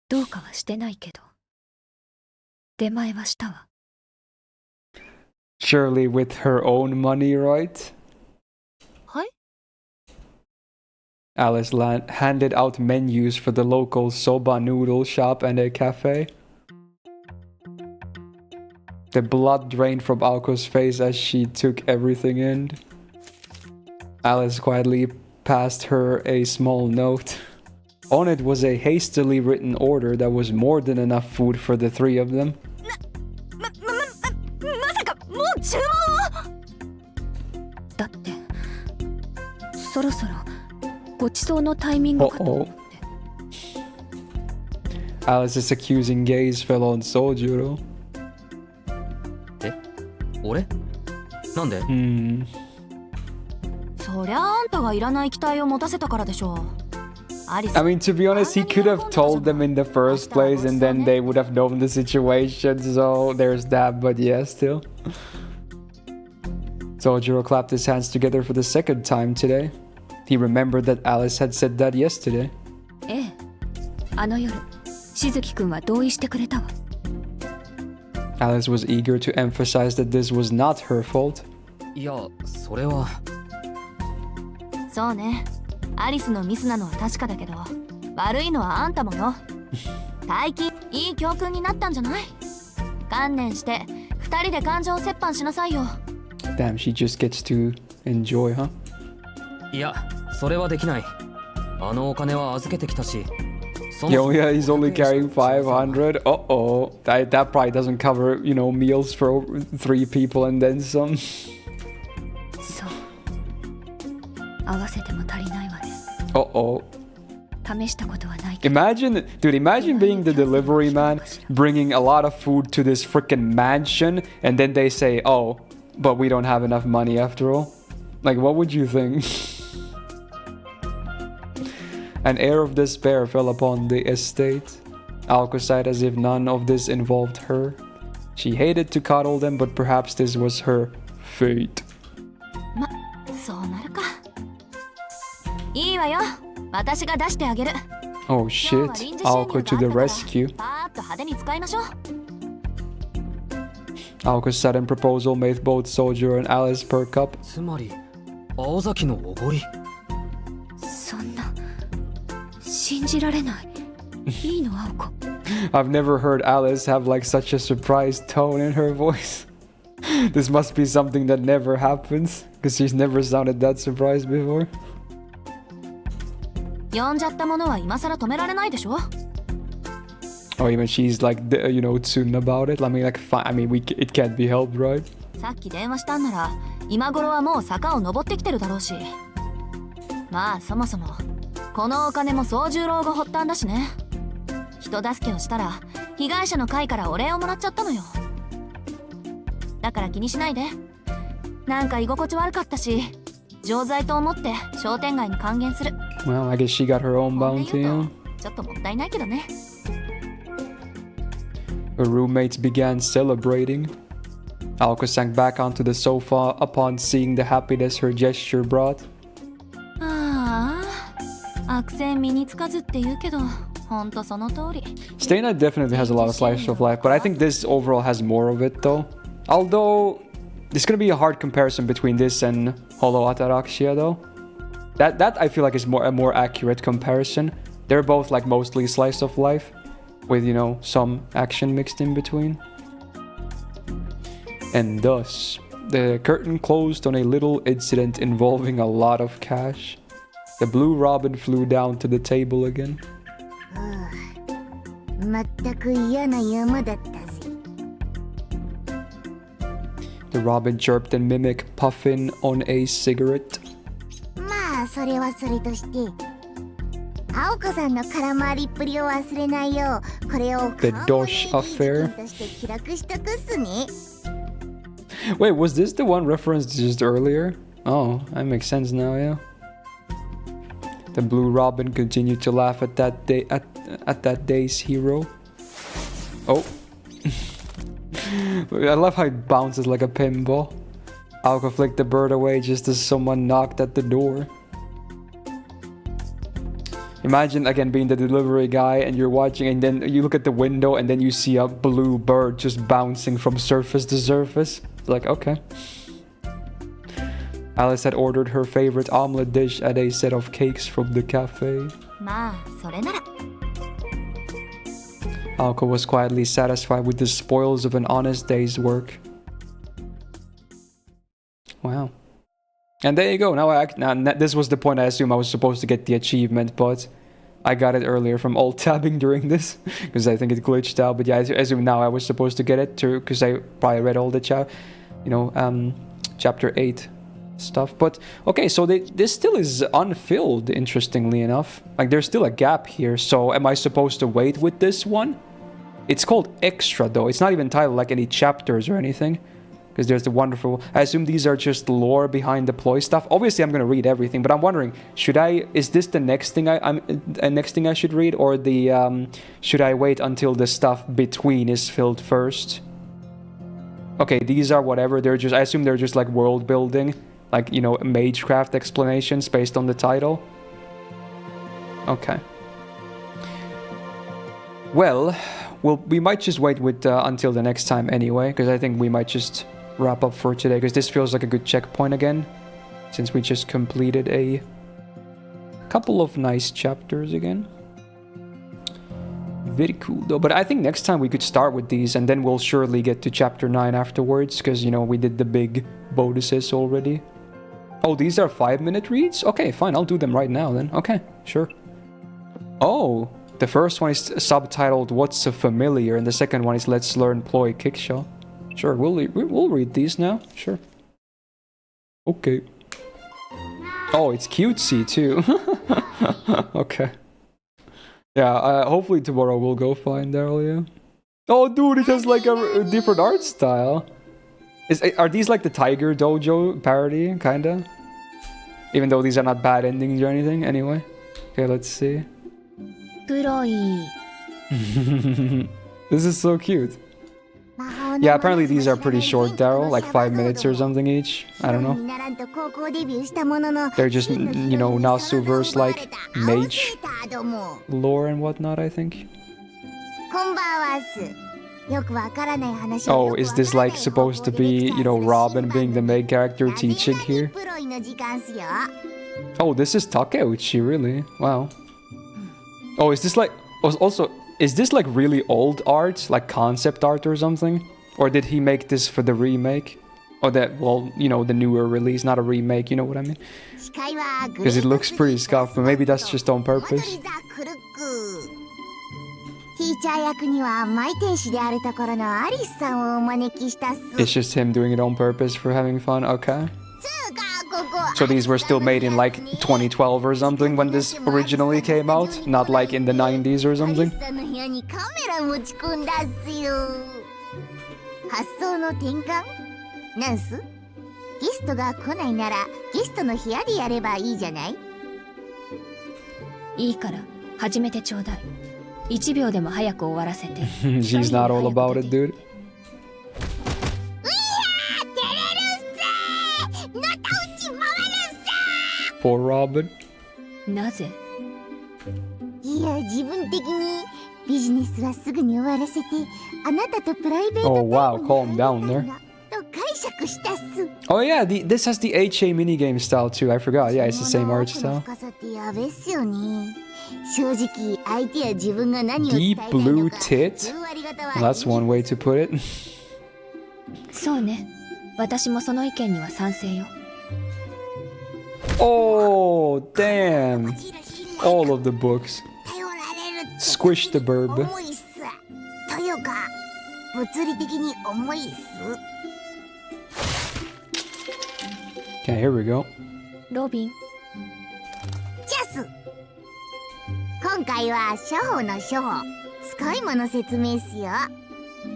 どうかはしてないけど、出前はしたわ。 Surely with her own money, right? はい？ Alice handed out menus for the local soba noodle shop and a cafe. The blood drained from Alco's face as she took everything in. Alice quietly passed her a small note. On it was a hastily written order that was more than enough food for the three of them. まさかもう注文を？だって、そろそろごちそうのタイミングかと思って。 Alice's accusing gaze fell on Sojuro. え？俺？なんで？そりゃあんたがいらない期待を持たせたからでしょう。 I mean, to be honest, he could have told them in the first place and then they would have known the situation, so there's that, but yeah, still. Sojuro clapped his hands together for the second time today. He remembered that Alice had said that yesterday. ええ、あの夜、しずきくんは同意してくれたわ。 Alice was eager to emphasize that this was not her fault. いや、それは。そうね。アリスのミスなのは確かだけど、悪いのはあんたもよ。大金、いい教訓になったんじゃない？観念して、二人で感情を折半しなさいよ。 Damn, she just gets to enjoy, huh? いや、それはできない。あのお金は預けてきたし。Yo, yeah, he's only carrying 500. Uh-oh. That probably doesn't cover, you know, meals for 3 people and then some. そう。ないわね。Uh-oh. 試したことはないけど。 Imagine, dude, imagine being the delivery man, bringing a lot of food to this freaking mansion, and then they say, oh, but we don't have enough money after all. Like, what would you think? An air of despair fell upon the estate. Aoko sighed as if none of this involved her. She hated to coddle them, but perhaps this was her fate. ま、そうなるか。いいわよ。私が出してあげる。 Oh shit, Aoko to the rescue. パーッと派手に使いましょう。 Aoko's sudden proposal made both Soldier and Alice perk up. つまり青崎のおごり。そんな信じられない。いいの青子。 I've never heard Alice have like such a surprised tone in her voice. This must be something that never happens, because she's never sounded that surprised before. 呼んじゃったものは今更止められないでしょ。 Or even she's like, you know, tsun about it. I mean, like, fine. I mean, it can't be helped, right? さっき電話したんなら今頃はもう坂を登ってきてるだろうし。まあそもそもこのお金も宗十郎が発端だしね。人助けをしたら被害者の会からお礼をもらっちゃったのよ。だから気にしないで。なんか居心地悪かったし、錠剤と思って商店街に還元する。 Well, I guess she got her own bounty, huh? ちょっともったいないけどね。 Her roommates began celebrating. Aoko sank back onto the sofa upon seeing the happiness her gesture brought. ああ、悪戦身につかずって言うけど、ほんとその通り。 Stay Night definitely has a lot of slice of life, but I think this overall has more of it though. Although, there's gonna be a hard comparison between this and Holo Ataraxia though. That I feel like is a more accurate comparison. They're both like mostly slice of life, with, you know, some action mixed in between. And thus, the curtain closed on a little incident involving a lot of cash. The blue robin flew down to the table again. 全く嫌な山だったぜ。 The robin chirped and mimicked, puffing on a cigarette. まあそれはそれとして、青子さんの空回りっぷりを忘れないよう、これを The Dosh affair. として記録しとくっすね。 Wait, was this the one referenced just earlier? Oh, that makes sense now, yeah. The blue robin continued to laugh at that day at that day's hero. Oh. I love how it bounces like a pinball. Aoko flicked the bird away just as someone knocked at the door. Imagine again being the delivery guy and you're watching and then you look at the window and then you see a blue bird just bouncing from surface to surface. It's like, okay. Alice had ordered her favorite omelette dish and a set of cakes from the cafe. まあそれなら。 Aoko was quietly satisfied with the spoils of an honest day's work. Wow. And there you go. Now this was the point I assume I was supposed to get the achievement, but I got it earlier from alt-tabbing during this, because I think it glitched out. But yeah, I assume now I was supposed to get it too, because I probably read all the chapter 8 stuff. But okay, so this still is unfilled, interestingly enough. Like there's still a gap here, so am I supposed to wait with this one? It's called Extra though. It's not even titled like any chapters or anything, because there's the wonderful. I assume these are just lore behind the ploy stuff. Obviously I'm gonna read everything, but I'm wondering, is this the next thing I should read, or the should I wait until the stuff between is filled first? Okay, these are whatever. I assume they're just like world building, like, you know, Magecraft explanations based on the title. Okay. Well, we might just wait with until the next time anyway, because I think we might just wrap up for today, because this feels like a good checkpoint again, since we just completed a couple of nice chapters again. Very cool though, but I think next time we could start with these, and then we'll surely get to chapter 9 afterwards, because, you know, we did the big VODs already. Oh, these are 5-minute reads? Okay, fine, I'll do them right now then. Okay, sure. Oh, the first one is subtitled What's a Familiar, and the second one is Let's Learn Ploy Kickshot. Sure, we'll read these now. Sure. Okay. Oh, it's cutesy too. Okay. Yeah, hopefully tomorrow we'll go find Daryl, yeah. Oh, dude, it has like a different art style. Are these like the Tiger Dojo parody, kinda? Even though these are not bad endings or anything, anyway. Okay, let's see. This is so cute. Yeah, apparently these are pretty short, Daryl, like 5 minutes or something each. I don't know. They're just, you know, Nasu-verse like mage lore and whatnot, I think. Oh, is this like supposed to be, you know, Robin being the main character teaching here? Oh, this is Takeuchi, really? Wow. Oh, is this like... Also, is this like really old art? Like concept art or something? Or did he make this for the remake? Or that, well, you know, the newer release, not a remake, you know what I mean? Because it looks pretty scuffed, but maybe that's just on purpose. It's just him doing it on purpose for having fun, okay. So these were still made in like 2012 or something when this originally came out? Not like in the 90s or something? She's not all about it, dude. Poor Robin. Oh wow, calm down there. Oh yeah, this has the HA minigame style too, I forgot. Yeah, it's the same art style. Deep blue tit? Well, that's one way to put it. Oh, damn. All of the books. Squish the burb. Okay, here we go. Robin. 今回は処方の処方、使い魔の説明っすよ。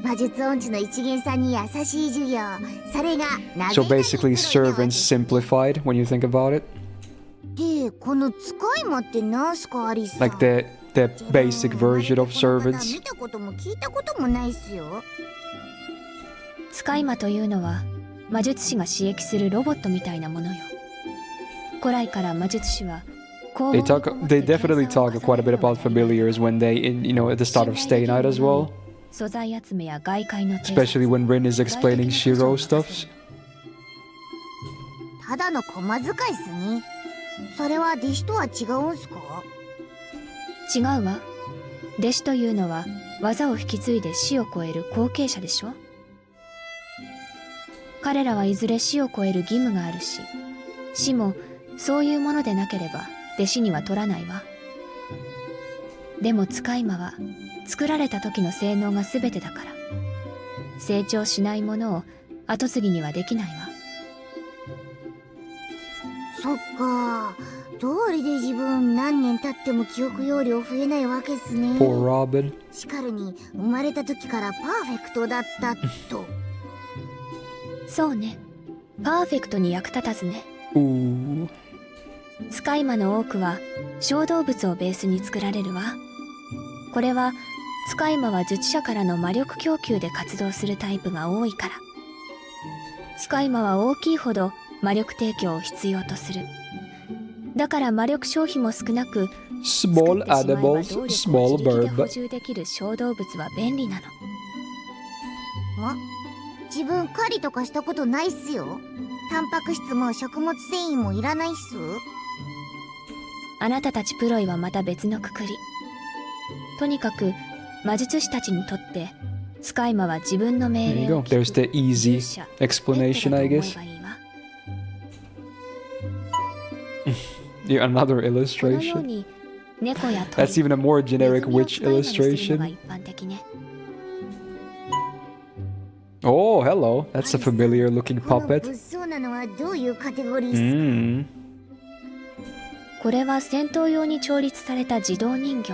魔術音痴の一元さんに優しい授業。それが So basically servants simplified when you think about it. で、この使い魔って何すかアリスさん。 Like the basic version of servants. 見たことも聞いたこともないっすよ。使い魔というのは魔術師が刺激するロボットみたいなものよ。古来から魔術師は They definitely talk quite a bit about familiars when they, you know, at the start of Stay Night as well. Especially when Rin is explaining Shiro stuff. ただの駒使いっすね。それは弟子とは違うんすか？違うわ。弟子というのは技を引き継いで死を超える後継者でしょ。彼らはいずれ死を超える義務があるし、死もそういうものでなければ弟子には取らないわ。でも使い魔は作られた時の性能が全てだから、成長しないものを後継ぎにはできないわ。そっか、通りで自分何年経っても記憶容量増えないわけっすね。Poor Robin. しかるに生まれた時からパーフェクトだったと。そうね、パーフェクトに役立たずね。使い魔の多くは小動物をベースに作られるわ。これは使い魔は術者からの魔力供給で活動するタイプが多いから。使い魔は大きいほど魔力提供を必要とする。だから魔力消費も少なく、 Small animals, small bird. 補充できる小動物は便利なの。自分狩りとかしたことないっすよ。タンパク質も食物繊維もいらないっす。あなたたちプロイはまた別のくくり。とにかく魔術師たちにとって使い魔は自分の命令を There's the easy explanation, I guess. Yeah, another illustration. That's even a more generic witch illustration. Oh, hello. That's a familiar looking puppet. これは戦闘用に調律された自動人形。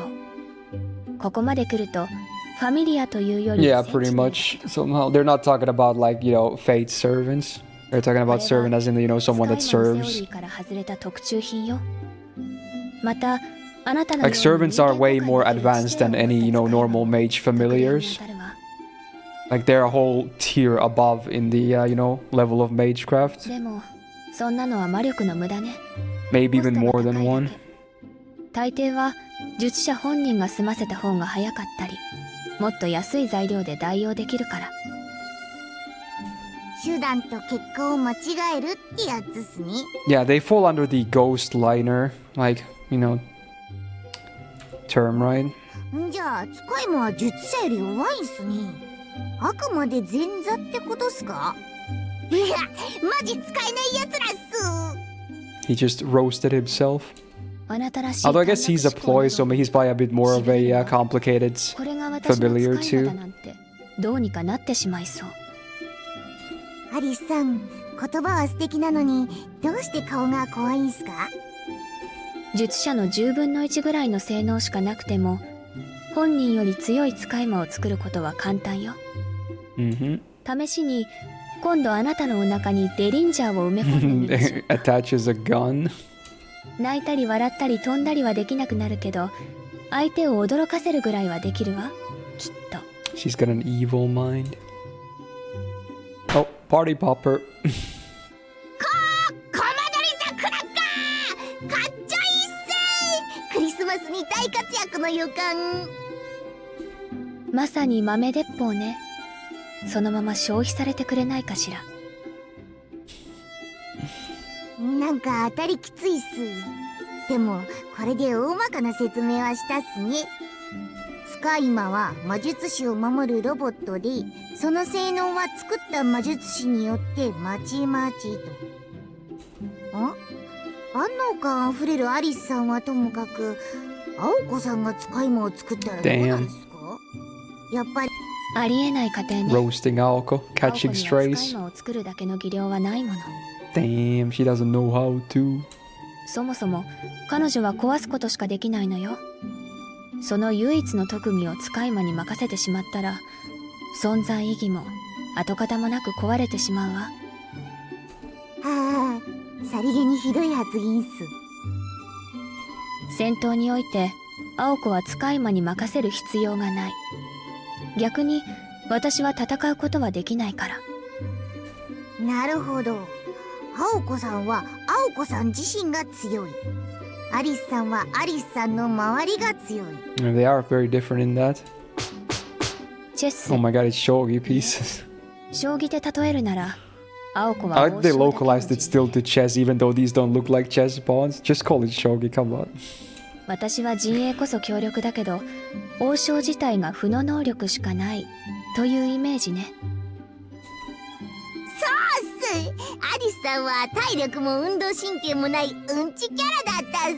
ここまで来るとファミリアというより Yeah, pretty much. Somehow they're not talking about like, you know, fate servants. They're talking about servant as in, you know, someone that serves. から外れた特注品よ。またあなたの Like servants are way more advanced than any, you know, normal mage familiars. Like they're a whole tier above in the, you know, level of magecraft. でもそんなのは魔力の無駄ね。Maybe even more than one. 大抵は術者本人が済ませた方が早かったり、もっと安い材料で代用できるから。手段と結果を間違えるってやつっすね。Yeah, they fall under the ghost liner, like, you know, term, right? じゃあ使い魔は術者より弱いんすね。あくまで前座ってことっすか？いや、マジ使えないやつらっす。He just roasted himself. あなたらしい。 Although I guess he's a ploy, so he's probably a bit more of a complicated familiar too. どうにかなってしまいそう。アリスさん、言葉は素敵なのにどうして顔が怖いんすか？術者の10分の1ぐらいの性能しかなくても、本人より強い使い魔を作ることは簡単よ。試しに今度あなたのお腹にデリンジャーを埋め込んでみましょう。Attaches a gun. 泣いたり笑ったり飛んだりはできなくなるけど、相手を驚かせるぐらいはできるわ、きっと。She's got an evil mind. Oh, party popper. コマドリザクラッカー、かっちょいいっせー。クリスマスに大活躍の予感。まさに豆鉄砲ね。そのまま消費されてくれないかしら。なんか当たりきついっす。でもこれで大まかな説明はしたっすね。使い魔は魔術師を守るロボットで、その性能は作った魔術師によってまちまちと。万能感あふれるアリスさんはともかく、青子さんが使い魔を作ったらどうなんですか？やっぱりありえない過程ね。 Roasting Aoko, catching 使い strays. 魔を作るだけの技量はないもの。 Damn, she doesn't know how to. そもそも彼女は壊すことしかできないのよ。その唯一の特技を使い魔に任せてしまったら、存在意義も跡形もなく壊れてしまうわ。はあ、さりげにひどい発言っす。戦闘において青子は使い魔に任せる必要がない。逆に私は戦うことはできないから。なるほど。青子さんは青子さん自身が強い。アリスさんはアリスさんの周りが強い。They are very different in that. チェス。 Oh my god, it's shogi pieces. 将棋で例えるなら、青子は I like they localized it still to chess, even though these don't look like chess pawns. Just call it shogi, come on. 私は陣営こそ強力だけど、王将自体が負の能力しかないというイメージね。そうっす。アリスさんは体力も運動神経もないうんちキャラだったっ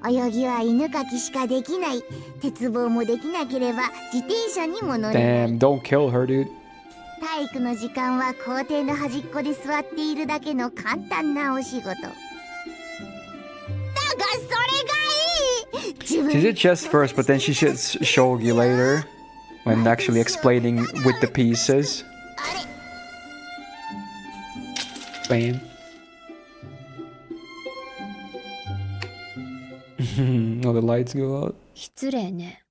す。泳ぎは犬かきしかできない。鉄棒もできなければ自転車にも乗れない。 Damn, don't kill her, dude. 体育の時間は校庭の端っこで座っているだけの簡単なお仕事。だがそれがいい。 She did chess first, but then she says shogi later, when actually explaining with the pieces. Bam. Oh, the lights go out. 失礼ね。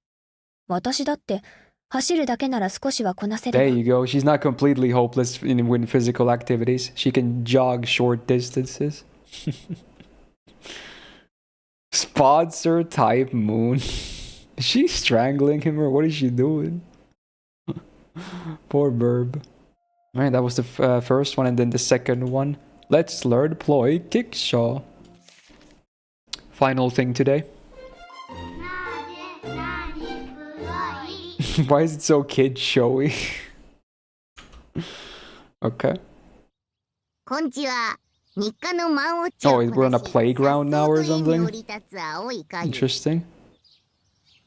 私だって走るだけなら少しはこなせる。 There you go. She's not completely hopeless in physical activities. She can jog short distances. Sponsor type moon. Is she strangling him or what is she doing? Poor Burb. Alright, that was the first one, and then the second one. Let's learn ploy kickshaw. Final thing today. Why is it so kid showy? Okay. こんちは。日課の魔王 Oh, we're on a playground now or something? Interesting.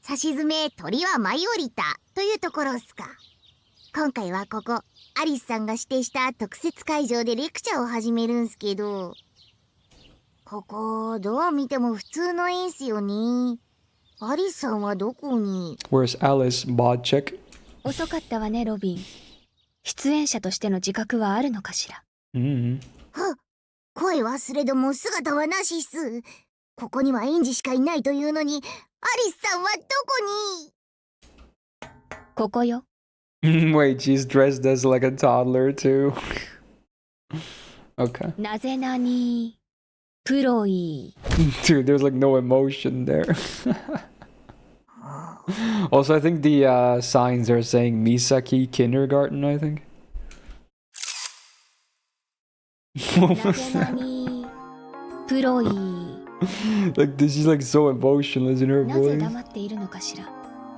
さしずめ鳥は舞い降りたというところっすか。今回はここアリスさんが指定した特設会場でレクチャーを始めるんすけど、ここどう見ても普通の絵っすよね。アリスさんはどこに？ Where's Alice? Bod check. 遅かったわね、ロビン。出演者としての自覚はあるのかしら。はっ、声忘れども姿はなしっす。ここには園児しかいないというのに、アリスさんはどこに？ここよ。Wait, she's dressed as like a toddler too. Okay. なぜなにプロイ。 Dude, there's like no emotion there. Also, I think the signs are saying Misaki Kindergarten, I think. What was that? プロイ。 Like, this is like so emotionless in her なぜ voice. 黙っているのかしら、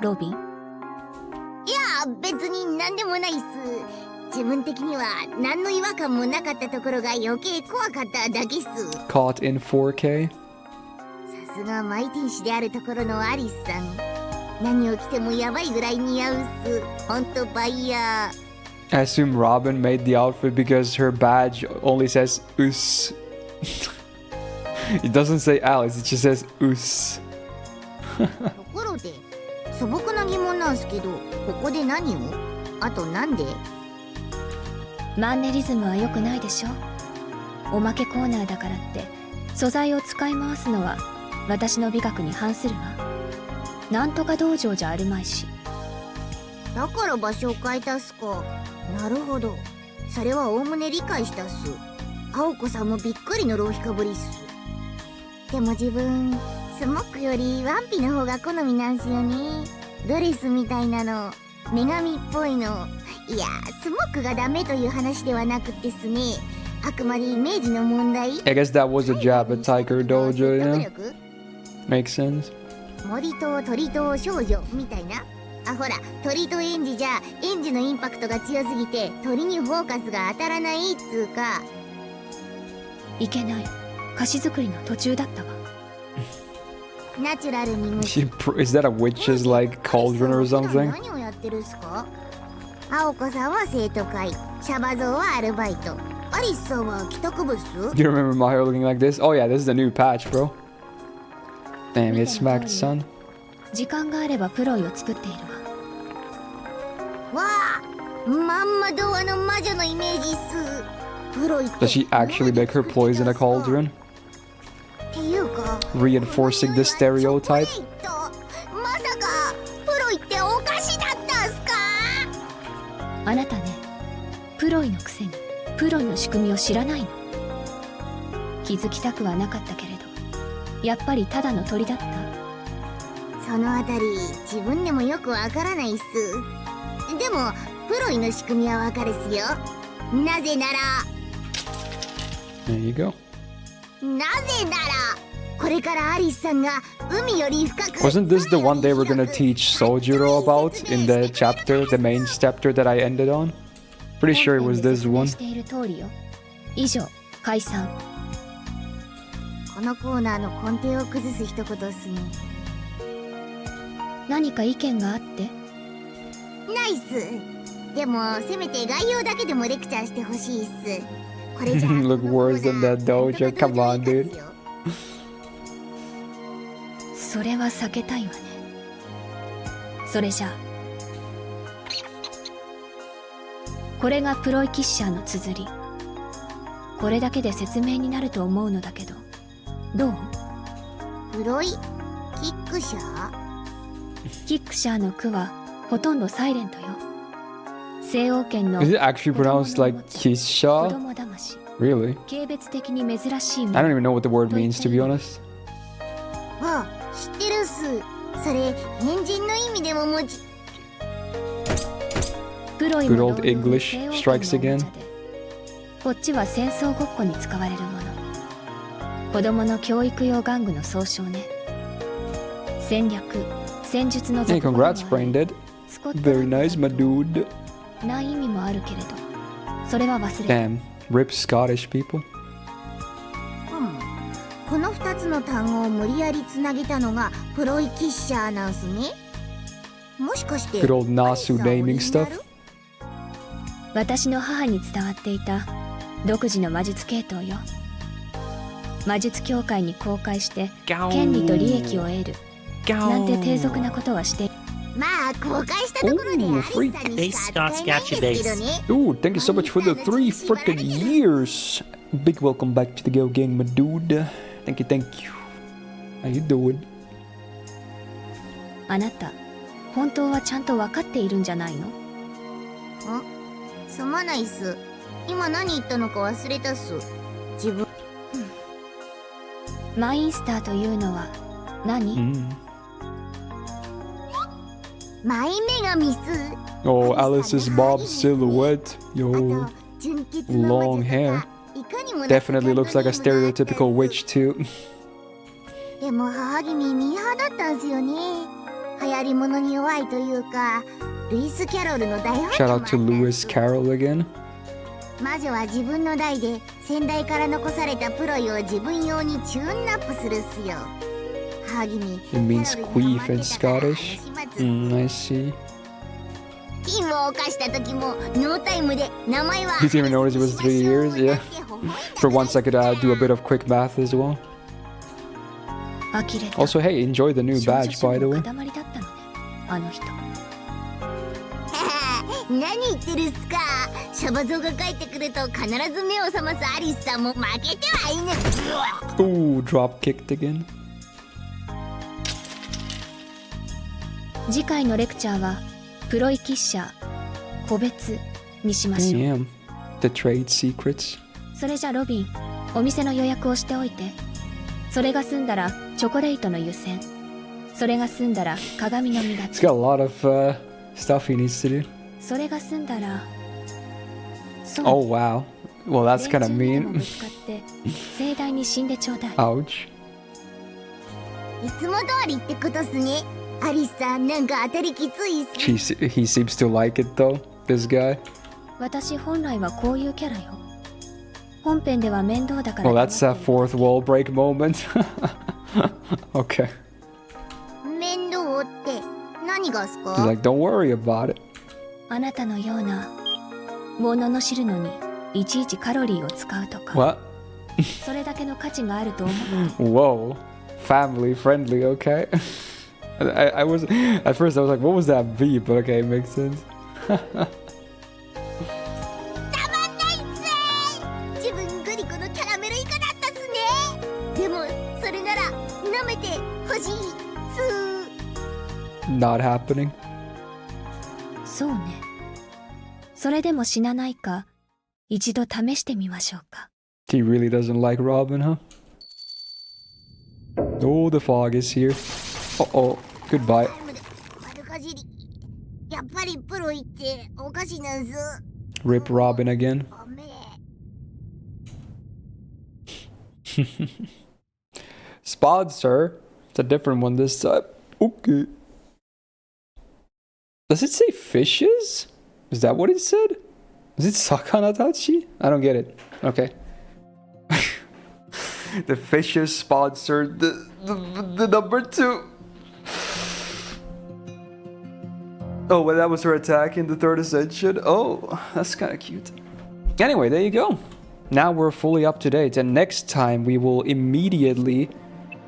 ロビン。いや、別に何でもないっす。自分的には何の違和感もなかったところが余計怖かっただけっす。 Caught in 4K. さすがマイ天使であるところのアリスさん。何を着てもヤバいぐらい似合うっす。ほんとバイヤー。 I assume Robin made the outfit because her badge only says Us. It doesn't say Alice, it just says Us. ところで素朴な疑問なんすけど、ここで何を？あとなんで？マンネリズムは良くないでしょ。おまけコーナーだからって素材を使い回すのは私の美学に反するわ。なんとか道場じゃあるまいし。だから場所を変えたっすか。なるほど、それはおおむね理解したっす。青子さんもびっくりの浪費かぶりっす。でも自分スモックよりワンピの方が好みなんすよね。ドレスみたいなの、女神っぽいの。いや、スモックがダメという話ではなくてすね、あくまでイメージの問題。 I guess that was a jab at Tiger Dojo, yeah? Makes sense. 森と鳥と少女みたいな。あ、ほら、鳥と園児じゃ園児のインパクトが強すぎて鳥にフォーカスが当たらないっつうか。いけない、歌詞作りの途中だったわ。ナチュラルに Is that a witch's like cauldron or something? 何をやってるっすか？青子さんは生徒会、シャバゾウはアルバイト、アリスさんは帰宅部っす。 Do you remember my hair looking like this? Oh yeah, this is the new patch, bro. Damn, get smacked, son. 時間があればプロイを作っているわあ、まんま童話の魔女のイメージっす。プロイって Does she actually make her ploys in a cauldron? っていうか Reinforcing the stereotype? まさかプロイってお菓子だったんすか？わ。あなたね、プロイのくせにプロイの仕組みを知らないの。気づきたくはなかったけれど、やっぱりただの鳥だった。そのあたり自分でもよくわからないっす。でもプロイの仕組みはわかるっすよ。なぜなら There you go. なぜならこれからアリスさんが海より深く。 Wasn't this the one they were gonna teach Sojiro about in the chapter, the main chapter that I ended on? Pretty sure it was this one. している通りよ。以上、解散。このコーナーの根底を崩す一言っすね。何か意見があって？ナイス。でもせめて概要だけでもレクチャーしてほしいっす。これじゃ Look worse than that dojo. Come on, dude. それは避けたいわね。それじゃあ、これがプロイキッシャーの綴り。これだけで説明になると思うのだけど、どう？プロイキックシャー？キックシャーの句はほとんどサイレントよ。西欧圏の Is it actually pronounced like 子 Kisha? 供魂。 Really? 軽蔑的に珍しいも I の。 don't even know what the word means, to be honest. あ、知ってるっす。それ変人の意味でももち。プロイ Good も old 同様に English 西欧圏の strikes おも again. ちゃで、こっちは戦争ごっこに使われるもの。子供の教育用玩具の総称ね。戦略、戦術の Hey, 俗語でもあ congrats, り Brain Dead. スコットラ Very ンド nice, my dude. な意味もあるけれど、それは忘れた。 Damn, rip Scottish people. この2つの単語を無理やりつなげたのがプロイキッシャーなんすね。もしかして Good old Nasu naming stuff. 私の母に伝わっていた独自の魔術系統よ。魔術協会に公開して権利と利益を得るなんて低俗なことはしてまあ公開したところでアリスさんにしか扱えないんですけどね。 Ooh, thank you so much for the 3 freaking years. Big welcome back to the Go Gang, my dude. Thank you, thank you. How you doing? あなた本当はちゃんと分かっているんじゃないの？すまないっす。今何言ったのか忘れたっす。自分マインスターというのは何？マイ女神っす。 Oh, Alice's Bob silhouette. Yo, long hair. Definitely looks like a stereotypical witch too. でも母君ミーハーだったんすよね。流行り物に弱いというか、ルイス・キャロルの大ファン。 Shout out to Lewis Carroll again. 魔女は自分の代で先代から残されたプロイを自分用にチューンナップするっすよ。母君 It means queef in Scottish. I see. 金を犯した時もノータイムで名前は You didn't even notice it was 3 years? Yeah. For once I could do a bit of quick math as well. Also, hey, enjoy the new badge, by the way. あの人。何言ってるっすか。シャバゾウが帰ってくると必ず目を覚ますアリスさんも負けてはいない。 Ooh, drop kicked again. 次回のレクチャーはプロイキッシャー個別にしましょう。 Damn. The trade secrets. それじゃロビン、お店の予約をしておいて。それが済んだらチョコレートの湯煎。それが済んだら鏡の磨 He's き。 got a lot of stuff he needs to do. それが済んだら。Oh wow. Well, that's kind of mean. ぶつかって盛大に死んでちょうだい。Ouch. いつも通りってことっすね。アリスさんなんか当たりきついっす。He seems to like it though, this guy. 私本来はこういうキャラよ。本編では面倒だから。 Well, that's a fourth wall break moment. Okay. 面倒って何がっす He's か。 like, don't worry about it. あなたのようなものの知るのにいちいちカロリーを使うとか。 What? それだけの価値があると思って。 Whoa. Family friendly, okay? I was at first I was like, what was that beep? But okay, it makes sense. たまんないっす。自分グリコのキャラメルイカだったっすね。でもそれなら舐めてほしいっす。 Not happening. そうね。それでも死なないか一度試してみましょうか。 He really doesn't like Robin, huh? Oh, the fog is here. Uh-oh. Goodbye. 丸かじり。やっぱりプロイっておかしなんす。 Rip Robin again. Spod, sir. It's a different one this time. Okay. Does it say fishes? Is that what it said? Is it Sakanatachi? I don't get it. Okay. The fishes sponsored the number 2. Oh, well, that was her attack in the 3rd Ascension. Oh, that's kind of cute. Anyway, there you go. Now we're fully up to date, and next time we will immediately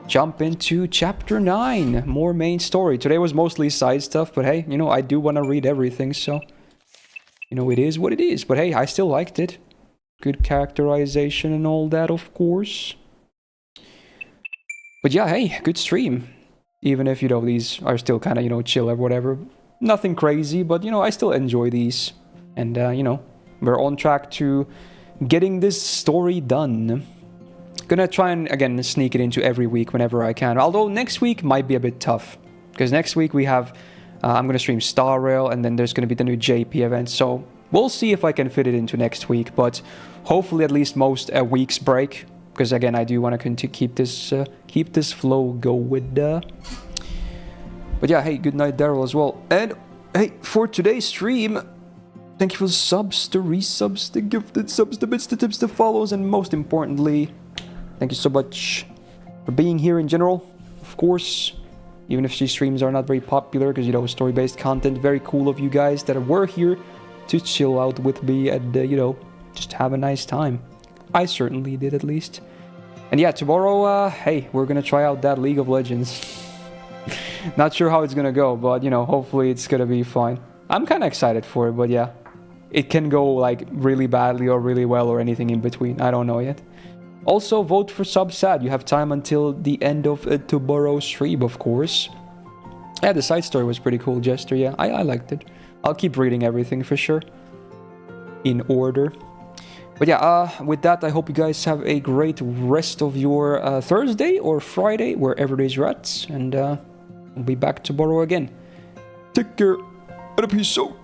jump into Chapter 9. More main story. Today was mostly side stuff, but hey, you know, I do want to read everything, so... You know, it is what it is, but hey, I still liked it. Good characterization and all that, of course. But yeah, hey, good stream. Even if, you know, these are still kind of, you know, chill or whatever. Nothing crazy, but, you know, I still enjoy these. And, you know, we're on track to getting this story done. Gonna try and, again, sneak it into every week whenever I can. Although next week might be a bit tough. Because next week we have... I'm gonna stream Star Rail, and then there's gonna be the new JP event. So, we'll see if I can fit it into next week. But, hopefully at least most a week's break. Because, again, I do want to keep this flow going. But yeah, hey, good night, Daryl, as well. And, hey, for today's stream... Thank you for the subs, the resubs, the gifted subs, the bits, the tips, the follows, and most importantly, thank you so much for being here in general, of course. Even if these streams are not very popular, because, you know, story-based content, very cool of you guys that were here to chill out with me and, you know, just have a nice time. I certainly did, at least. And yeah, tomorrow, hey, we're gonna try out that League of Legends. Not sure how it's gonna go, but you know, hopefully it's gonna be fine. I'm kind of excited for it, but yeah, it can go like really badly or really well or anything in between. I don't know yet. Also, vote for Subsad. You have time until the end of tomorrow's stream, of course. Yeah, the side story was pretty cool, Jester. Yeah, I liked it. I'll keep reading everything for sure. In order. But yeah, with that, I hope you guys have a great rest of your Thursday or Friday, wherever it is you're at. And we'll be back tomorrow again. Take care and a peace out.